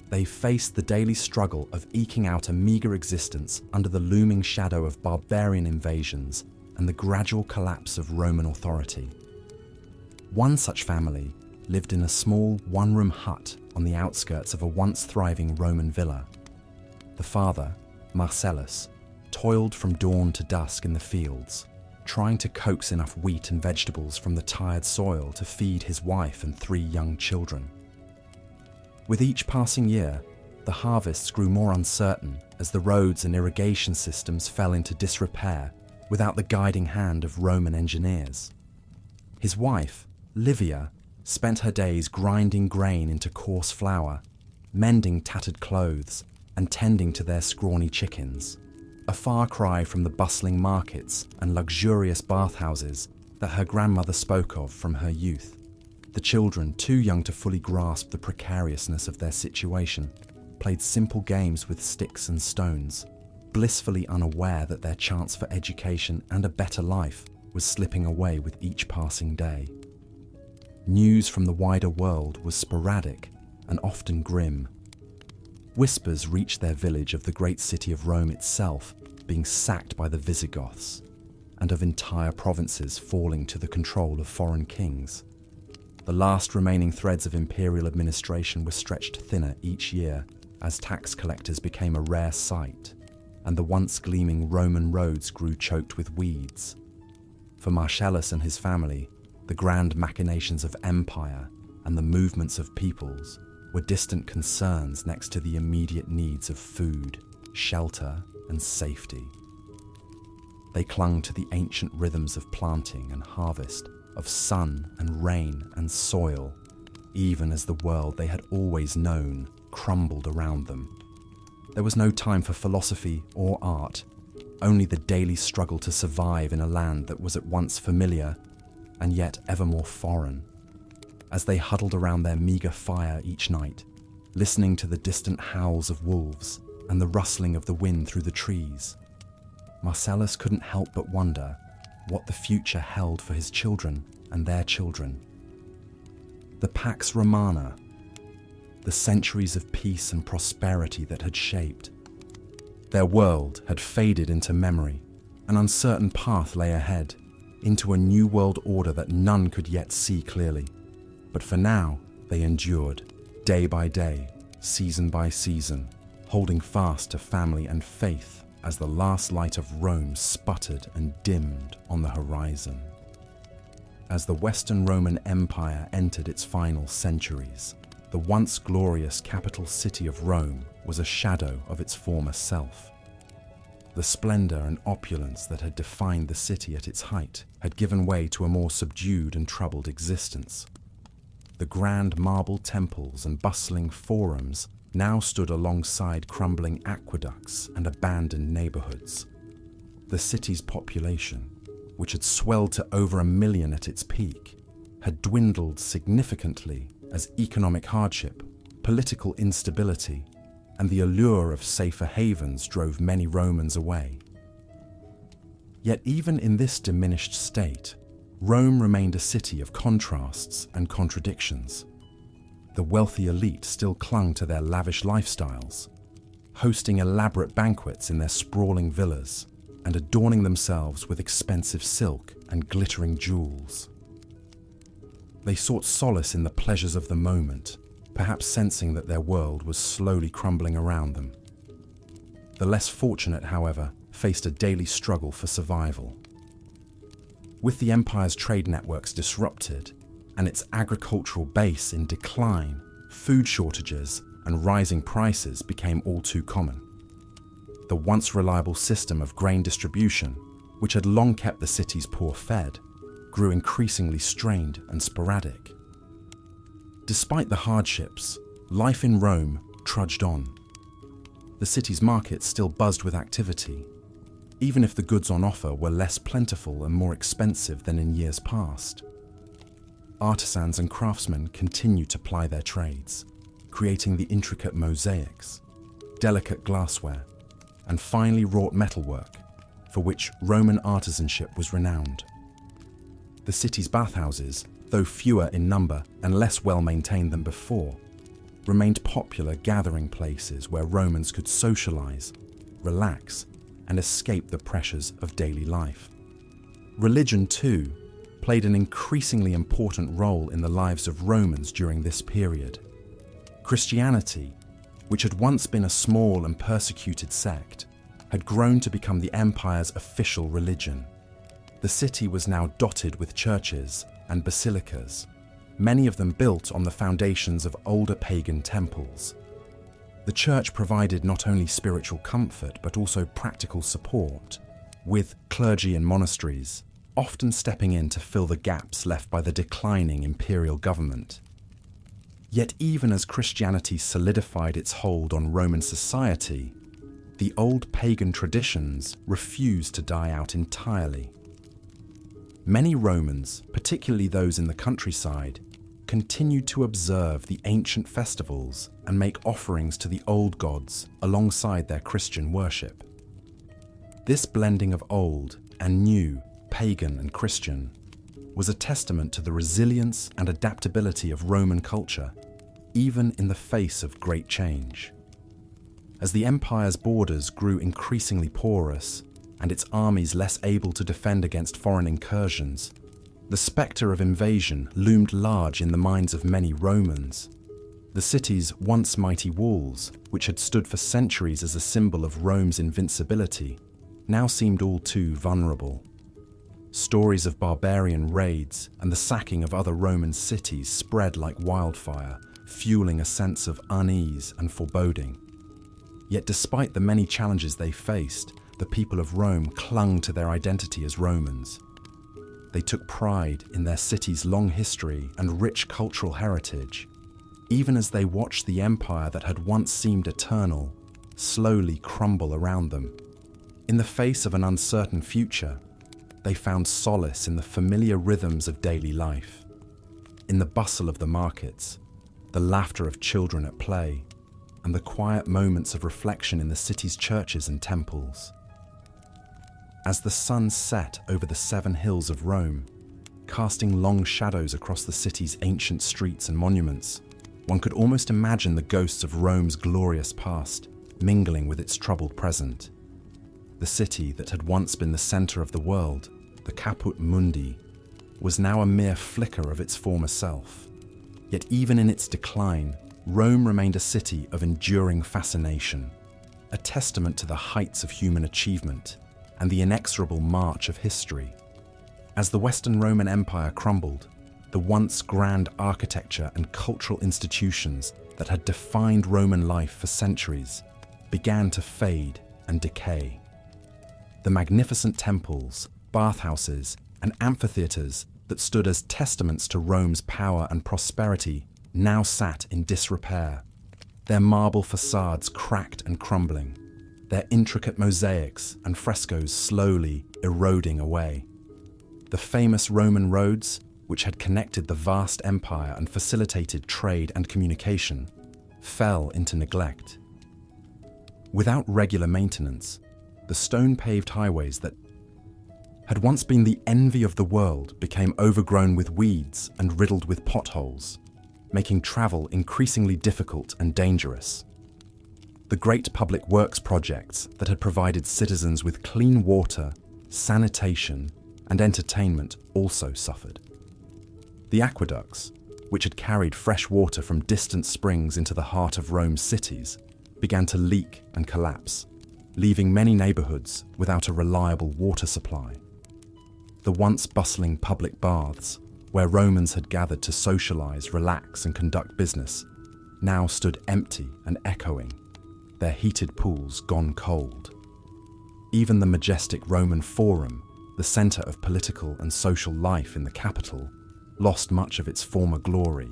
They faced the daily struggle of eking out a meagre existence under the looming shadow of barbarian invasions and the gradual collapse of Roman authority. One such family lived in a small one-room hut on the outskirts of a once thriving Roman villa. The father, Marcellus, toiled from dawn to dusk in the fields, trying to coax enough wheat and vegetables from the tired soil to feed his wife and 3 young children. With each passing year, the harvests grew more uncertain as the roads and irrigation systems fell into disrepair without the guiding hand of Roman engineers. His wife, Livia, spent her days grinding grain into coarse flour, mending tattered clothes, and tending to their scrawny chickens, a far cry from the bustling markets and luxurious bathhouses that her grandmother spoke of from her youth. The children, too young to fully grasp the precariousness of their situation, played simple games with sticks and stones, blissfully unaware that their chance for education and a better life was slipping away with each passing day. News from the wider world was sporadic and often grim. Whispers reached their village of the great city of Rome itself being sacked by the Visigoths, and of entire provinces falling to the control of foreign kings. The last remaining threads of imperial administration were stretched thinner each year as tax collectors became a rare sight, and the once gleaming Roman roads grew choked with weeds. For Marcellus and his family, the grand machinations of empire and the movements of peoples were distant concerns next to the immediate needs of food, shelter, and safety. They clung to the ancient rhythms of planting and harvest, of sun and rain and soil, even as the world they had always known crumbled around them. There was no time for philosophy or art, only the daily struggle to survive in a land that was at once familiar and yet ever more foreign. As they huddled around their meagre fire each night, listening to the distant howls of wolves and the rustling of the wind through the trees, Marcellus couldn't help but wonder what the future held for his children and their children. The Pax Romana, the centuries of peace and prosperity that had shaped. Their world had faded into memory. An uncertain path lay ahead, into a new world order that none could yet see clearly. But for now, they endured, day by day, season by season, holding fast to family and faith as the last light of Rome sputtered and dimmed on the horizon. As the Western Roman Empire entered its final centuries, the once glorious capital city of Rome was a shadow of its former self. The splendor and opulence that had defined the city at its height had given way to a more subdued and troubled existence. The grand marble temples and bustling forums now stood alongside crumbling aqueducts and abandoned neighborhoods. The city's population, which had swelled to over 1 million at its peak, had dwindled significantly as economic hardship, political instability, and the allure of safer havens drove many Romans away. Yet even in this diminished state, Rome remained a city of contrasts and contradictions. The wealthy elite still clung to their lavish lifestyles, hosting elaborate banquets in their sprawling villas and adorning themselves with expensive silk and glittering jewels. They sought solace in the pleasures of the moment, perhaps sensing that their world was slowly crumbling around them. The less fortunate, however, faced a daily struggle for survival. With the empire's trade networks disrupted and its agricultural base in decline, food shortages and rising prices became all too common. The once reliable system of grain distribution, which had long kept the city's poor fed, grew increasingly strained and sporadic. Despite the hardships, life in Rome trudged on. The city's markets still buzzed with activity, even if the goods on offer were less plentiful and more expensive than in years past. Artisans and craftsmen continued to ply their trades, creating the intricate mosaics, delicate glassware, and finely wrought metalwork, for which Roman artisanship was renowned. The city's bathhouses, though fewer in number and less well maintained than before, remained popular gathering places where Romans could socialize, relax, and escape the pressures of daily life. Religion, too, played an increasingly important role in the lives of Romans during this period. Christianity, which had once been a small and persecuted sect, had grown to become the empire's official religion. The city was now dotted with churches and basilicas, many of them built on the foundations of older pagan temples. The church provided not only spiritual comfort but also practical support, with clergy and monasteries often stepping in to fill the gaps left by the declining imperial government. Yet even as Christianity solidified its hold on Roman society, the old pagan traditions refused to die out entirely. Many Romans, particularly those in the countryside, continued to observe the ancient festivals and make offerings to the old gods alongside their Christian worship. This blending of old and new, pagan and Christian, was a testament to the resilience and adaptability of Roman culture, even in the face of great change. As the empire's borders grew increasingly porous and its armies less able to defend against foreign incursions, the spectre of invasion loomed large in the minds of many Romans. The city's once mighty walls, which had stood for centuries as a symbol of Rome's invincibility, now seemed all too vulnerable. Stories of barbarian raids and the sacking of other Roman cities spread like wildfire, fueling a sense of unease and foreboding. Yet despite the many challenges they faced, the people of Rome clung to their identity as Romans. They took pride in their city's long history and rich cultural heritage, even as they watched the empire that had once seemed eternal slowly crumble around them. In the face of an uncertain future, they found solace in the familiar rhythms of daily life, in the bustle of the markets, the laughter of children at play, and the quiet moments of reflection in the city's churches and temples. As the sun set over the 7 hills of Rome, casting long shadows across the city's ancient streets and monuments. One could almost imagine the ghosts of Rome's glorious past mingling with its troubled present. The city that had once been the center of the world, the Caput Mundi, was now a mere flicker of its former self. Yet even in its decline, Rome remained a city of enduring fascination, a testament to the heights of human achievement and the inexorable march of history. As the Western Roman Empire crumbled, the once grand architecture and cultural institutions that had defined Roman life for centuries began to fade and decay. The magnificent temples, bathhouses, and amphitheatres that stood as testaments to Rome's power and prosperity now sat in disrepair, their marble facades cracked and crumbling, their intricate mosaics and frescoes slowly eroding away. The famous Roman roads, which had connected the vast empire and facilitated trade and communication, fell into neglect. Without regular maintenance, the stone-paved highways that had once been the envy of the world became overgrown with weeds and riddled with potholes, making travel increasingly difficult and dangerous. The great public works projects that had provided citizens with clean water, sanitation, and entertainment also suffered. The aqueducts, which had carried fresh water from distant springs into the heart of Rome's cities, began to leak and collapse, leaving many neighborhoods without a reliable water supply. The once bustling public baths, where Romans had gathered to socialize, relax, and conduct business, now stood empty and echoing, their heated pools gone cold. Even the majestic Roman Forum, the center of political and social life in the capital, lost much of its former glory.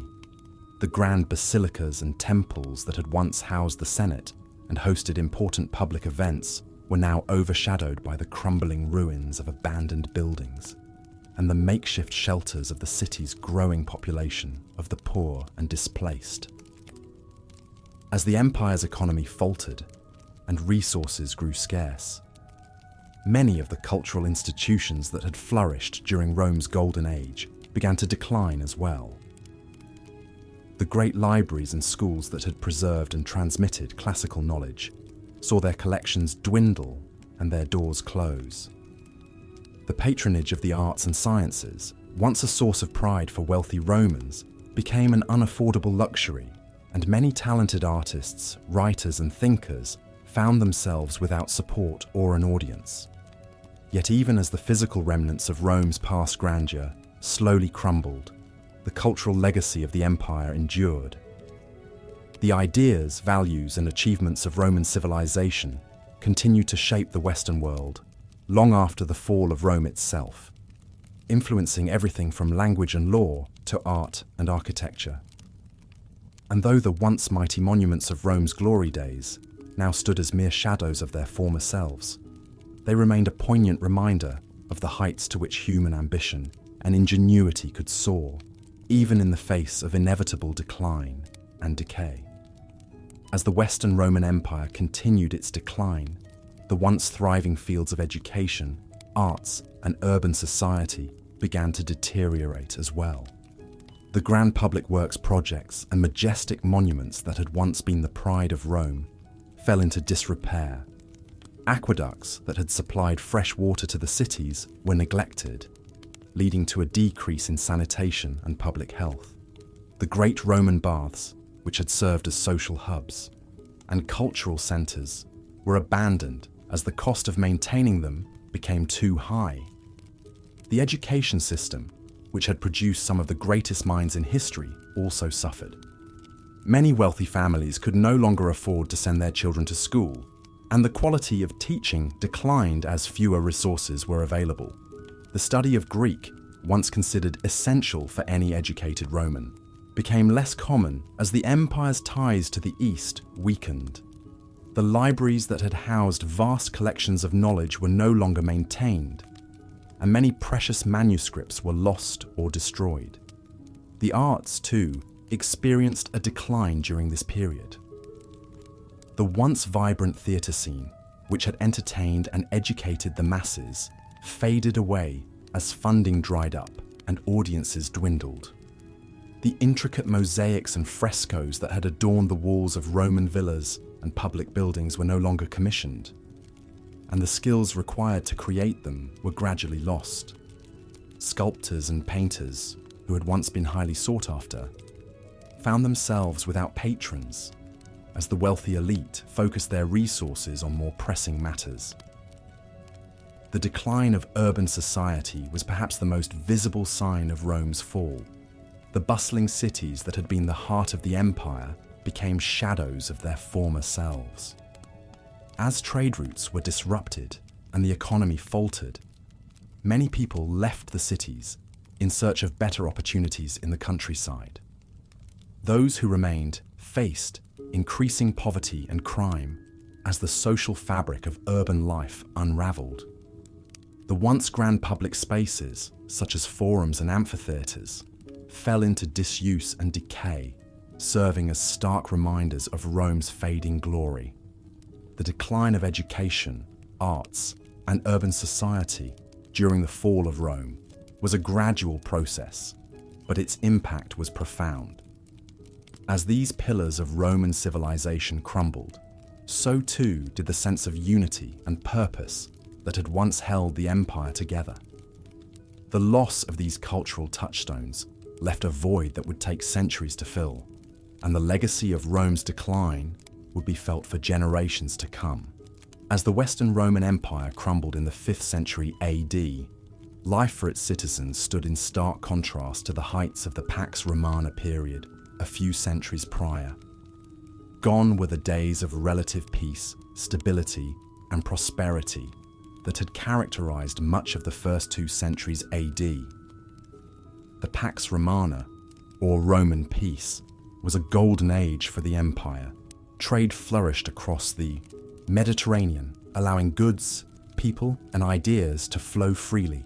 The grand basilicas and temples that had once housed the Senate and hosted important public events were now overshadowed by the crumbling ruins of abandoned buildings and the makeshift shelters of the city's growing population of the poor and displaced. As the empire's economy faltered and resources grew scarce, many of the cultural institutions that had flourished during Rome's golden age began to decline as well. The great libraries and schools that had preserved and transmitted classical knowledge saw their collections dwindle and their doors close. The patronage of the arts and sciences, once a source of pride for wealthy Romans, became an unaffordable luxury, and many talented artists, writers, and thinkers found themselves without support or an audience. Yet even as the physical remnants of Rome's past grandeur slowly crumbled, the cultural legacy of the empire endured. The ideas, values, and achievements of Roman civilization continued to shape the Western world long after the fall of Rome itself, influencing everything from language and law to art and architecture. And though the once mighty monuments of Rome's glory days now stood as mere shadows of their former selves, they remained a poignant reminder of the heights to which human ambition and ingenuity could soar, even in the face of inevitable decline and decay. As the Western Roman Empire continued its decline, the once thriving fields of education, arts, and urban society began to deteriorate as well. The grand public works projects and majestic monuments that had once been the pride of Rome fell into disrepair. Aqueducts that had supplied fresh water to the cities were neglected, leading to a decrease in sanitation and public health. The great Roman baths, which had served as social hubs and cultural centers, were abandoned as the cost of maintaining them became too high. The education system, which had produced some of the greatest minds in history, also suffered. Many wealthy families could no longer afford to send their children to school, and the quality of teaching declined as fewer resources were available. The study of Greek, once considered essential for any educated Roman, became less common as the empire's ties to the East weakened. The libraries that had housed vast collections of knowledge were no longer maintained, and many precious manuscripts were lost or destroyed. The arts, too, experienced a decline during this period. The once vibrant theatre scene, which had entertained and educated the masses, faded away as funding dried up, and audiences dwindled. The intricate mosaics and frescoes that had adorned the walls of Roman villas and public buildings were no longer commissioned, and the skills required to create them were gradually lost. Sculptors and painters, who had once been highly sought after, found themselves without patrons, as the wealthy elite focused their resources on more pressing matters. The decline of urban society was perhaps the most visible sign of Rome's fall. The bustling cities that had been the heart of the empire became shadows of their former selves. As trade routes were disrupted and the economy faltered, many people left the cities in search of better opportunities in the countryside. Those who remained faced increasing poverty and crime as the social fabric of urban life unraveled. The once grand public spaces, such as forums and amphitheatres, fell into disuse and decay, serving as stark reminders of Rome's fading glory. The decline of education, arts, and urban society during the fall of Rome was a gradual process, but its impact was profound. As these pillars of Roman civilization crumbled, so too did the sense of unity and purpose that had once held the empire together. The loss of these cultural touchstones left a void that would take centuries to fill, and the legacy of Rome's decline would be felt for generations to come. As the Western Roman Empire crumbled in the 5th century AD, life for its citizens stood in stark contrast to the heights of the Pax Romana period a few centuries prior. Gone were the days of relative peace, stability, and prosperity that had characterized much of the first 2 centuries AD. The Pax Romana, or Roman peace, was a golden age for the empire. Trade flourished across the Mediterranean, allowing goods, people, and ideas to flow freely.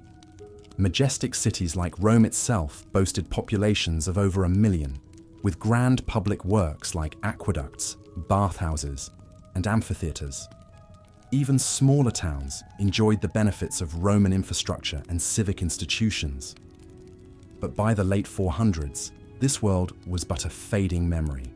Majestic cities like Rome itself boasted populations of over 1 million, with grand public works like aqueducts, bathhouses, and amphitheatres. Even smaller towns enjoyed the benefits of Roman infrastructure and civic institutions. But by the late 400s, this world was but a fading memory.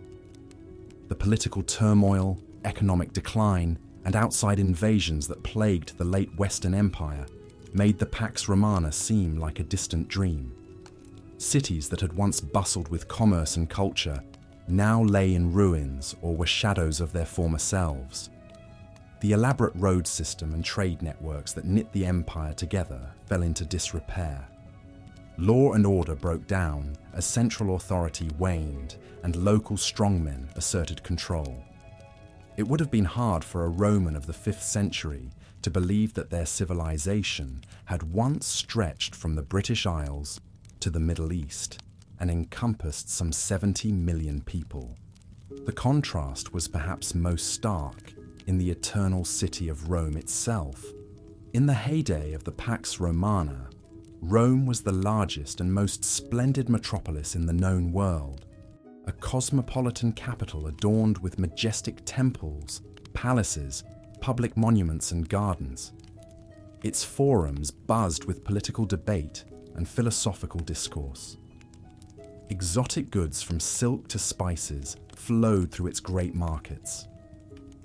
The political turmoil, economic decline, and outside invasions that plagued the late Western Empire made the Pax Romana seem like a distant dream. Cities that had once bustled with commerce and culture now lay in ruins or were shadows of their former selves. The elaborate road system and trade networks that knit the empire together fell into disrepair. Law and order broke down as central authority waned and local strongmen asserted control. It would have been hard for a Roman of the 5th century to believe that their civilization had once stretched from the British Isles to the Middle East and encompassed some 70 million people. The contrast was perhaps most stark in the eternal city of Rome itself. In the heyday of the Pax Romana, Rome was the largest and most splendid metropolis in the known world, a cosmopolitan capital adorned with majestic temples, palaces, public monuments and gardens. Its forums buzzed with political debate and philosophical discourse. Exotic goods from silk to spices flowed through its great markets.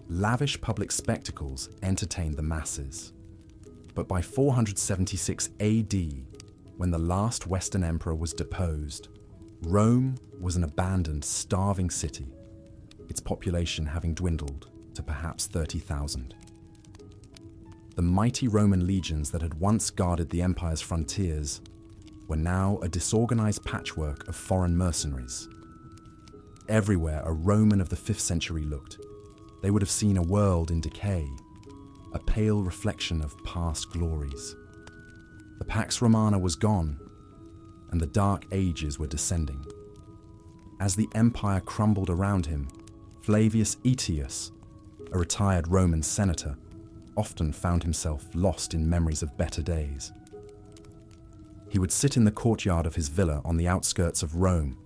Lavish public spectacles entertained the masses. But by 476 AD, when the last Western emperor was deposed, Rome was an abandoned, starving city, its population having dwindled to perhaps 30,000. The mighty Roman legions that had once guarded the empire's frontiers were now a disorganized patchwork of foreign mercenaries. Everywhere a Roman of the 5th century looked, they would have seen a world in decay, a pale reflection of past glories. The Pax Romana was gone, and the Dark Ages were descending. As the empire crumbled around him, Flavius Aetius, a retired Roman senator, often found himself lost in memories of better days. He would sit in the courtyard of his villa on the outskirts of Rome,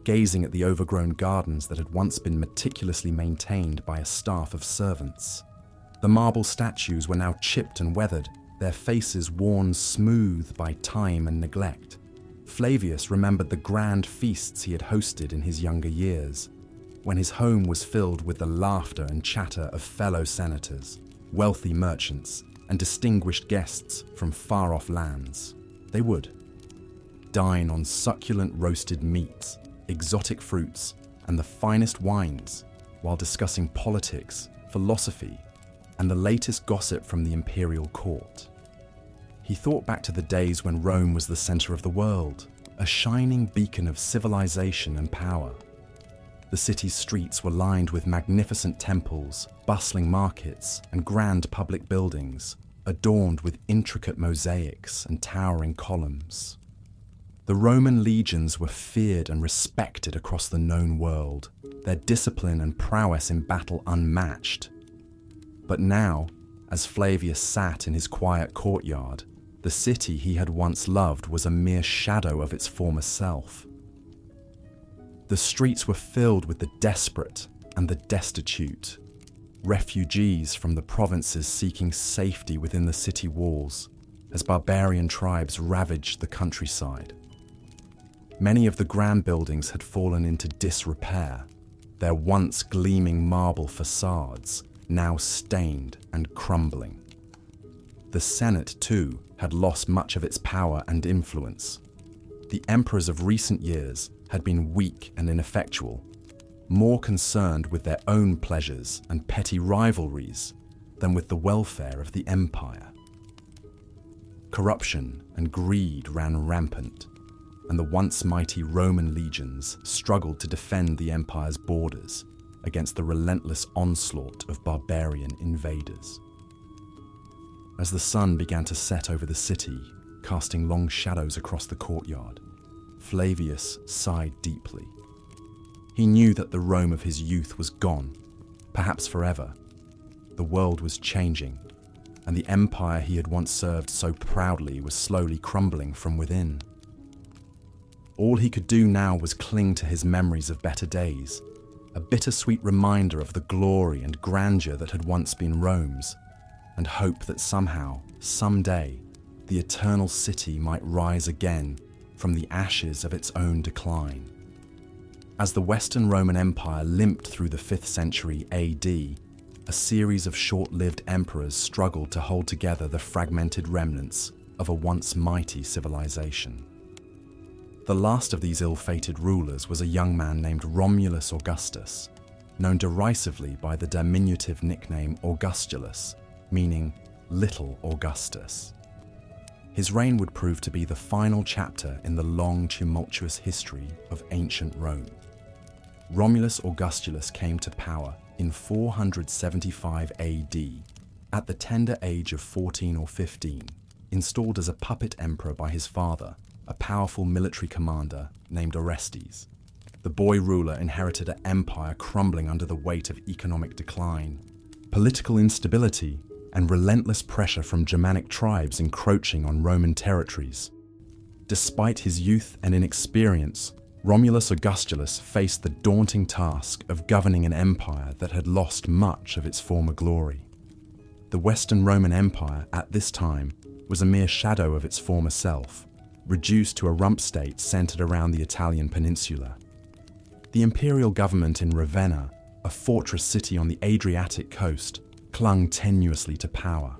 gazing at the overgrown gardens that had once been meticulously maintained by a staff of servants. The marble statues were now chipped and weathered, their faces worn smooth by time and neglect. Flavius remembered the grand feasts he had hosted in his younger years, when his home was filled with the laughter and chatter of fellow senators, wealthy merchants, and distinguished guests from far-off lands. They would dine on succulent roasted meats, exotic fruits, and the finest wines, while discussing politics, philosophy, and the latest gossip from the imperial court. He thought back to the days when Rome was the center of the world, a shining beacon of civilization and power. The city's streets were lined with magnificent temples, bustling markets, and grand public buildings, adorned with intricate mosaics and towering columns. The Roman legions were feared and respected across the known world, their discipline and prowess in battle unmatched. But now, as Flavius sat in his quiet courtyard, the city he had once loved was a mere shadow of its former self. The streets were filled with the desperate and the destitute, refugees from the provinces seeking safety within the city walls, as barbarian tribes ravaged the countryside. Many of the grand buildings had fallen into disrepair, their once gleaming marble facades now stained and crumbling. The Senate, too, had lost much of its power and influence. The emperors of recent years had been weak and ineffectual, more concerned with their own pleasures and petty rivalries than with the welfare of the empire. Corruption and greed ran rampant, and the once mighty Roman legions struggled to defend the empire's borders against the relentless onslaught of barbarian invaders. As the sun began to set over the city, casting long shadows across the courtyard, Flavius sighed deeply. He knew that the Rome of his youth was gone, perhaps forever. The world was changing, and the empire he had once served so proudly was slowly crumbling from within. All he could do now was cling to his memories of better days, a bittersweet reminder of the glory and grandeur that had once been Rome's, and hope that somehow, someday, the eternal city might rise again from the ashes of its own decline. As the Western Roman Empire limped through the 5th century AD, a series of short-lived emperors struggled to hold together the fragmented remnants of a once mighty civilization. The last of these ill-fated rulers was a young man named Romulus Augustus, known derisively by the diminutive nickname Augustulus, meaning Little Augustus. His reign would prove to be the final chapter in the long, tumultuous history of ancient Rome. Romulus Augustulus came to power in 475 AD, at the tender age of 14 or 15, installed as a puppet emperor by his father, a powerful military commander named Orestes. The boy ruler inherited an empire crumbling under the weight of economic decline, political instability, and relentless pressure from Germanic tribes encroaching on Roman territories. Despite his youth and inexperience, Romulus Augustulus faced the daunting task of governing an empire that had lost much of its former glory. The Western Roman Empire at this time was a mere shadow of its former self, reduced to a rump state centered around the Italian peninsula. The imperial government in Ravenna, a fortress city on the Adriatic coast, clung tenuously to power.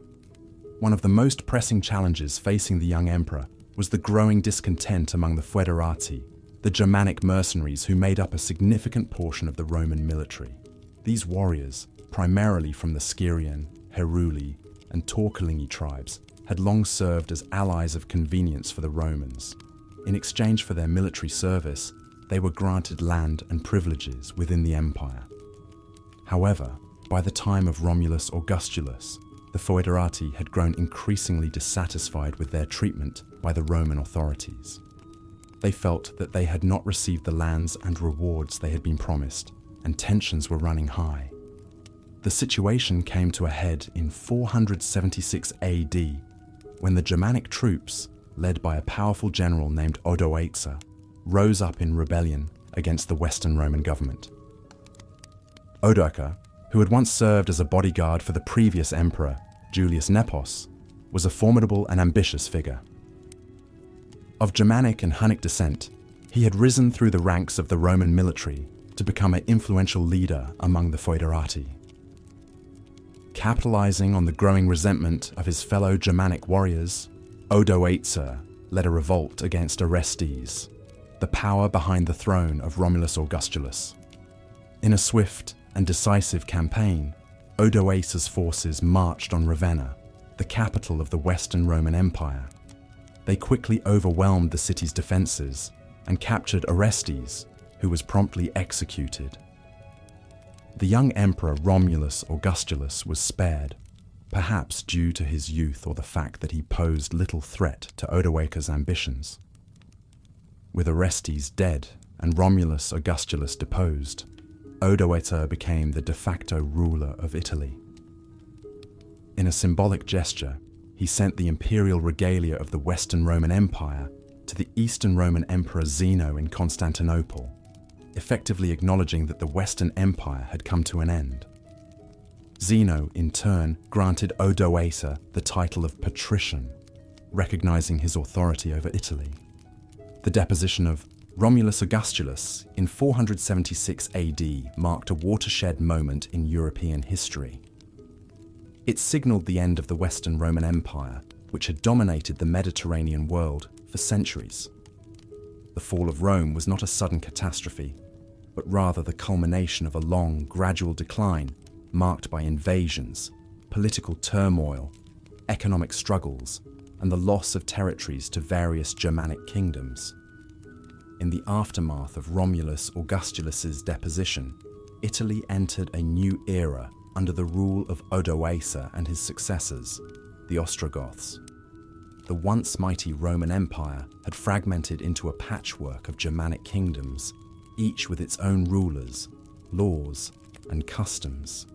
One of the most pressing challenges facing the young emperor was the growing discontent among the foederati, the Germanic mercenaries who made up a significant portion of the Roman military. These warriors, primarily from the Skirian, Heruli, and Torquelini tribes, had long served as allies of convenience for the Romans. In exchange for their military service, they were granted land and privileges within the empire. However, by the time of Romulus Augustulus, the foederati had grown increasingly dissatisfied with their treatment by the Roman authorities. They felt that they had not received the lands and rewards they had been promised, and tensions were running high. The situation came to a head in 476 AD, when the Germanic troops, led by a powerful general named Odoacer, rose up in rebellion against the Western Roman government. Odoacer, who had once served as a bodyguard for the previous emperor, Julius Nepos, was a formidable and ambitious figure. Of Germanic and Hunnic descent, he had risen through the ranks of the Roman military to become an influential leader among the foederati. Capitalizing on the growing resentment of his fellow Germanic warriors, Odoacer led a revolt against Orestes, the power behind the throne of Romulus Augustulus. In a swift and decisive campaign, Odoacer's forces marched on Ravenna, the capital of the Western Roman Empire. They quickly overwhelmed the city's defenses and captured Orestes, who was promptly executed. The young emperor Romulus Augustulus was spared, perhaps due to his youth or the fact that he posed little threat to Odoacer's ambitions. With Orestes dead and Romulus Augustulus deposed, Odoacer became the de facto ruler of Italy. In a symbolic gesture, he sent the imperial regalia of the Western Roman Empire to the Eastern Roman Emperor Zeno in Constantinople, effectively acknowledging that the Western Empire had come to an end. Zeno, in turn, granted Odoacer the title of patrician, recognizing his authority over Italy. The deposition of Romulus Augustulus in 476 AD marked a watershed moment in European history. It signaled the end of the Western Roman Empire, which had dominated the Mediterranean world for centuries. The fall of Rome was not a sudden catastrophe, but rather the culmination of a long, gradual decline marked by invasions, political turmoil, economic struggles, and the loss of territories to various Germanic kingdoms. In the aftermath of Romulus Augustulus's deposition, Italy entered a new era under the rule of Odoacer and his successors, the Ostrogoths. The once mighty Roman Empire had fragmented into a patchwork of Germanic kingdoms, each with its own rulers, laws, and customs.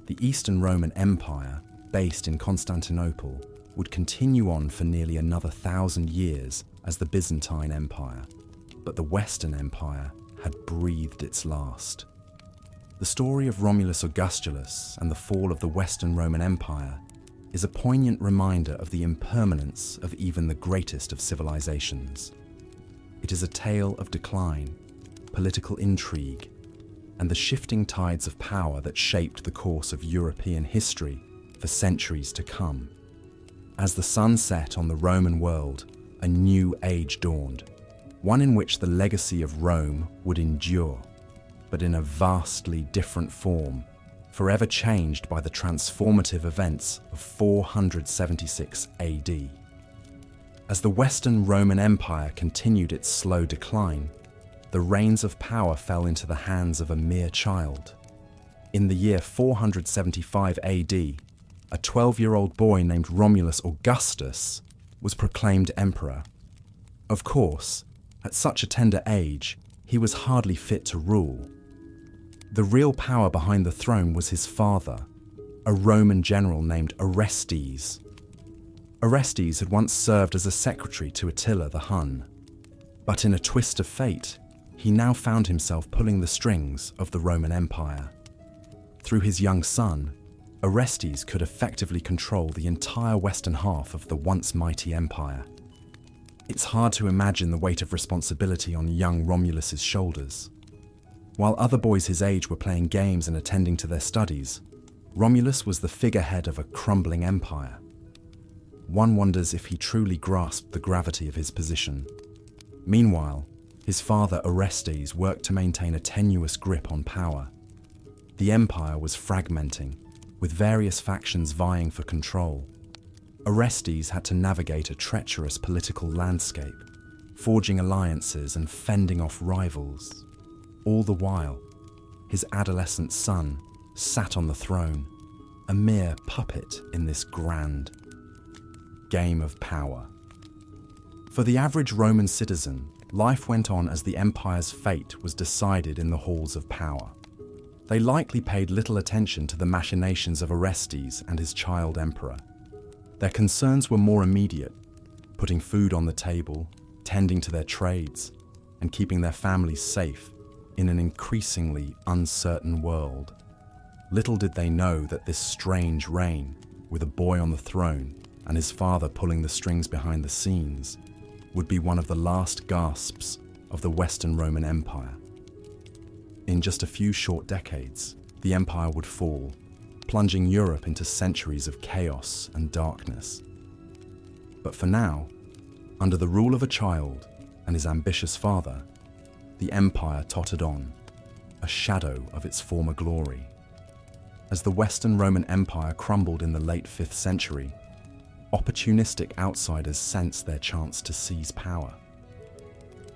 The Eastern Roman Empire, based in Constantinople, would continue on for nearly another 1,000 years as the Byzantine Empire, but the Western Empire had breathed its last. The story of Romulus Augustulus and the fall of the Western Roman Empire is a poignant reminder of the impermanence of even the greatest of civilizations. It is a tale of decline, political intrigue, and the shifting tides of power that shaped the course of European history for centuries to come. As the sun set on the Roman world, a new age dawned, one in which the legacy of Rome would endure, but in a vastly different form, forever changed by the transformative events of 476 AD. As the Western Roman Empire continued its slow decline, the reins of power fell into the hands of a mere child. In the year 475 AD, a 12-year-old boy named Romulus Augustus was proclaimed emperor. Of course, at such a tender age, he was hardly fit to rule. The real power behind the throne was his father, a Roman general named Orestes. Orestes had once served as a secretary to Attila the Hun, but in a twist of fate, he now found himself pulling the strings of the Roman Empire. Through his young son, Orestes could effectively control the entire western half of the once mighty empire. It's hard to imagine the weight of responsibility on young Romulus's shoulders. While other boys his age were playing games and attending to their studies, Romulus was the figurehead of a crumbling empire. One wonders if he truly grasped the gravity of his position. Meanwhile, his father Orestes worked to maintain a tenuous grip on power. The empire was fragmenting, with various factions vying for control. Orestes had to navigate a treacherous political landscape, forging alliances and fending off rivals. All the while, his adolescent son sat on the throne, a mere puppet in this grand game of power. For the average Roman citizen, life went on as the empire's fate was decided in the halls of power. They likely paid little attention to the machinations of Orestes and his child emperor. Their concerns were more immediate, putting food on the table, tending to their trades, and keeping their families safe in an increasingly uncertain world. Little did they know that this strange reign, with a boy on the throne and his father pulling the strings behind the scenes, would be one of the last gasps of the Western Roman Empire. In just a few short decades, the empire would fall, plunging Europe into centuries of chaos and darkness. But for now, under the rule of a child and his ambitious father, the empire tottered on, a shadow of its former glory. As the Western Roman Empire crumbled in the late 5th century, opportunistic outsiders sensed their chance to seize power.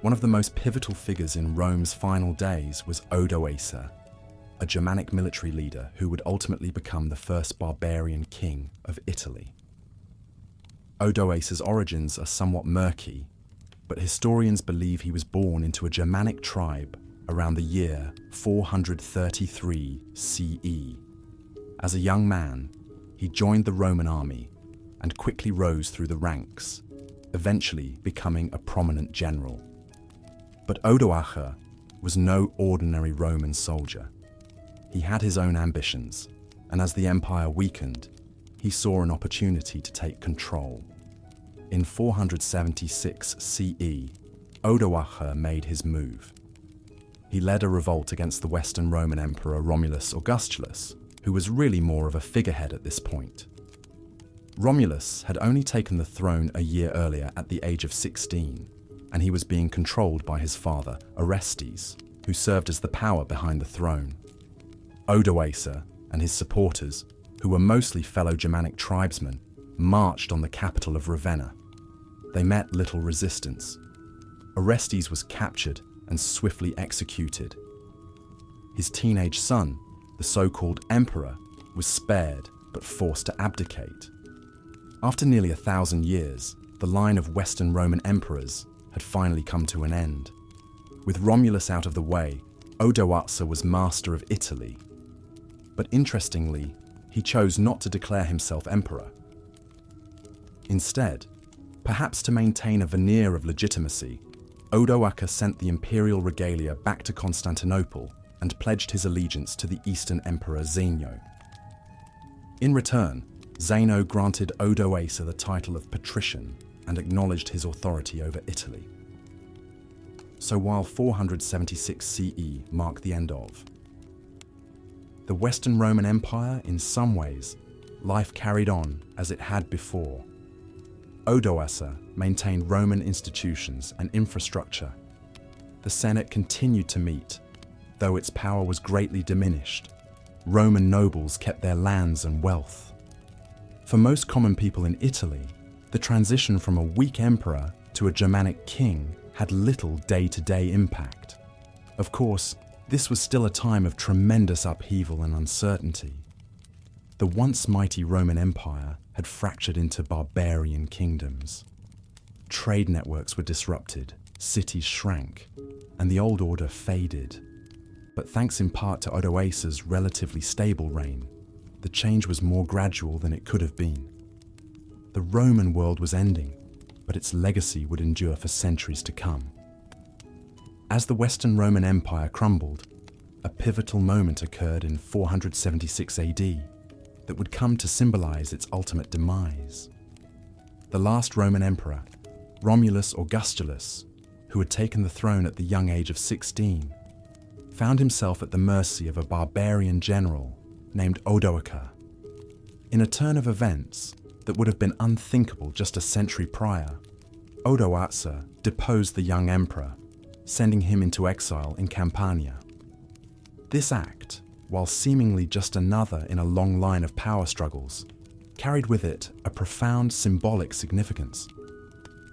One of the most pivotal figures in Rome's final days was Odoacer, a Germanic military leader who would ultimately become the first barbarian king of Italy. Odoacer's origins are somewhat murky, but historians believe he was born into a Germanic tribe around the year 433 CE. As a young man, he joined the Roman army and quickly rose through the ranks, eventually becoming a prominent general. But Odoacer was no ordinary Roman soldier. He had his own ambitions, and as the empire weakened, he saw an opportunity to take control. In 476 CE, Odoacer made his move. He led a revolt against the Western Roman Emperor Romulus Augustulus, who was really more of a figurehead at this point. Romulus had only taken the throne a year earlier at the age of 16, and he was being controlled by his father, Orestes, who served as the power behind the throne. Odoacer and his supporters, who were mostly fellow Germanic tribesmen, marched on the capital of Ravenna. They met little resistance. Orestes was captured and swiftly executed. His teenage son, the so-called emperor, was spared but forced to abdicate. After nearly 1,000 years, the line of Western Roman emperors had finally come to an end. With Romulus out of the way, Odoacer was master of Italy. But interestingly, he chose not to declare himself emperor. Instead, perhaps to maintain a veneer of legitimacy, Odoacer sent the imperial regalia back to Constantinople and pledged his allegiance to the Eastern Emperor Zeno. In return, Zeno granted Odoacer the title of patrician and acknowledged his authority over Italy. So while 476 CE marked the end of the Western Roman Empire, in some ways, life carried on as it had before. Odoacer maintained Roman institutions and infrastructure. The Senate continued to meet, though its power was greatly diminished. Roman nobles kept their lands and wealth. For most common people in Italy, the transition from a weak emperor to a Germanic king had little day-to-day impact. Of course, this was still a time of tremendous upheaval and uncertainty. The once mighty Roman Empire had fractured into barbarian kingdoms. Trade networks were disrupted, cities shrank, and the old order faded. But thanks in part to Odoacer's relatively stable reign, the change was more gradual than it could have been. The Roman world was ending, but its legacy would endure for centuries to come. As the Western Roman Empire crumbled, a pivotal moment occurred in 476 AD that would come to symbolize its ultimate demise. The last Roman emperor, Romulus Augustulus, who had taken the throne at the young age of 16, found himself at the mercy of a barbarian general named Odoacer. In a turn of events that would have been unthinkable just a century prior, Odoacer deposed the young emperor, sending him into exile in Campania. This act, while seemingly just another in a long line of power struggles, carried with it a profound symbolic significance.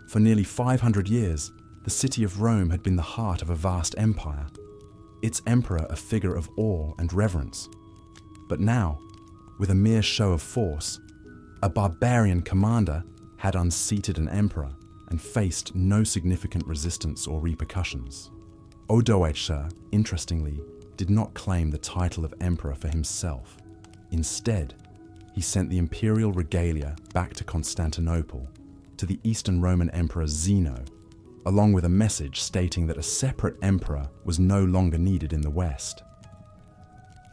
For nearly 500 years, the city of Rome had been the heart of a vast empire, its emperor a figure of awe and reverence. But now, with a mere show of force, a barbarian commander had unseated an emperor and faced no significant resistance or repercussions. Odoacer, interestingly, did not claim the title of emperor for himself. Instead, he sent the imperial regalia back to Constantinople, to the Eastern Roman Emperor Zeno, along with a message stating that a separate emperor was no longer needed in the West.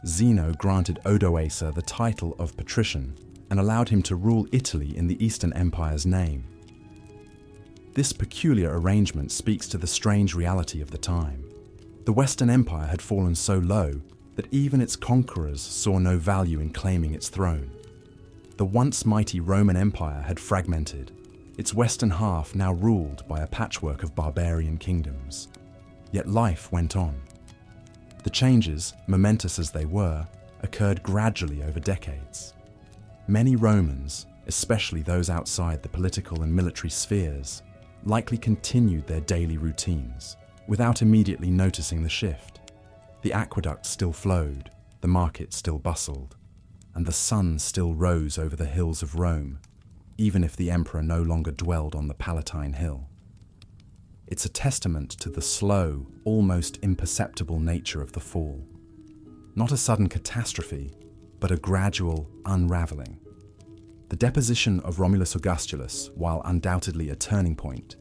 Zeno granted Odoacer the title of patrician and allowed him to rule Italy in the Eastern Empire's name. This peculiar arrangement speaks to the strange reality of the time. The Western Empire had fallen so low that even its conquerors saw no value in claiming its throne. The once mighty Roman Empire had fragmented, its western half now ruled by a patchwork of barbarian kingdoms. Yet life went on. The changes, momentous as they were, occurred gradually over decades. Many Romans, especially those outside the political and military spheres, likely continued their daily routines without immediately noticing the shift. The aqueduct still flowed, the market still bustled, and the sun still rose over the hills of Rome, even if the emperor no longer dwelled on the Palatine Hill. It's a testament to the slow, almost imperceptible nature of the fall. Not a sudden catastrophe, but a gradual unraveling. The deposition of Romulus Augustulus, while undoubtedly a turning point,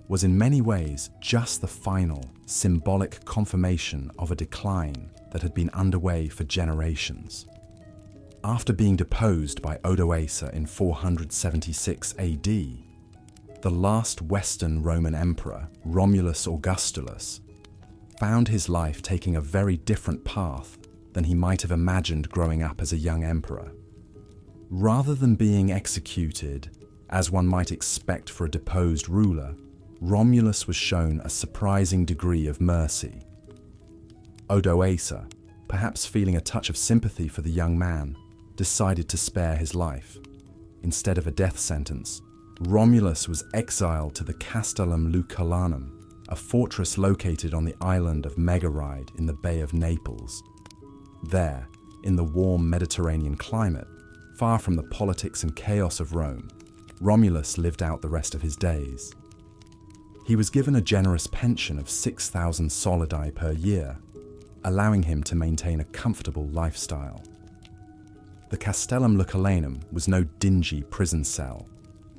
was in many ways just the final, symbolic confirmation of a decline that had been underway for generations. After being deposed by Odoacer in 476 AD, the last Western Roman emperor, Romulus Augustulus, found his life taking a very different path than he might have imagined growing up as a young emperor. Rather than being executed, as one might expect for a deposed ruler, Romulus was shown a surprising degree of mercy. Odoacer, perhaps feeling a touch of sympathy for the young man, decided to spare his life. Instead of a death sentence, Romulus was exiled to the Castellum Lucullanum, a fortress located on the island of Megaride in the Bay of Naples. There, in the warm Mediterranean climate, far from the politics and chaos of Rome, Romulus lived out the rest of his days. He was given a generous pension of 6,000 solidi per year, allowing him to maintain a comfortable lifestyle. The Castellum Lucullanum was no dingy prison cell,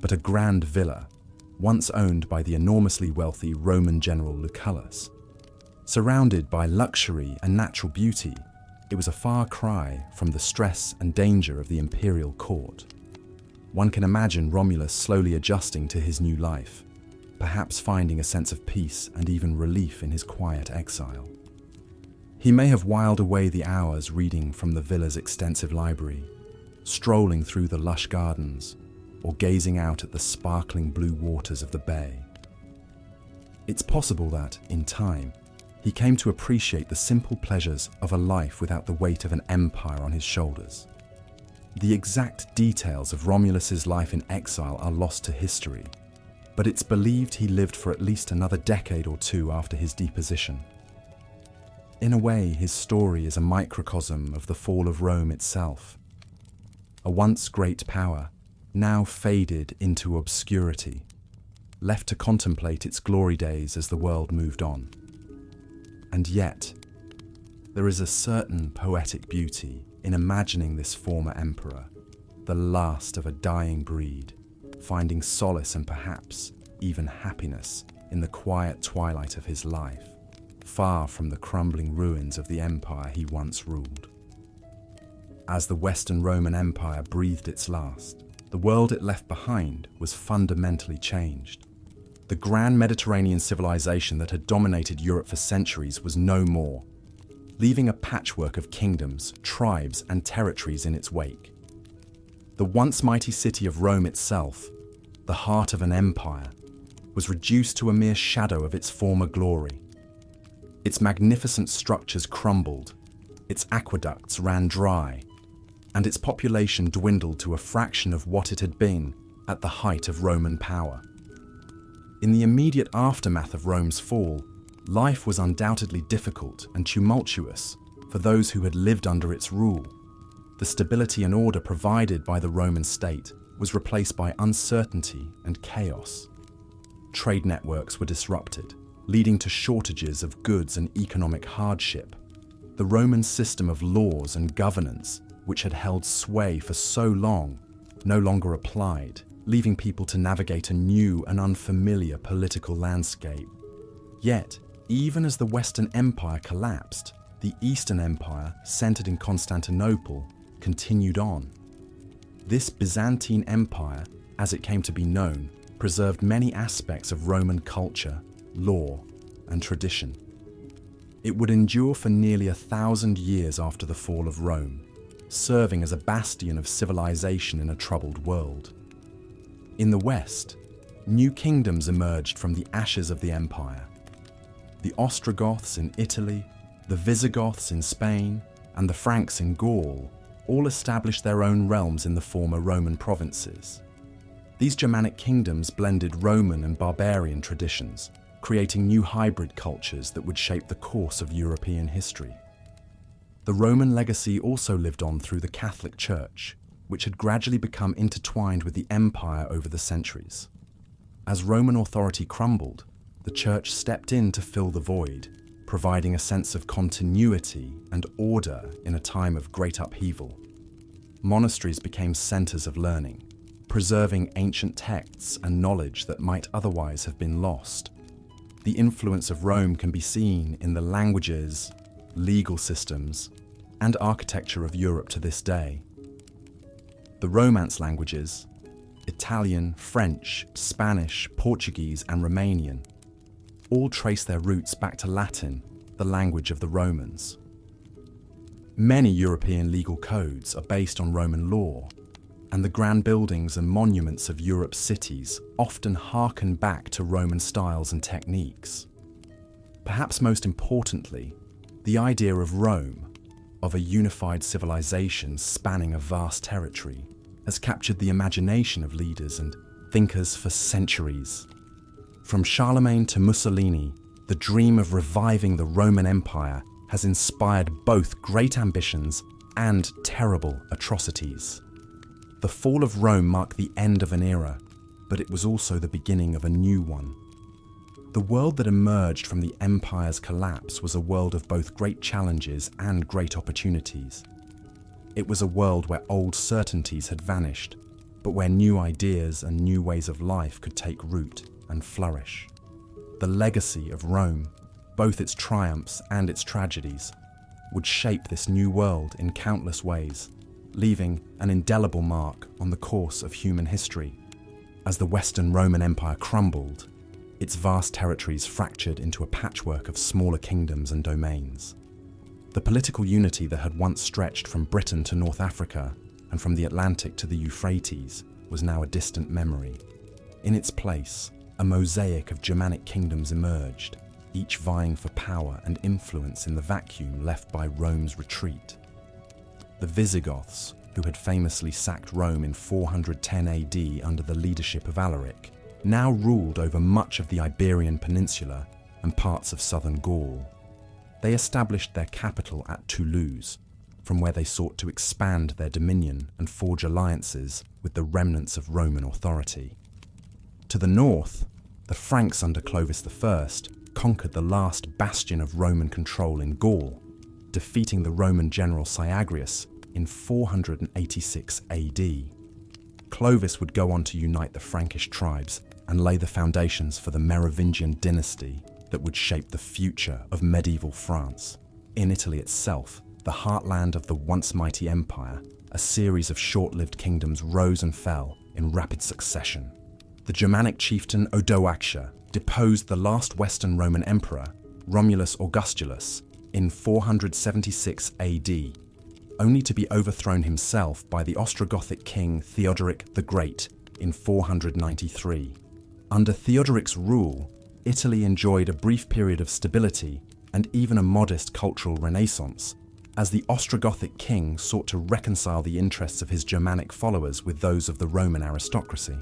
but a grand villa, once owned by the enormously wealthy Roman general Lucullus. Surrounded by luxury and natural beauty, it was a far cry from the stress and danger of the imperial court. One can imagine Romulus slowly adjusting to his new life, perhaps finding a sense of peace and even relief in his quiet exile. He may have whiled away the hours reading from the villa's extensive library, strolling through the lush gardens, or gazing out at the sparkling blue waters of the bay. It's possible that, in time, he came to appreciate the simple pleasures of a life without the weight of an empire on his shoulders. The exact details of Romulus's life in exile are lost to history, but it's believed he lived for at least another decade or two after his deposition. In a way, his story is a microcosm of the fall of Rome itself. A once great power, now faded into obscurity, left to contemplate its glory days as the world moved on. And yet, there is a certain poetic beauty in imagining this former emperor, the last of a dying breed, finding solace and perhaps even happiness in the quiet twilight of his life, far from the crumbling ruins of the empire he once ruled. As the Western Roman Empire breathed its last, the world it left behind was fundamentally changed. The grand Mediterranean civilization that had dominated Europe for centuries was no more, leaving a patchwork of kingdoms, tribes, and territories in its wake. The once mighty city of Rome itself, the heart of an empire, was reduced to a mere shadow of its former glory. Its magnificent structures crumbled, its aqueducts ran dry, and its population dwindled to a fraction of what it had been at the height of Roman power. In the immediate aftermath of Rome's fall, life was undoubtedly difficult and tumultuous for those who had lived under its rule. The stability and order provided by the Roman state was replaced by uncertainty and chaos. Trade networks were disrupted, leading to shortages of goods and economic hardship. The Roman system of laws and governance, which had held sway for so long, no longer applied, leaving people to navigate a new and unfamiliar political landscape. Yet, even as the Western Empire collapsed, the Eastern Empire, centered in Constantinople, continued on. This Byzantine Empire, as it came to be known, preserved many aspects of Roman culture, law, and tradition. It would endure for nearly 1,000 years after the fall of Rome, serving as a bastion of civilization in a troubled world. In the West, new kingdoms emerged from the ashes of the empire. The Ostrogoths in Italy, the Visigoths in Spain, and the Franks in Gaul all established their own realms in the former Roman provinces. These Germanic kingdoms blended Roman and barbarian traditions, creating new hybrid cultures that would shape the course of European history. The Roman legacy also lived on through the Catholic Church, which had gradually become intertwined with the empire over the centuries. As Roman authority crumbled, the Church stepped in to fill the void, providing a sense of continuity and order in a time of great upheaval. Monasteries became centers of learning, preserving ancient texts and knowledge that might otherwise have been lost. The influence of Rome can be seen in the languages, legal systems, and architecture of Europe to this day. The Romance languages, Italian, French, Spanish, Portuguese, and Romanian, all trace their roots back to Latin, the language of the Romans. Many European legal codes are based on Roman law, and the grand buildings and monuments of Europe's cities often harken back to Roman styles and techniques. Perhaps most importantly, the idea of Rome, of a unified civilization spanning a vast territory, has captured the imagination of leaders and thinkers for centuries. From Charlemagne to Mussolini, the dream of reviving the Roman Empire has inspired both great ambitions and terrible atrocities. The fall of Rome marked the end of an era, but it was also the beginning of a new one. The world that emerged from the empire's collapse was a world of both great challenges and great opportunities. It was a world where old certainties had vanished, but where new ideas and new ways of life could take root and flourish. The legacy of Rome, both its triumphs and its tragedies, would shape this new world in countless ways, leaving an indelible mark on the course of human history. As the Western Roman Empire crumbled, its vast territories fractured into a patchwork of smaller kingdoms and domains. The political unity that had once stretched from Britain to North Africa and from the Atlantic to the Euphrates was now a distant memory. In its place, a mosaic of Germanic kingdoms emerged, each vying for power and influence in the vacuum left by Rome's retreat. The Visigoths, who had famously sacked Rome in 410 AD under the leadership of Alaric, now ruled over much of the Iberian Peninsula and parts of southern Gaul. They established their capital at Toulouse, from where they sought to expand their dominion and forge alliances with the remnants of Roman authority. To the north, the Franks under Clovis I conquered the last bastion of Roman control in Gaul, defeating the Roman general Syagrius in 486 AD. Clovis would go on to unite the Frankish tribes and lay the foundations for the Merovingian dynasty that would shape the future of medieval France. In Italy itself, the heartland of the once mighty empire, a series of short-lived kingdoms rose and fell in rapid succession. The Germanic chieftain Odoacer deposed the last Western Roman emperor, Romulus Augustulus, in 476 AD, only to be overthrown himself by the Ostrogothic king Theodoric the Great in 493. Under Theodoric's rule, Italy enjoyed a brief period of stability and even a modest cultural renaissance, as the Ostrogothic king sought to reconcile the interests of his Germanic followers with those of the Roman aristocracy.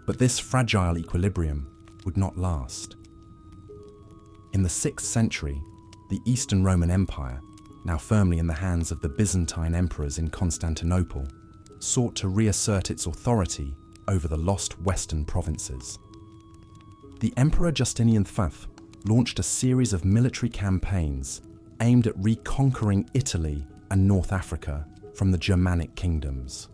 But this fragile equilibrium would not last. In the 6th century, the Eastern Roman Empire, now firmly in the hands of the Byzantine emperors in Constantinople, sought to reassert its authority over the lost Western provinces. The Emperor Justinian V launched a series of military campaigns aimed at reconquering Italy and North Africa from the Germanic kingdoms.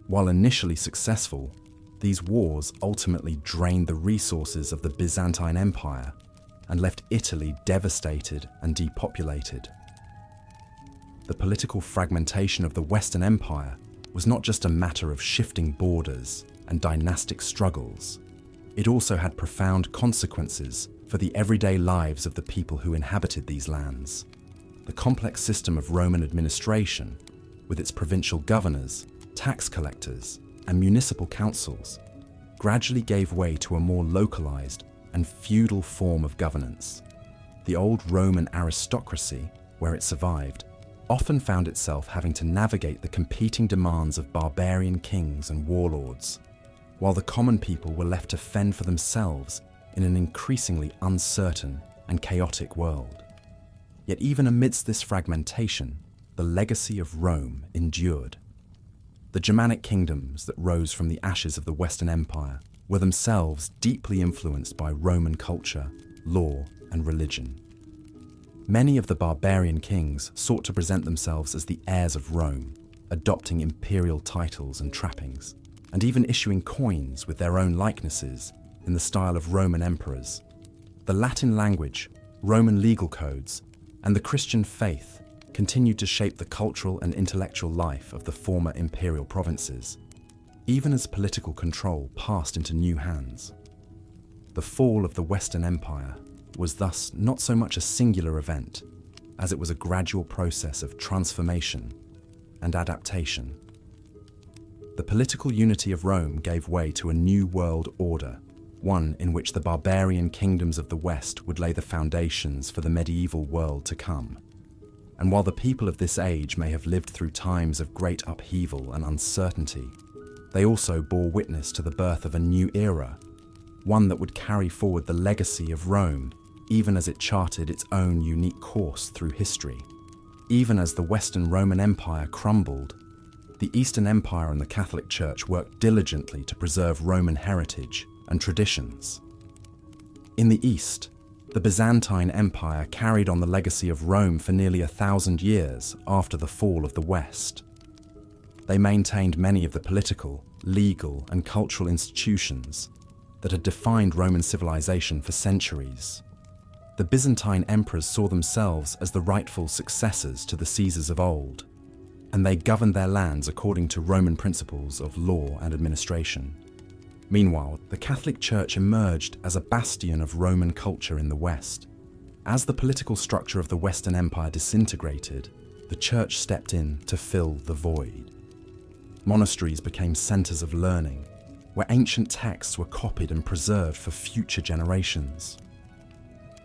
While initially successful, these wars ultimately drained the resources of the Byzantine Empire and left Italy devastated and depopulated. The political fragmentation of the Western Empire was not just a matter of shifting borders, and dynastic struggles, it also had profound consequences for the everyday lives of the people who inhabited these lands. The complex system of Roman administration, with its provincial governors, tax collectors, and municipal councils, gradually gave way to a more localized and feudal form of governance. The old Roman aristocracy, where it survived, often found itself having to navigate the competing demands of barbarian kings and warlords, while the common people were left to fend for themselves in an increasingly uncertain and chaotic world. Yet even amidst this fragmentation, the legacy of Rome endured. The Germanic kingdoms that rose from the ashes of the Western Empire were themselves deeply influenced by Roman culture, law, and religion. Many of the barbarian kings sought to present themselves as the heirs of Rome, adopting imperial titles and trappings, and even issuing coins with their own likenesses in the style of Roman emperors. The Latin language, Roman legal codes, and the Christian faith continued to shape the cultural and intellectual life of the former imperial provinces, even as political control passed into new hands. The fall of the Western Empire was thus not so much a singular event, as it was a gradual process of transformation and adaptation. The political unity of Rome gave way to a new world order, one in which the barbarian kingdoms of the West would lay the foundations for the medieval world to come. And while the people of this age may have lived through times of great upheaval and uncertainty, they also bore witness to the birth of a new era, one that would carry forward the legacy of Rome, even as it charted its own unique course through history. Even as the Western Roman Empire crumbled, the Eastern Empire and the Catholic Church worked diligently to preserve Roman heritage and traditions. In the East, the Byzantine Empire carried on the legacy of Rome for nearly 1,000 years after the fall of the West. They maintained many of the political, legal, and cultural institutions that had defined Roman civilization for centuries. The Byzantine emperors saw themselves as the rightful successors to the Caesars of old, and they governed their lands according to Roman principles of law and administration. Meanwhile, the Catholic Church emerged as a bastion of Roman culture in the West. As the political structure of the Western Empire disintegrated, the Church stepped in to fill the void. Monasteries became centers of learning, where ancient texts were copied and preserved for future generations.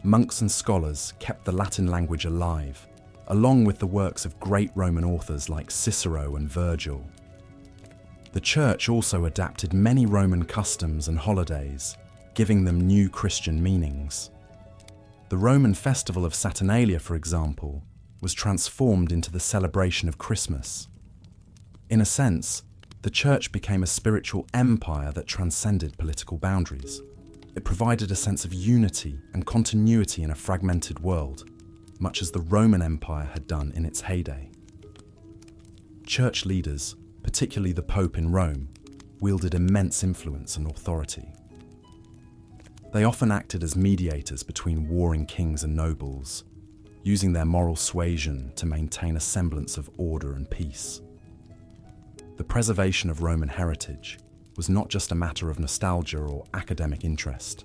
Monks and scholars kept the Latin language alive, along with the works of great Roman authors like Cicero and Virgil. The Church also adapted many Roman customs and holidays, giving them new Christian meanings. The Roman festival of Saturnalia, for example, was transformed into the celebration of Christmas. In a sense, the Church became a spiritual empire that transcended political boundaries. It provided a sense of unity and continuity in a fragmented world, much as the Roman Empire had done in its heyday. Church leaders, particularly the Pope in Rome, wielded immense influence and authority. They often acted as mediators between warring kings and nobles, using their moral suasion to maintain a semblance of order and peace. The preservation of Roman heritage was not just a matter of nostalgia or academic interest.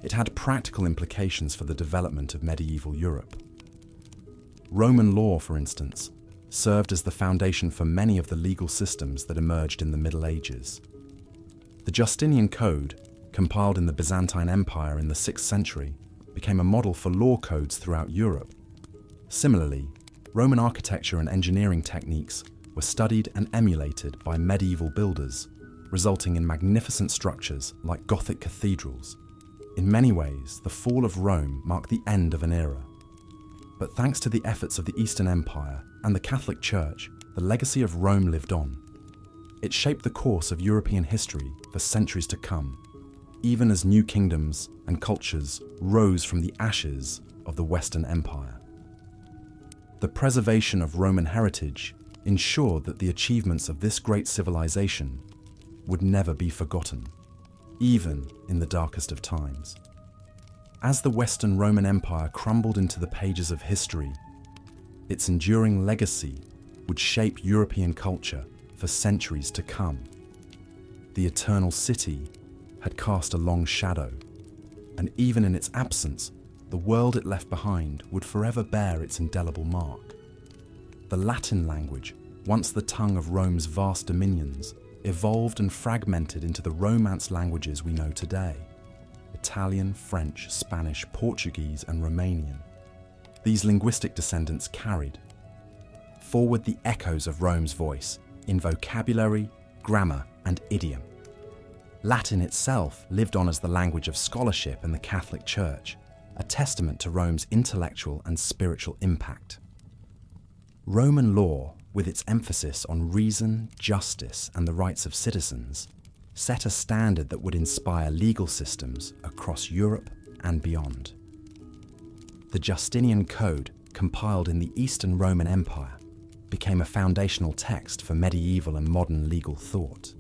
It had practical implications for the development of medieval Europe. Roman law, for instance, served as the foundation for many of the legal systems that emerged in the Middle Ages. The Justinian Code, compiled in the Byzantine Empire in the 6th century, became a model for law codes throughout Europe. Similarly, Roman architecture and engineering techniques were studied and emulated by medieval builders, resulting in magnificent structures like Gothic cathedrals. In many ways, the fall of Rome marked the end of an era. But thanks to the efforts of the Eastern Empire and the Catholic Church, the legacy of Rome lived on. It shaped the course of European history for centuries to come, even as new kingdoms and cultures rose from the ashes of the Western Empire. The preservation of Roman heritage ensured that the achievements of this great civilization would never be forgotten, even in the darkest of times. As the Western Roman Empire crumbled into the pages of history, its enduring legacy would shape European culture for centuries to come. the eternal city, had cast a long shadow, and even in its absence, the world it left behind would forever bear its indelible mark. The Latin language, once the tongue of Rome's vast dominions, evolved and fragmented into the Romance languages we know today: Italian, French, Spanish, Portuguese, and Romanian. These linguistic descendants carried forward the echoes of Rome's voice in vocabulary, grammar, and idiom. Latin itself lived on as the language of scholarship and the Catholic Church, a testament to Rome's intellectual and spiritual impact. Roman law, with its emphasis on reason, justice, and the rights of citizens, set a standard that would inspire legal systems across Europe and beyond. The Justinian Code, compiled in the Eastern Roman Empire, became a foundational text for medieval and modern legal thought.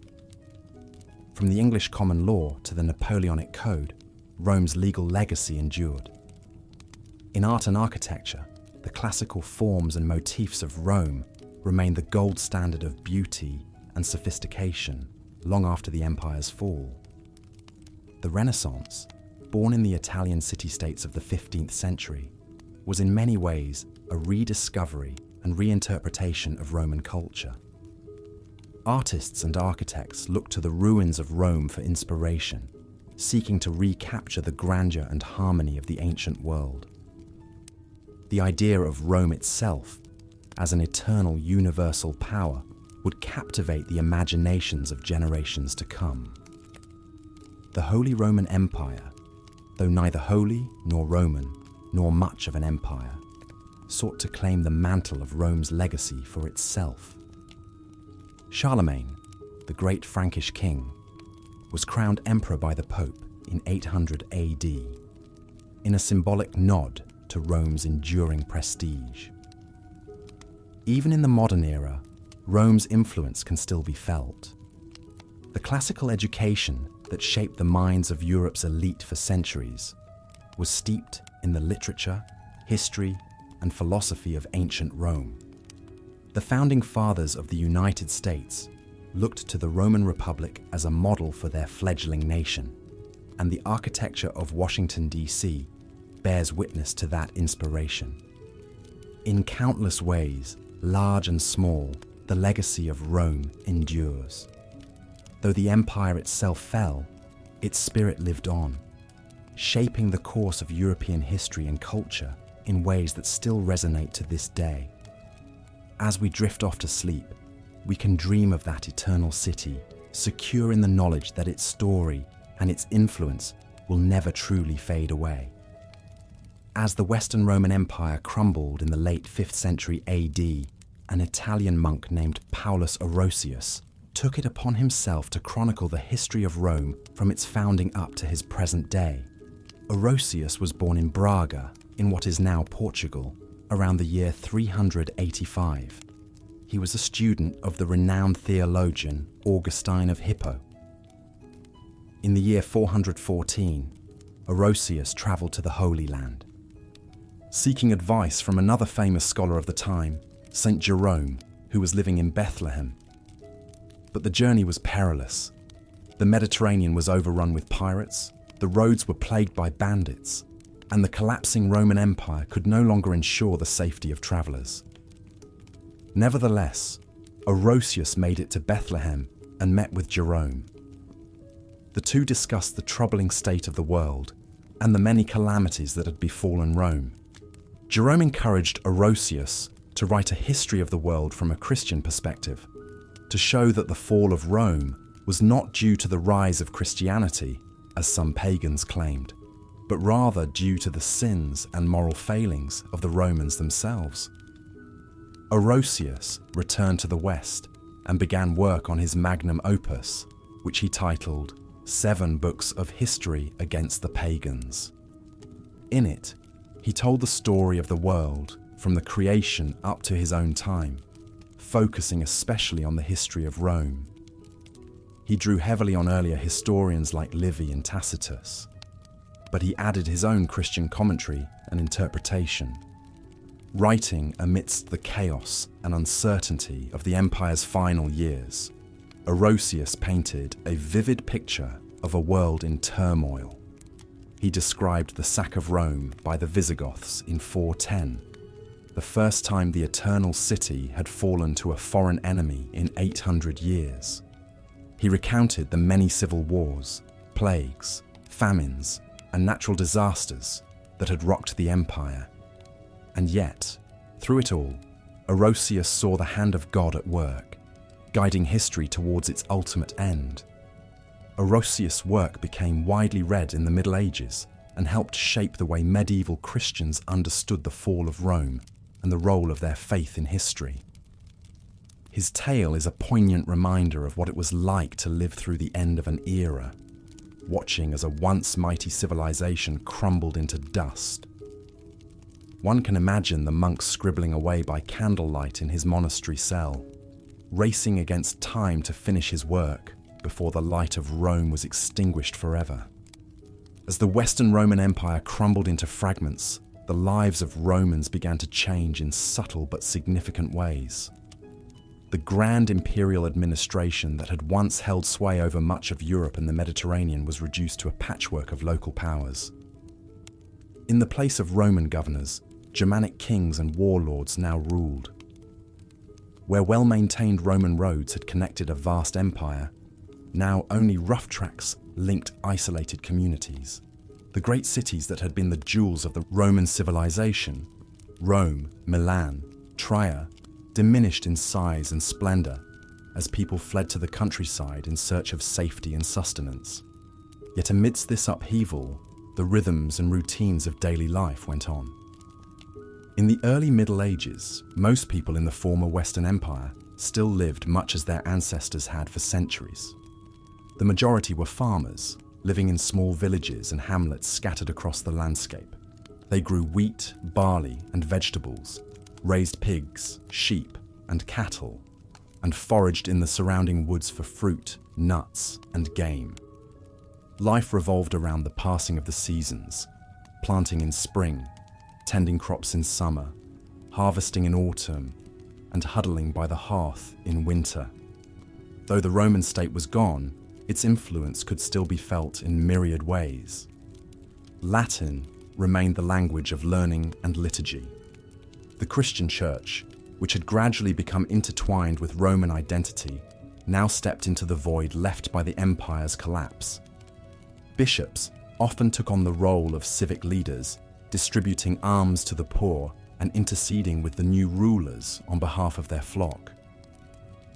From the English common law to the Napoleonic Code, Rome's legal legacy endured. In art and architecture, the classical forms and motifs of Rome remain the gold standard of beauty and sophistication long after the empire's fall. The Renaissance, born in the Italian city-states of the 15th century, was in many ways a rediscovery and reinterpretation of Roman culture. Artists and architects looked to the ruins of Rome for inspiration, seeking to recapture the grandeur and harmony of the ancient world. The idea of Rome itself, as an eternal universal power, would captivate the imaginations of generations to come. The Holy Roman Empire, though neither holy nor Roman, nor much of an empire, sought to claim the mantle of Rome's legacy for itself. Charlemagne, the great Frankish king, was crowned emperor by the Pope in 800 AD, in a symbolic nod to Rome's enduring prestige. Even in the modern era, Rome's influence can still be felt. The classical education that shaped the minds of Europe's elite for centuries was steeped in the literature, history, and philosophy of ancient Rome. The founding fathers of the United States looked to the Roman Republic as a model for their fledgling nation, and the architecture of Washington, D.C. bears witness to that inspiration. In countless ways, large and small, the legacy of Rome endures. Though the empire itself fell, its spirit lived on, shaping the course of European history and culture in ways that still resonate to this day. As we drift off to sleep, we can dream of that eternal city, secure in the knowledge that its story and its influence will never truly fade away. As the Western Roman Empire crumbled in the late 5th century AD, an Italian monk named Paulus Orosius took it upon himself to chronicle the history of Rome from its founding up to his present day. Orosius was born in Braga, in what is now Portugal, around the year 385. He was a student of the renowned theologian Augustine of Hippo. In the year 414, Orosius travelled to the Holy Land, seeking advice from another famous scholar of the time, St. Jerome, who was living in Bethlehem. But the journey was perilous. The Mediterranean was overrun with pirates, the roads were plagued by bandits, and the collapsing Roman Empire could no longer ensure the safety of travellers. Nevertheless, Orosius made it to Bethlehem and met with Jerome. The two discussed the troubling state of the world and the many calamities that had befallen Rome. Jerome encouraged Orosius to write a history of the world from a Christian perspective, to show that the fall of Rome was not due to the rise of Christianity, as some pagans claimed, but rather due to the sins and moral failings of the Romans themselves. Orosius returned to the West and began work on his magnum opus, which he titled 7 Books of History Against the Pagans. In it, he told the story of the world from the creation up to his own time, focusing especially on the history of Rome. He drew heavily on earlier historians like Livy and Tacitus, but he added his own Christian commentary and interpretation, writing amidst the chaos and uncertainty of the empire's final years. Orosius painted a vivid picture of a world in turmoil. He described the sack of Rome by the Visigoths in 410, the first time the Eternal City had fallen to a foreign enemy in 800 years. He recounted the many civil wars, plagues, famines, and natural disasters that had rocked the empire. And yet, through it all, Orosius saw the hand of God at work, guiding history towards its ultimate end. Orosius' work became widely read in the Middle Ages and helped shape the way medieval Christians understood the fall of Rome and the role of their faith in history. His tale is a poignant reminder of what it was like to live through the end of an era, watching as a once mighty civilization crumbled into dust. One can imagine the monk scribbling away by candlelight in his monastery cell, racing against time to finish his work before the light of Rome was extinguished forever. As the Western Roman Empire crumbled into fragments, the lives of Romans began to change in subtle but significant ways. The grand imperial administration that had once held sway over much of Europe and the Mediterranean was reduced to a patchwork of local powers. In the place of Roman governors, Germanic kings and warlords now ruled. Where well-maintained Roman roads had connected a vast empire, now only rough tracks linked isolated communities. The great cities that had been the jewels of the Roman civilization, Rome, Milan, Trier, diminished in size and splendor as people fled to the countryside in search of safety and sustenance. Yet amidst this upheaval, the rhythms and routines of daily life went on. In the early Middle Ages, most people in the former Western Empire still lived much as their ancestors had for centuries. The majority were farmers, living in small villages and hamlets scattered across the landscape. They grew wheat, barley, and vegetables, raised pigs, sheep, and cattle, and foraged in the surrounding woods for fruit, nuts, and game. Life revolved around the passing of the seasons, planting in spring, tending crops in summer, harvesting in autumn, and huddling by the hearth in winter. Though the Roman state was gone, its influence could still be felt in myriad ways. Latin remained the language of learning and liturgy. The Christian Church, which had gradually become intertwined with Roman identity, now stepped into the void left by the empire's collapse. Bishops often took on the role of civic leaders, distributing alms to the poor and interceding with the new rulers on behalf of their flock.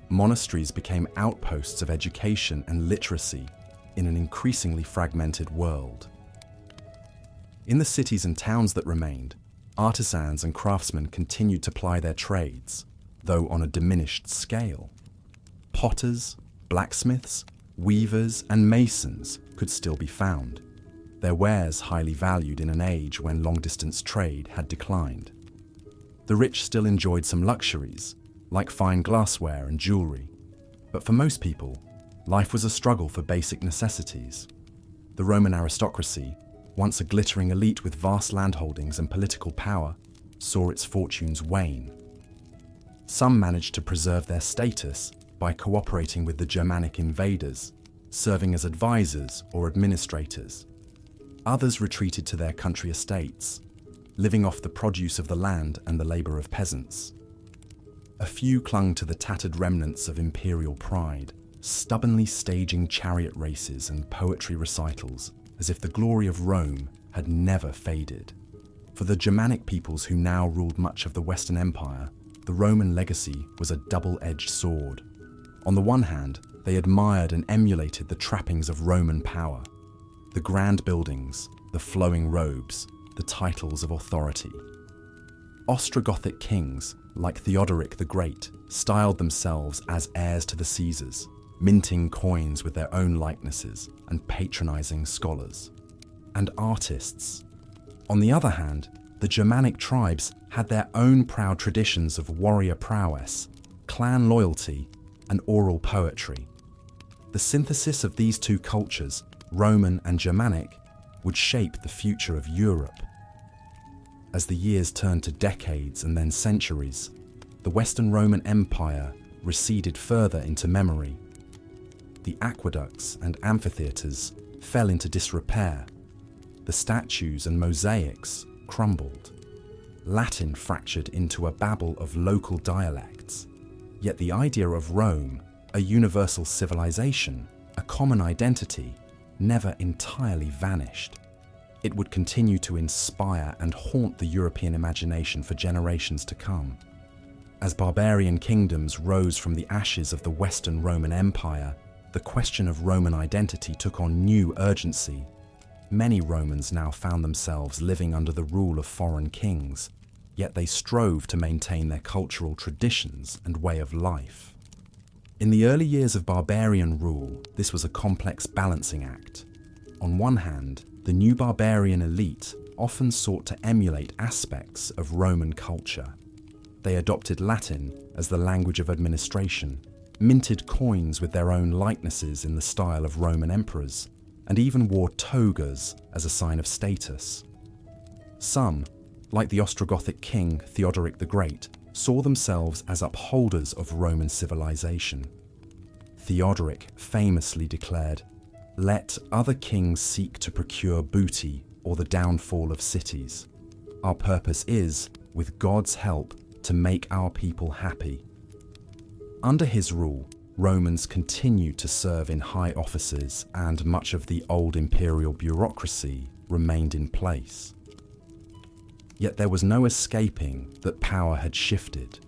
Monasteries became outposts of education and literacy in an increasingly fragmented world. In the cities and towns that remained, artisans and craftsmen continued to ply their trades, though on a diminished scale. Potters, blacksmiths, weavers, and masons could still be found, their wares highly valued in an age when long-distance trade had declined. The rich still enjoyed some luxuries, like fine glassware and jewelry, but for most people, life was a struggle for basic necessities. The Roman aristocracy, once a glittering elite with vast landholdings and political power, saw its fortunes wane. Some managed to preserve their status by cooperating with the Germanic invaders, serving as advisors or administrators. Others retreated to their country estates, living off the produce of the land and the labor of peasants. A few clung to the tattered remnants of imperial pride, stubbornly staging chariot races and poetry recitals as if the glory of Rome had never faded. For the Germanic peoples who now ruled much of the Western Empire, the Roman legacy was a double-edged sword. On the one hand, they admired and emulated the trappings of Roman power, the grand buildings, the flowing robes, the titles of authority. Ostrogothic kings, like Theodoric the Great, styled themselves as heirs to the Caesars, minting coins with their own likenesses and patronizing scholars. And artists. On the other hand, the Germanic tribes had their own proud traditions of warrior prowess, clan loyalty, and oral poetry. The synthesis of these two cultures, Roman and Germanic, would shape the future of Europe. As the years turned to decades and then centuries, the Western Roman Empire receded further into memory, the aqueducts and amphitheatres fell into disrepair. The statues and mosaics crumbled. Latin fractured into a babel of local dialects. Yet the idea of Rome, a universal civilization, a common identity, never entirely vanished. It would continue to inspire and haunt the European imagination for generations to come. As barbarian kingdoms rose from the ashes of the Western Roman Empire, the question of Roman identity took on new urgency. Many Romans now found themselves living under the rule of foreign kings, yet they strove to maintain their cultural traditions and way of life. In the early years of barbarian rule, this was a complex balancing act. On one hand, the new barbarian elite often sought to emulate aspects of Roman culture. They adopted Latin as the language of administration, minted coins with their own likenesses in the style of Roman emperors, and even wore togas as a sign of status. Some, like the Ostrogothic king Theodoric the Great, saw themselves as upholders of Roman civilization. Theodoric famously declared, "Let other kings seek to procure booty or the downfall of cities. Our purpose is, with God's help, to make our people happy." Under his rule, Romans continued to serve in high offices, and much of the old imperial bureaucracy remained in place. Yet there was no escaping that power had shifted.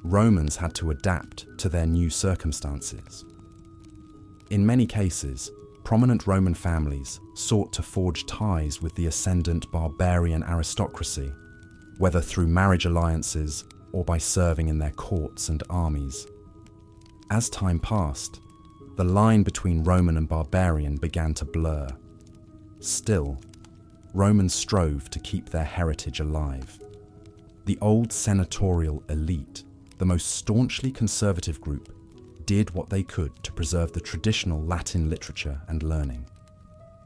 Romans had to adapt to their new circumstances. In many cases, prominent Roman families sought to forge ties with the ascendant barbarian aristocracy, whether through marriage alliances or by serving in their courts and armies. As time passed, the line between Roman and barbarian began to blur. Still, Romans strove to keep their heritage alive. The old senatorial elite, the most staunchly conservative group, did what they could to preserve the traditional Latin literature and learning.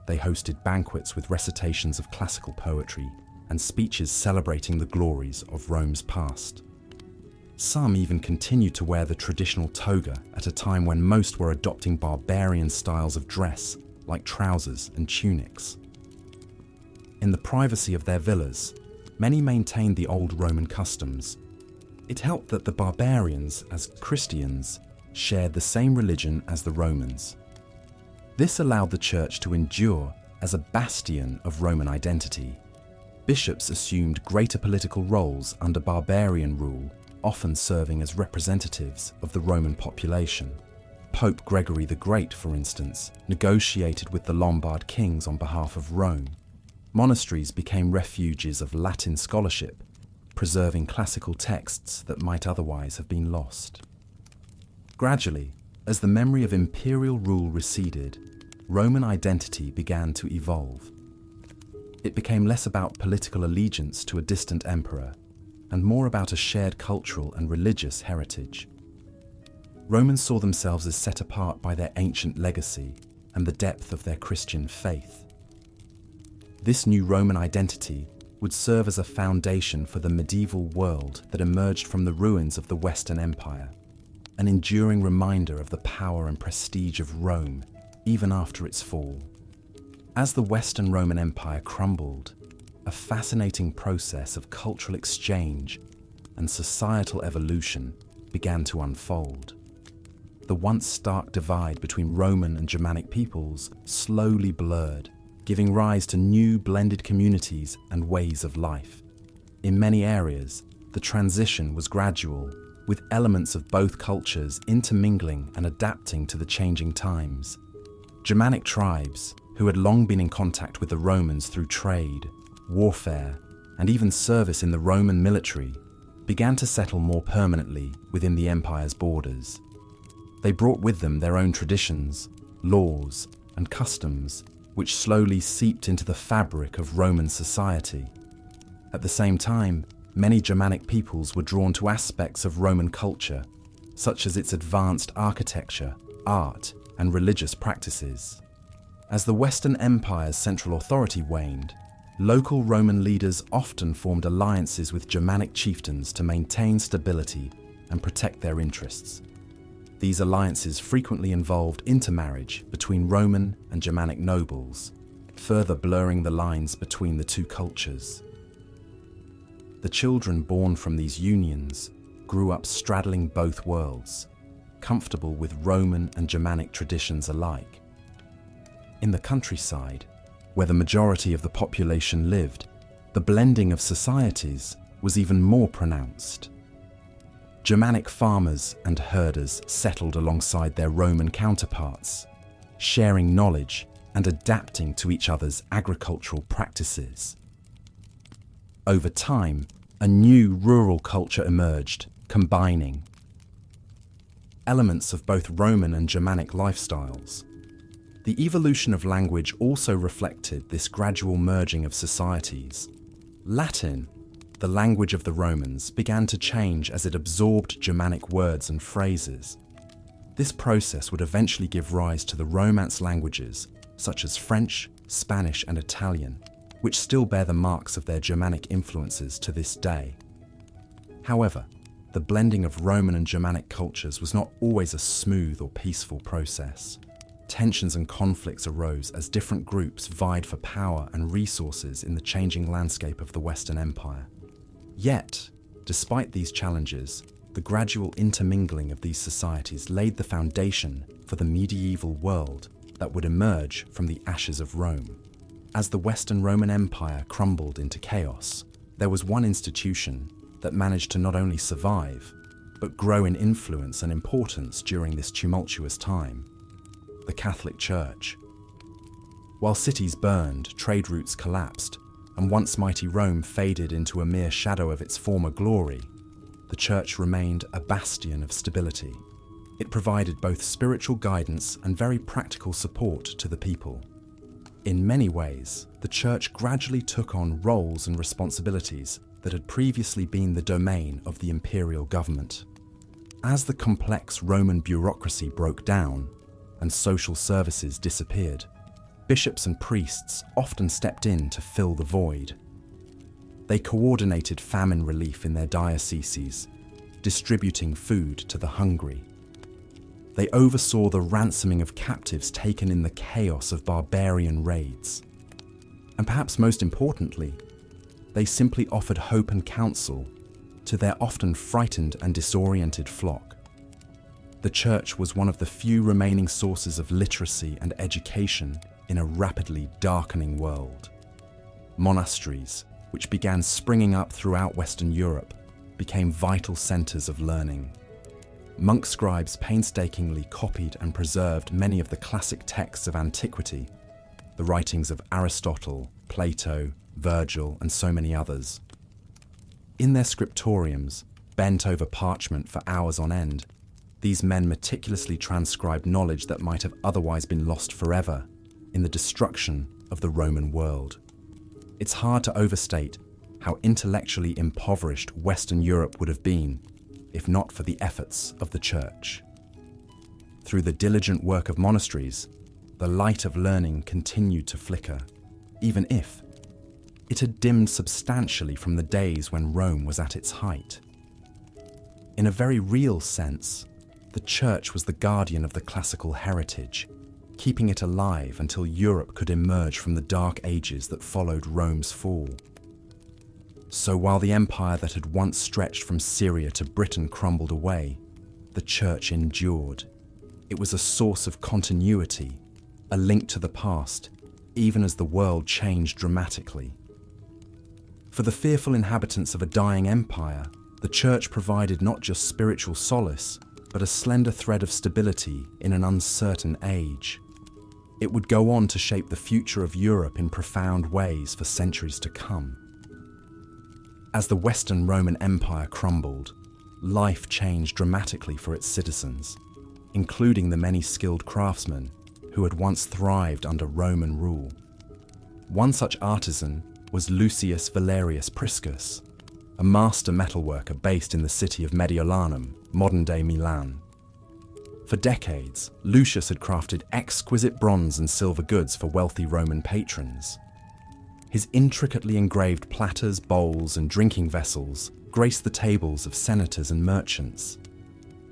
They hosted banquets with recitations of classical poetry and speeches celebrating the glories of Rome's past. Some even continued to wear the traditional toga at a time when most were adopting barbarian styles of dress, like trousers and tunics. In the privacy of their villas, many maintained the old Roman customs. It helped that the barbarians, as Christians, shared the same religion as the Romans. This allowed the church to endure as a bastion of Roman identity. Bishops assumed greater political roles under barbarian rule, often serving as representatives of the Roman population. Pope Gregory the Great, for instance, negotiated with the Lombard kings on behalf of Rome. Monasteries became refuges of Latin scholarship, preserving classical texts that might otherwise have been lost. Gradually, as the memory of imperial rule receded, Roman identity began to evolve. It became less about political allegiance to a distant emperor and more about a shared cultural and religious heritage. Romans saw themselves as set apart by their ancient legacy and the depth of their Christian faith. This new Roman identity would serve as a foundation for the medieval world that emerged from the ruins of the Western Empire, an enduring reminder of the power and prestige of Rome, even after its fall. As the Western Roman Empire crumbled, a fascinating process of cultural exchange and societal evolution began to unfold. The once stark divide between Roman and Germanic peoples slowly blurred, giving rise to new blended communities and ways of life. In many areas, the transition was gradual, with elements of both cultures intermingling and adapting to the changing times. Germanic tribes, who had long been in contact with the Romans through trade, warfare, and even service in the Roman military, began to settle more permanently within the empire's borders. They brought with them their own traditions, laws, and customs, which slowly seeped into the fabric of Roman society. At the same time, many Germanic peoples were drawn to aspects of Roman culture, such as its advanced architecture, art, and religious practices. As the Western Empire's central authority waned, local Roman leaders often formed alliances with Germanic chieftains to maintain stability and protect their interests. These alliances frequently involved intermarriage between Roman and Germanic nobles, further blurring the lines between the two cultures. The children born from these unions grew up straddling both worlds, comfortable with Roman and Germanic traditions alike. In the countryside, where the majority of the population lived, the blending of societies was even more pronounced. Germanic farmers and herders settled alongside their Roman counterparts, sharing knowledge and adapting to each other's agricultural practices. Over time, a new rural culture emerged, combining elements of both Roman and Germanic lifestyles. The evolution of language also reflected this gradual merging of societies. Latin, the language of the Romans, began to change as it absorbed Germanic words and phrases. This process would eventually give rise to the Romance languages, such as French, Spanish, and Italian, which still bear the marks of their Germanic influences to this day. However, the blending of Roman and Germanic cultures was not always a smooth or peaceful process. Tensions and conflicts arose as different groups vied for power and resources in the changing landscape of the Western Empire. Yet, despite these challenges, the gradual intermingling of these societies laid the foundation for the medieval world that would emerge from the ashes of Rome. As the Western Roman Empire crumbled into chaos, there was one institution that managed to not only survive, but grow in influence and importance during this tumultuous time: the Catholic Church. While cities burned, trade routes collapsed, and once mighty Rome faded into a mere shadow of its former glory, the Church remained a bastion of stability. It provided both spiritual guidance and very practical support to the people. In many ways, the Church gradually took on roles and responsibilities that had previously been the domain of the imperial government. As the complex Roman bureaucracy broke down and social services disappeared, bishops and priests often stepped in to fill the void. They coordinated famine relief in their dioceses, distributing food to the hungry. They oversaw the ransoming of captives taken in the chaos of barbarian raids. And perhaps most importantly, they simply offered hope and counsel to their often frightened and disoriented flock. The Church was one of the few remaining sources of literacy and education in a rapidly darkening world. Monasteries, which began springing up throughout Western Europe, became vital centers of learning. Monk scribes painstakingly copied and preserved many of the classic texts of antiquity, the writings of Aristotle, Plato, Virgil, and so many others. In their scriptoriums, bent over parchment for hours on end, these men meticulously transcribed knowledge that might have otherwise been lost forever in the destruction of the Roman world. It's hard to overstate how intellectually impoverished Western Europe would have been if not for the efforts of the Church. Through the diligent work of monasteries, the light of learning continued to flicker, even if it had dimmed substantially from the days when Rome was at its height. In a very real sense, the Church was the guardian of the classical heritage, keeping it alive until Europe could emerge from the dark ages that followed Rome's fall. So while the empire that had once stretched from Syria to Britain crumbled away, the Church endured. It was a source of continuity, a link to the past, even as the world changed dramatically. For the fearful inhabitants of a dying empire, the Church provided not just spiritual solace, but a slender thread of stability in an uncertain age. It would go on to shape the future of Europe in profound ways for centuries to come. As the Western Roman Empire crumbled, life changed dramatically for its citizens, including the many skilled craftsmen who had once thrived under Roman rule. One such artisan was Lucius Valerius Priscus, a master metalworker based in the city of Mediolanum, modern-day Milan. For decades, Lucius had crafted exquisite bronze and silver goods for wealthy Roman patrons. His intricately engraved platters, bowls, and drinking vessels graced the tables of senators and merchants.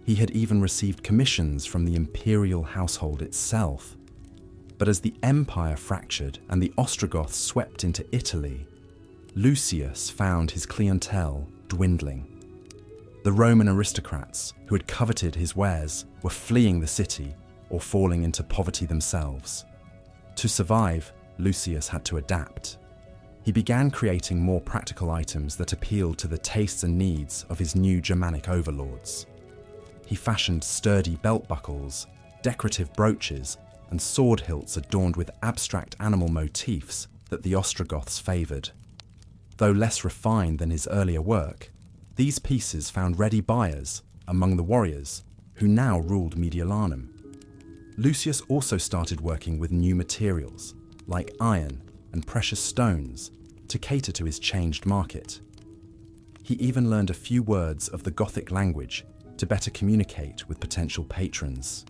He had even received commissions from the imperial household itself. But as the empire fractured and the Ostrogoths swept into Italy, Lucius found his clientele dwindling. The Roman aristocrats who had coveted his wares were fleeing the city or falling into poverty themselves. To survive, Lucius had to adapt. He began creating more practical items that appealed to the tastes and needs of his new Germanic overlords. He fashioned sturdy belt buckles, decorative brooches, and sword hilts adorned with abstract animal motifs that the Ostrogoths favoured. Though less refined than his earlier work, these pieces found ready buyers among the warriors who now ruled Mediolanum. Lucius also started working with new materials, like iron and precious stones, to cater to his changed market. He even learned a few words of the Gothic language to better communicate with potential patrons.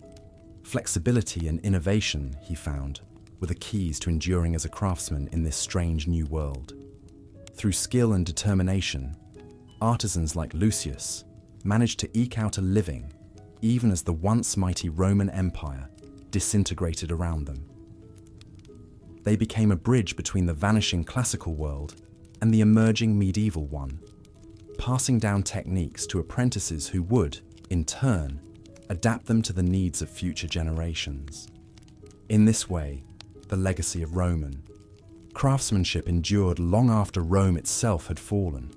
Flexibility and innovation, he found, were the keys to enduring as a craftsman in this strange new world. Through skill and determination, artisans like Lucius managed to eke out a living even as the once mighty Roman Empire disintegrated around them. They became a bridge between the vanishing classical world and the emerging medieval one, passing down techniques to apprentices who would, in turn, adapt them to the needs of future generations. In this way, the legacy of Roman craftsmanship endured long after Rome itself had fallen.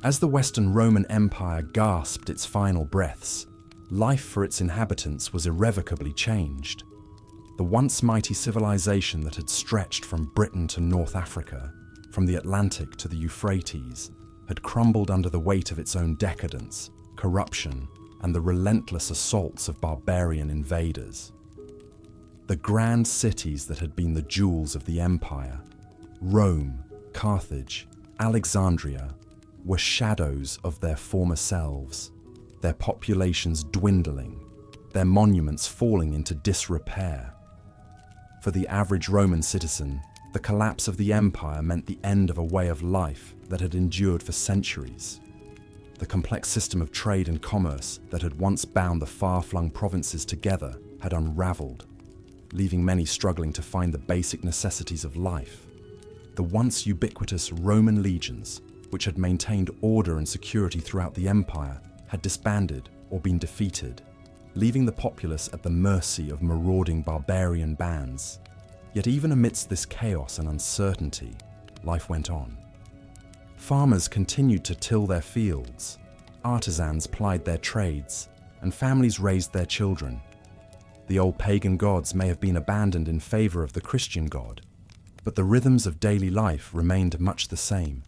As the Western Roman Empire gasped its final breaths, life for its inhabitants was irrevocably changed. The once mighty civilization that had stretched from Britain to North Africa, from the Atlantic to the Euphrates, had crumbled under the weight of its own decadence, corruption, and the relentless assaults of barbarian invaders. The grand cities that had been the jewels of the empire, Rome, Carthage, Alexandria, were shadows of their former selves, their populations dwindling, their monuments falling into disrepair. For the average Roman citizen, the collapse of the empire meant the end of a way of life that had endured for centuries. The complex system of trade and commerce that had once bound the far-flung provinces together had unraveled, leaving many struggling to find the basic necessities of life. The once ubiquitous Roman legions, which had maintained order and security throughout the empire, had disbanded or been defeated, leaving the populace at the mercy of marauding barbarian bands. Yet even amidst this chaos and uncertainty, life went on. Farmers continued to till their fields, artisans plied their trades, and families raised their children. The old pagan gods may have been abandoned in favor of the Christian god, but the rhythms of daily life remained much the same.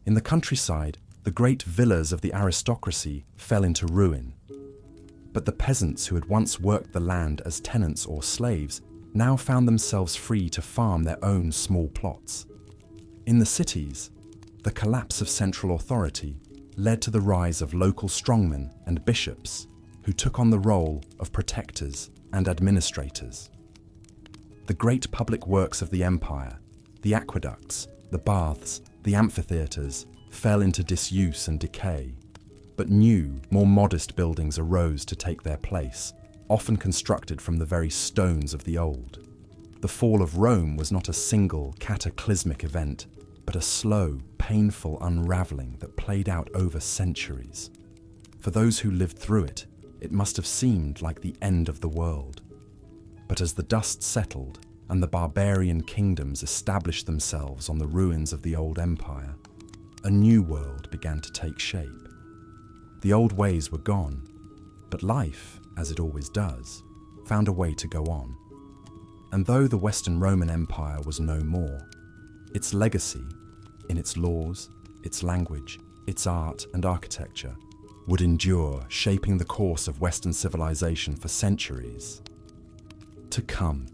In the countryside, the great villas of the aristocracy fell into ruin, but the peasants who had once worked the land as tenants or slaves now found themselves free to farm their own small plots. In the cities, the collapse of central authority led to the rise of local strongmen and bishops who took on the role of protectors and administrators. The great public works of the empire, the aqueducts, the baths, the amphitheatres, fell into disuse and decay, but new, more modest buildings arose to take their place, often constructed from the very stones of the old. The fall of Rome was not a single cataclysmic event, but a slow, painful unraveling that played out over centuries. For those who lived through it, it must have seemed like the end of the world. But as the dust settled and the barbarian kingdoms established themselves on the ruins of the old empire, a new world began to take shape. The old ways were gone, but life, as it always does, found a way to go on. And though the Western Roman Empire was no more, its legacy, in its laws, its language, its art and architecture, would endure, shaping the course of Western civilization for centuries to come.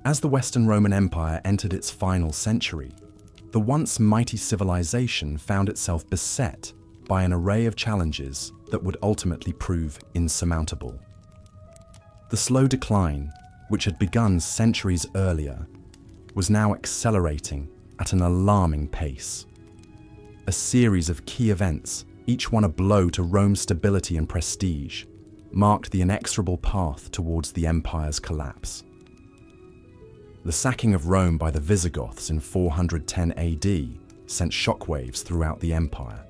As the Western Roman Empire entered its final century, the once mighty civilization found itself beset by an array of challenges that would ultimately prove insurmountable. The slow decline, which had begun centuries earlier, was now accelerating at an alarming pace. A series of key events each one a blow to Rome's stability and prestige, marked the inexorable path towards the empire's collapse. The sacking of Rome by the Visigoths in 410 AD sent shockwaves throughout the empire.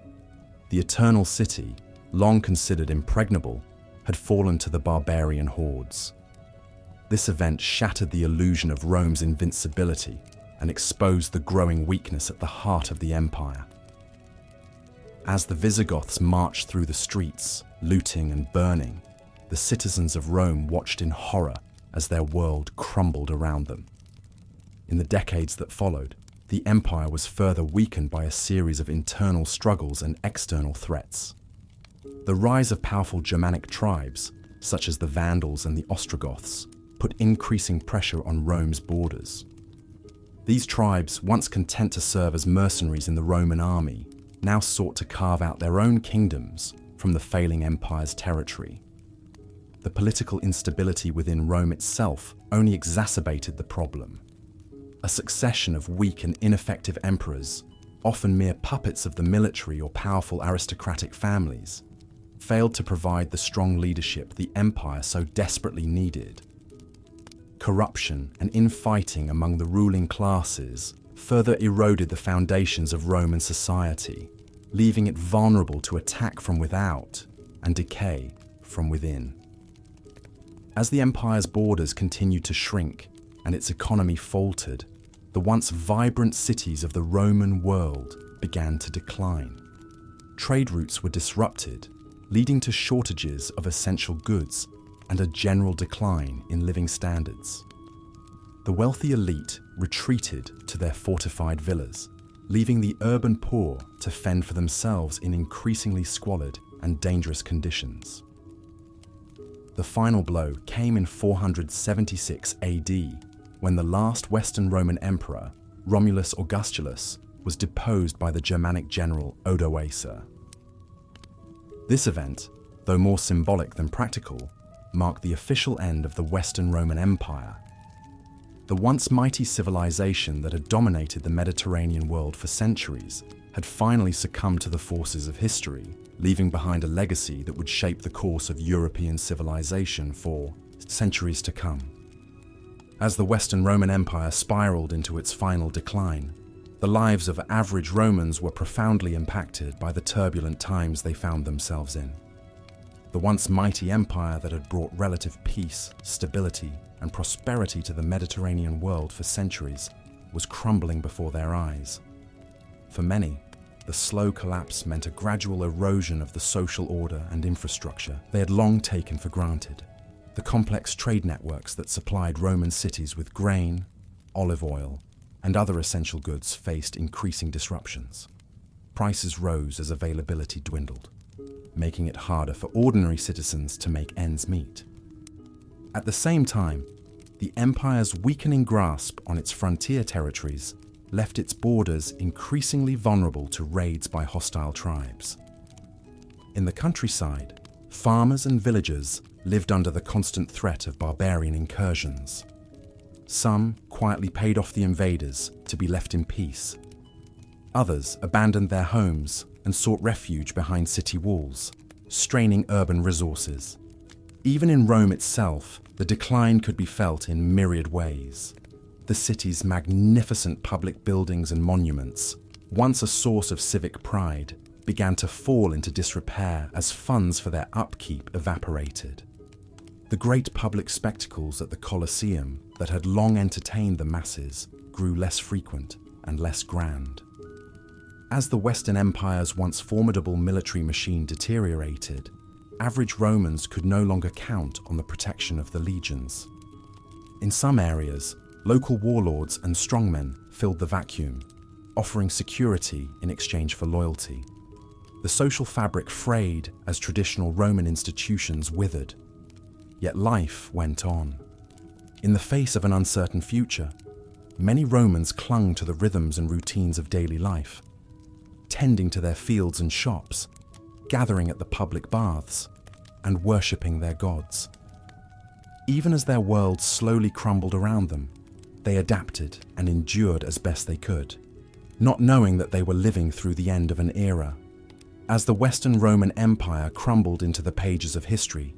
The Eternal City, long considered impregnable, had fallen to the barbarian hordes. This event shattered the illusion of Rome's invincibility and exposed the growing weakness at the heart of the empire. As the Visigoths marched through the streets, looting and burning, the citizens of Rome watched in horror as their world crumbled around them. In the decades that followed, the empire was further weakened by a series of internal struggles and external threats. The rise of powerful Germanic tribes, such as the Vandals and the Ostrogoths, put increasing pressure on Rome's borders. These tribes, once content to serve as mercenaries in the Roman army, now sought to carve out their own kingdoms from the failing empire's territory. The political instability within Rome itself only exacerbated the problem. A succession of weak and ineffective emperors, often mere puppets of the military or powerful aristocratic families, failed to provide the strong leadership the empire so desperately needed. Corruption and infighting among the ruling classes further eroded the foundations of Roman society, leaving it vulnerable to attack from without and decay from within. As the empire's borders continued to shrink and its economy faltered, the once vibrant cities of the Roman world began to decline. Trade routes were disrupted, leading to shortages of essential goods and a general decline in living standards. The wealthy elite retreated to their fortified villas, leaving the urban poor to fend for themselves in increasingly squalid and dangerous conditions. The final blow came in 476 AD, when the last Western Roman emperor, Romulus Augustulus, was deposed by the Germanic general Odoacer. This event, though more symbolic than practical, marked the official end of the Western Roman Empire. The once mighty civilization that had dominated the Mediterranean world for centuries had finally succumbed to the forces of history, leaving behind a legacy that would shape the course of European civilization for centuries to come. As the Western Roman Empire spiraled into its final decline, the lives of average Romans were profoundly impacted by the turbulent times they found themselves in. The once mighty empire that had brought relative peace, stability, and prosperity to the Mediterranean world for centuries was crumbling before their eyes. For many, the slow collapse meant a gradual erosion of the social order and infrastructure they had long taken for granted. The complex trade networks that supplied Roman cities with grain, olive oil, and other essential goods faced increasing disruptions. Prices rose as availability dwindled, making it harder for ordinary citizens to make ends meet. At the same time, the empire's weakening grasp on its frontier territories left its borders increasingly vulnerable to raids by hostile tribes. In the countryside, farmers and villagers lived under the constant threat of barbarian incursions. Some quietly paid off the invaders to be left in peace. Others abandoned their homes and sought refuge behind city walls, straining urban resources. Even in Rome itself, the decline could be felt in myriad ways. The city's magnificent public buildings and monuments, once a source of civic pride, began to fall into disrepair as funds for their upkeep evaporated. The great public spectacles at the Colosseum that had long entertained the masses grew less frequent and less grand. As the Western Empire's once formidable military machine deteriorated, average Romans could no longer count on the protection of the legions. In some areas, local warlords and strongmen filled the vacuum, offering security in exchange for loyalty. The social fabric frayed as traditional Roman institutions withered. Yet life went on. In the face of an uncertain future, many Romans clung to the rhythms and routines of daily life, tending to their fields and shops, gathering at the public baths, and worshipping their gods. Even as their world slowly crumbled around them, they adapted and endured as best they could, not knowing that they were living through the end of an era. As the Western Roman Empire crumbled into the pages of history,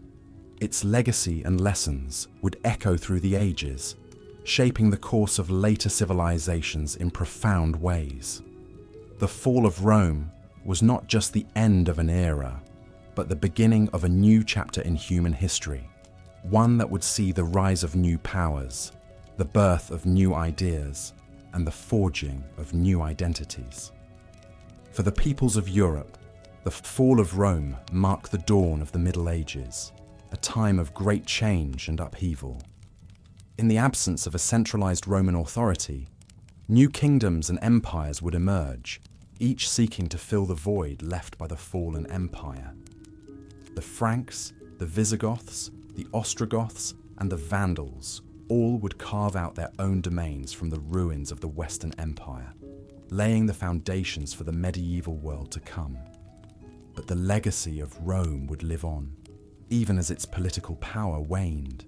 its legacy and lessons would echo through the ages, shaping the course of later civilizations in profound ways. The fall of Rome was not just the end of an era, but the beginning of a new chapter in human history, one that would see the rise of new powers, the birth of new ideas, and the forging of new identities. For the peoples of Europe, the fall of Rome marked the dawn of the Middle Ages, a time of great change and upheaval. In the absence of a centralized Roman authority, new kingdoms and empires would emerge, each seeking to fill the void left by the fallen empire. The Franks, the Visigoths, the Ostrogoths, and the Vandals all would carve out their own domains from the ruins of the Western Empire, laying the foundations for the medieval world to come. But the legacy of Rome would live on, even as its political power waned.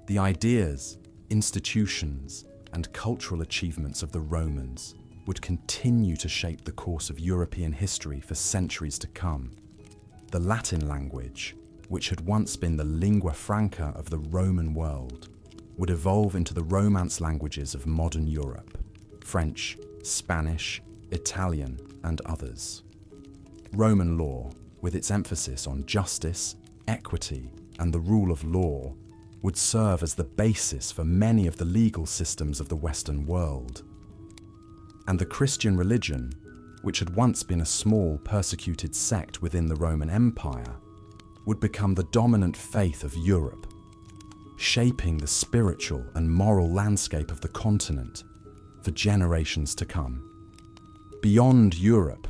The ideas, institutions, and cultural achievements of the Romans would continue to shape the course of European history for centuries to come. The Latin language, which had once been the lingua franca of the Roman world, would evolve into the Romance languages of modern Europe: French, Spanish, Italian, and others. Roman law, with its emphasis on justice, equity, and the rule of law, would serve as the basis for many of the legal systems of the Western world. And the Christian religion, which had once been a small persecuted sect within the Roman Empire, would become the dominant faith of Europe, shaping the spiritual and moral landscape of the continent for generations to come. Beyond Europe,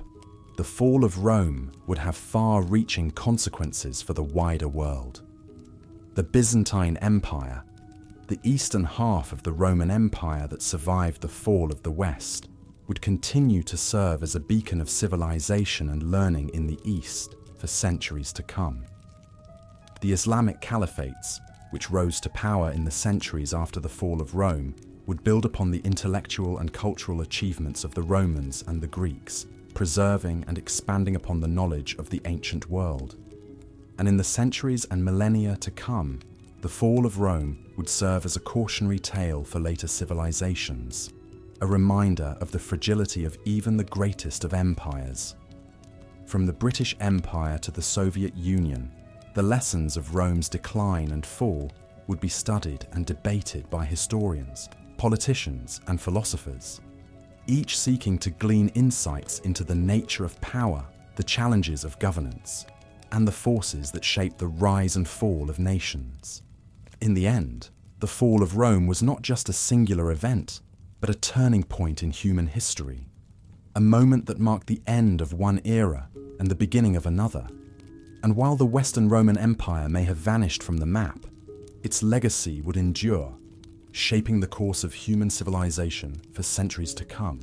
the fall of Rome would have far-reaching consequences for the wider world. The Byzantine Empire, the eastern half of the Roman Empire that survived the fall of the West, would continue to serve as a beacon of civilization and learning in the East for centuries to come. The Islamic caliphates, which rose to power in the centuries after the fall of Rome, would build upon the intellectual and cultural achievements of the Romans and the Greeks, preserving and expanding upon the knowledge of the ancient world. And in the centuries and millennia to come, the fall of Rome would serve as a cautionary tale for later civilizations, a reminder of the fragility of even the greatest of empires. From the British Empire to the Soviet Union, the lessons of Rome's decline and fall would be studied and debated by historians, politicians, and philosophers, each seeking to glean insights into the nature of power, the challenges of governance, and the forces that shape the rise and fall of nations. In the end, the fall of Rome was not just a singular event, but a turning point in human history, a moment that marked the end of one era and the beginning of another. And while the Western Roman Empire may have vanished from the map, its legacy would endure, shaping the course of human civilization for centuries to come.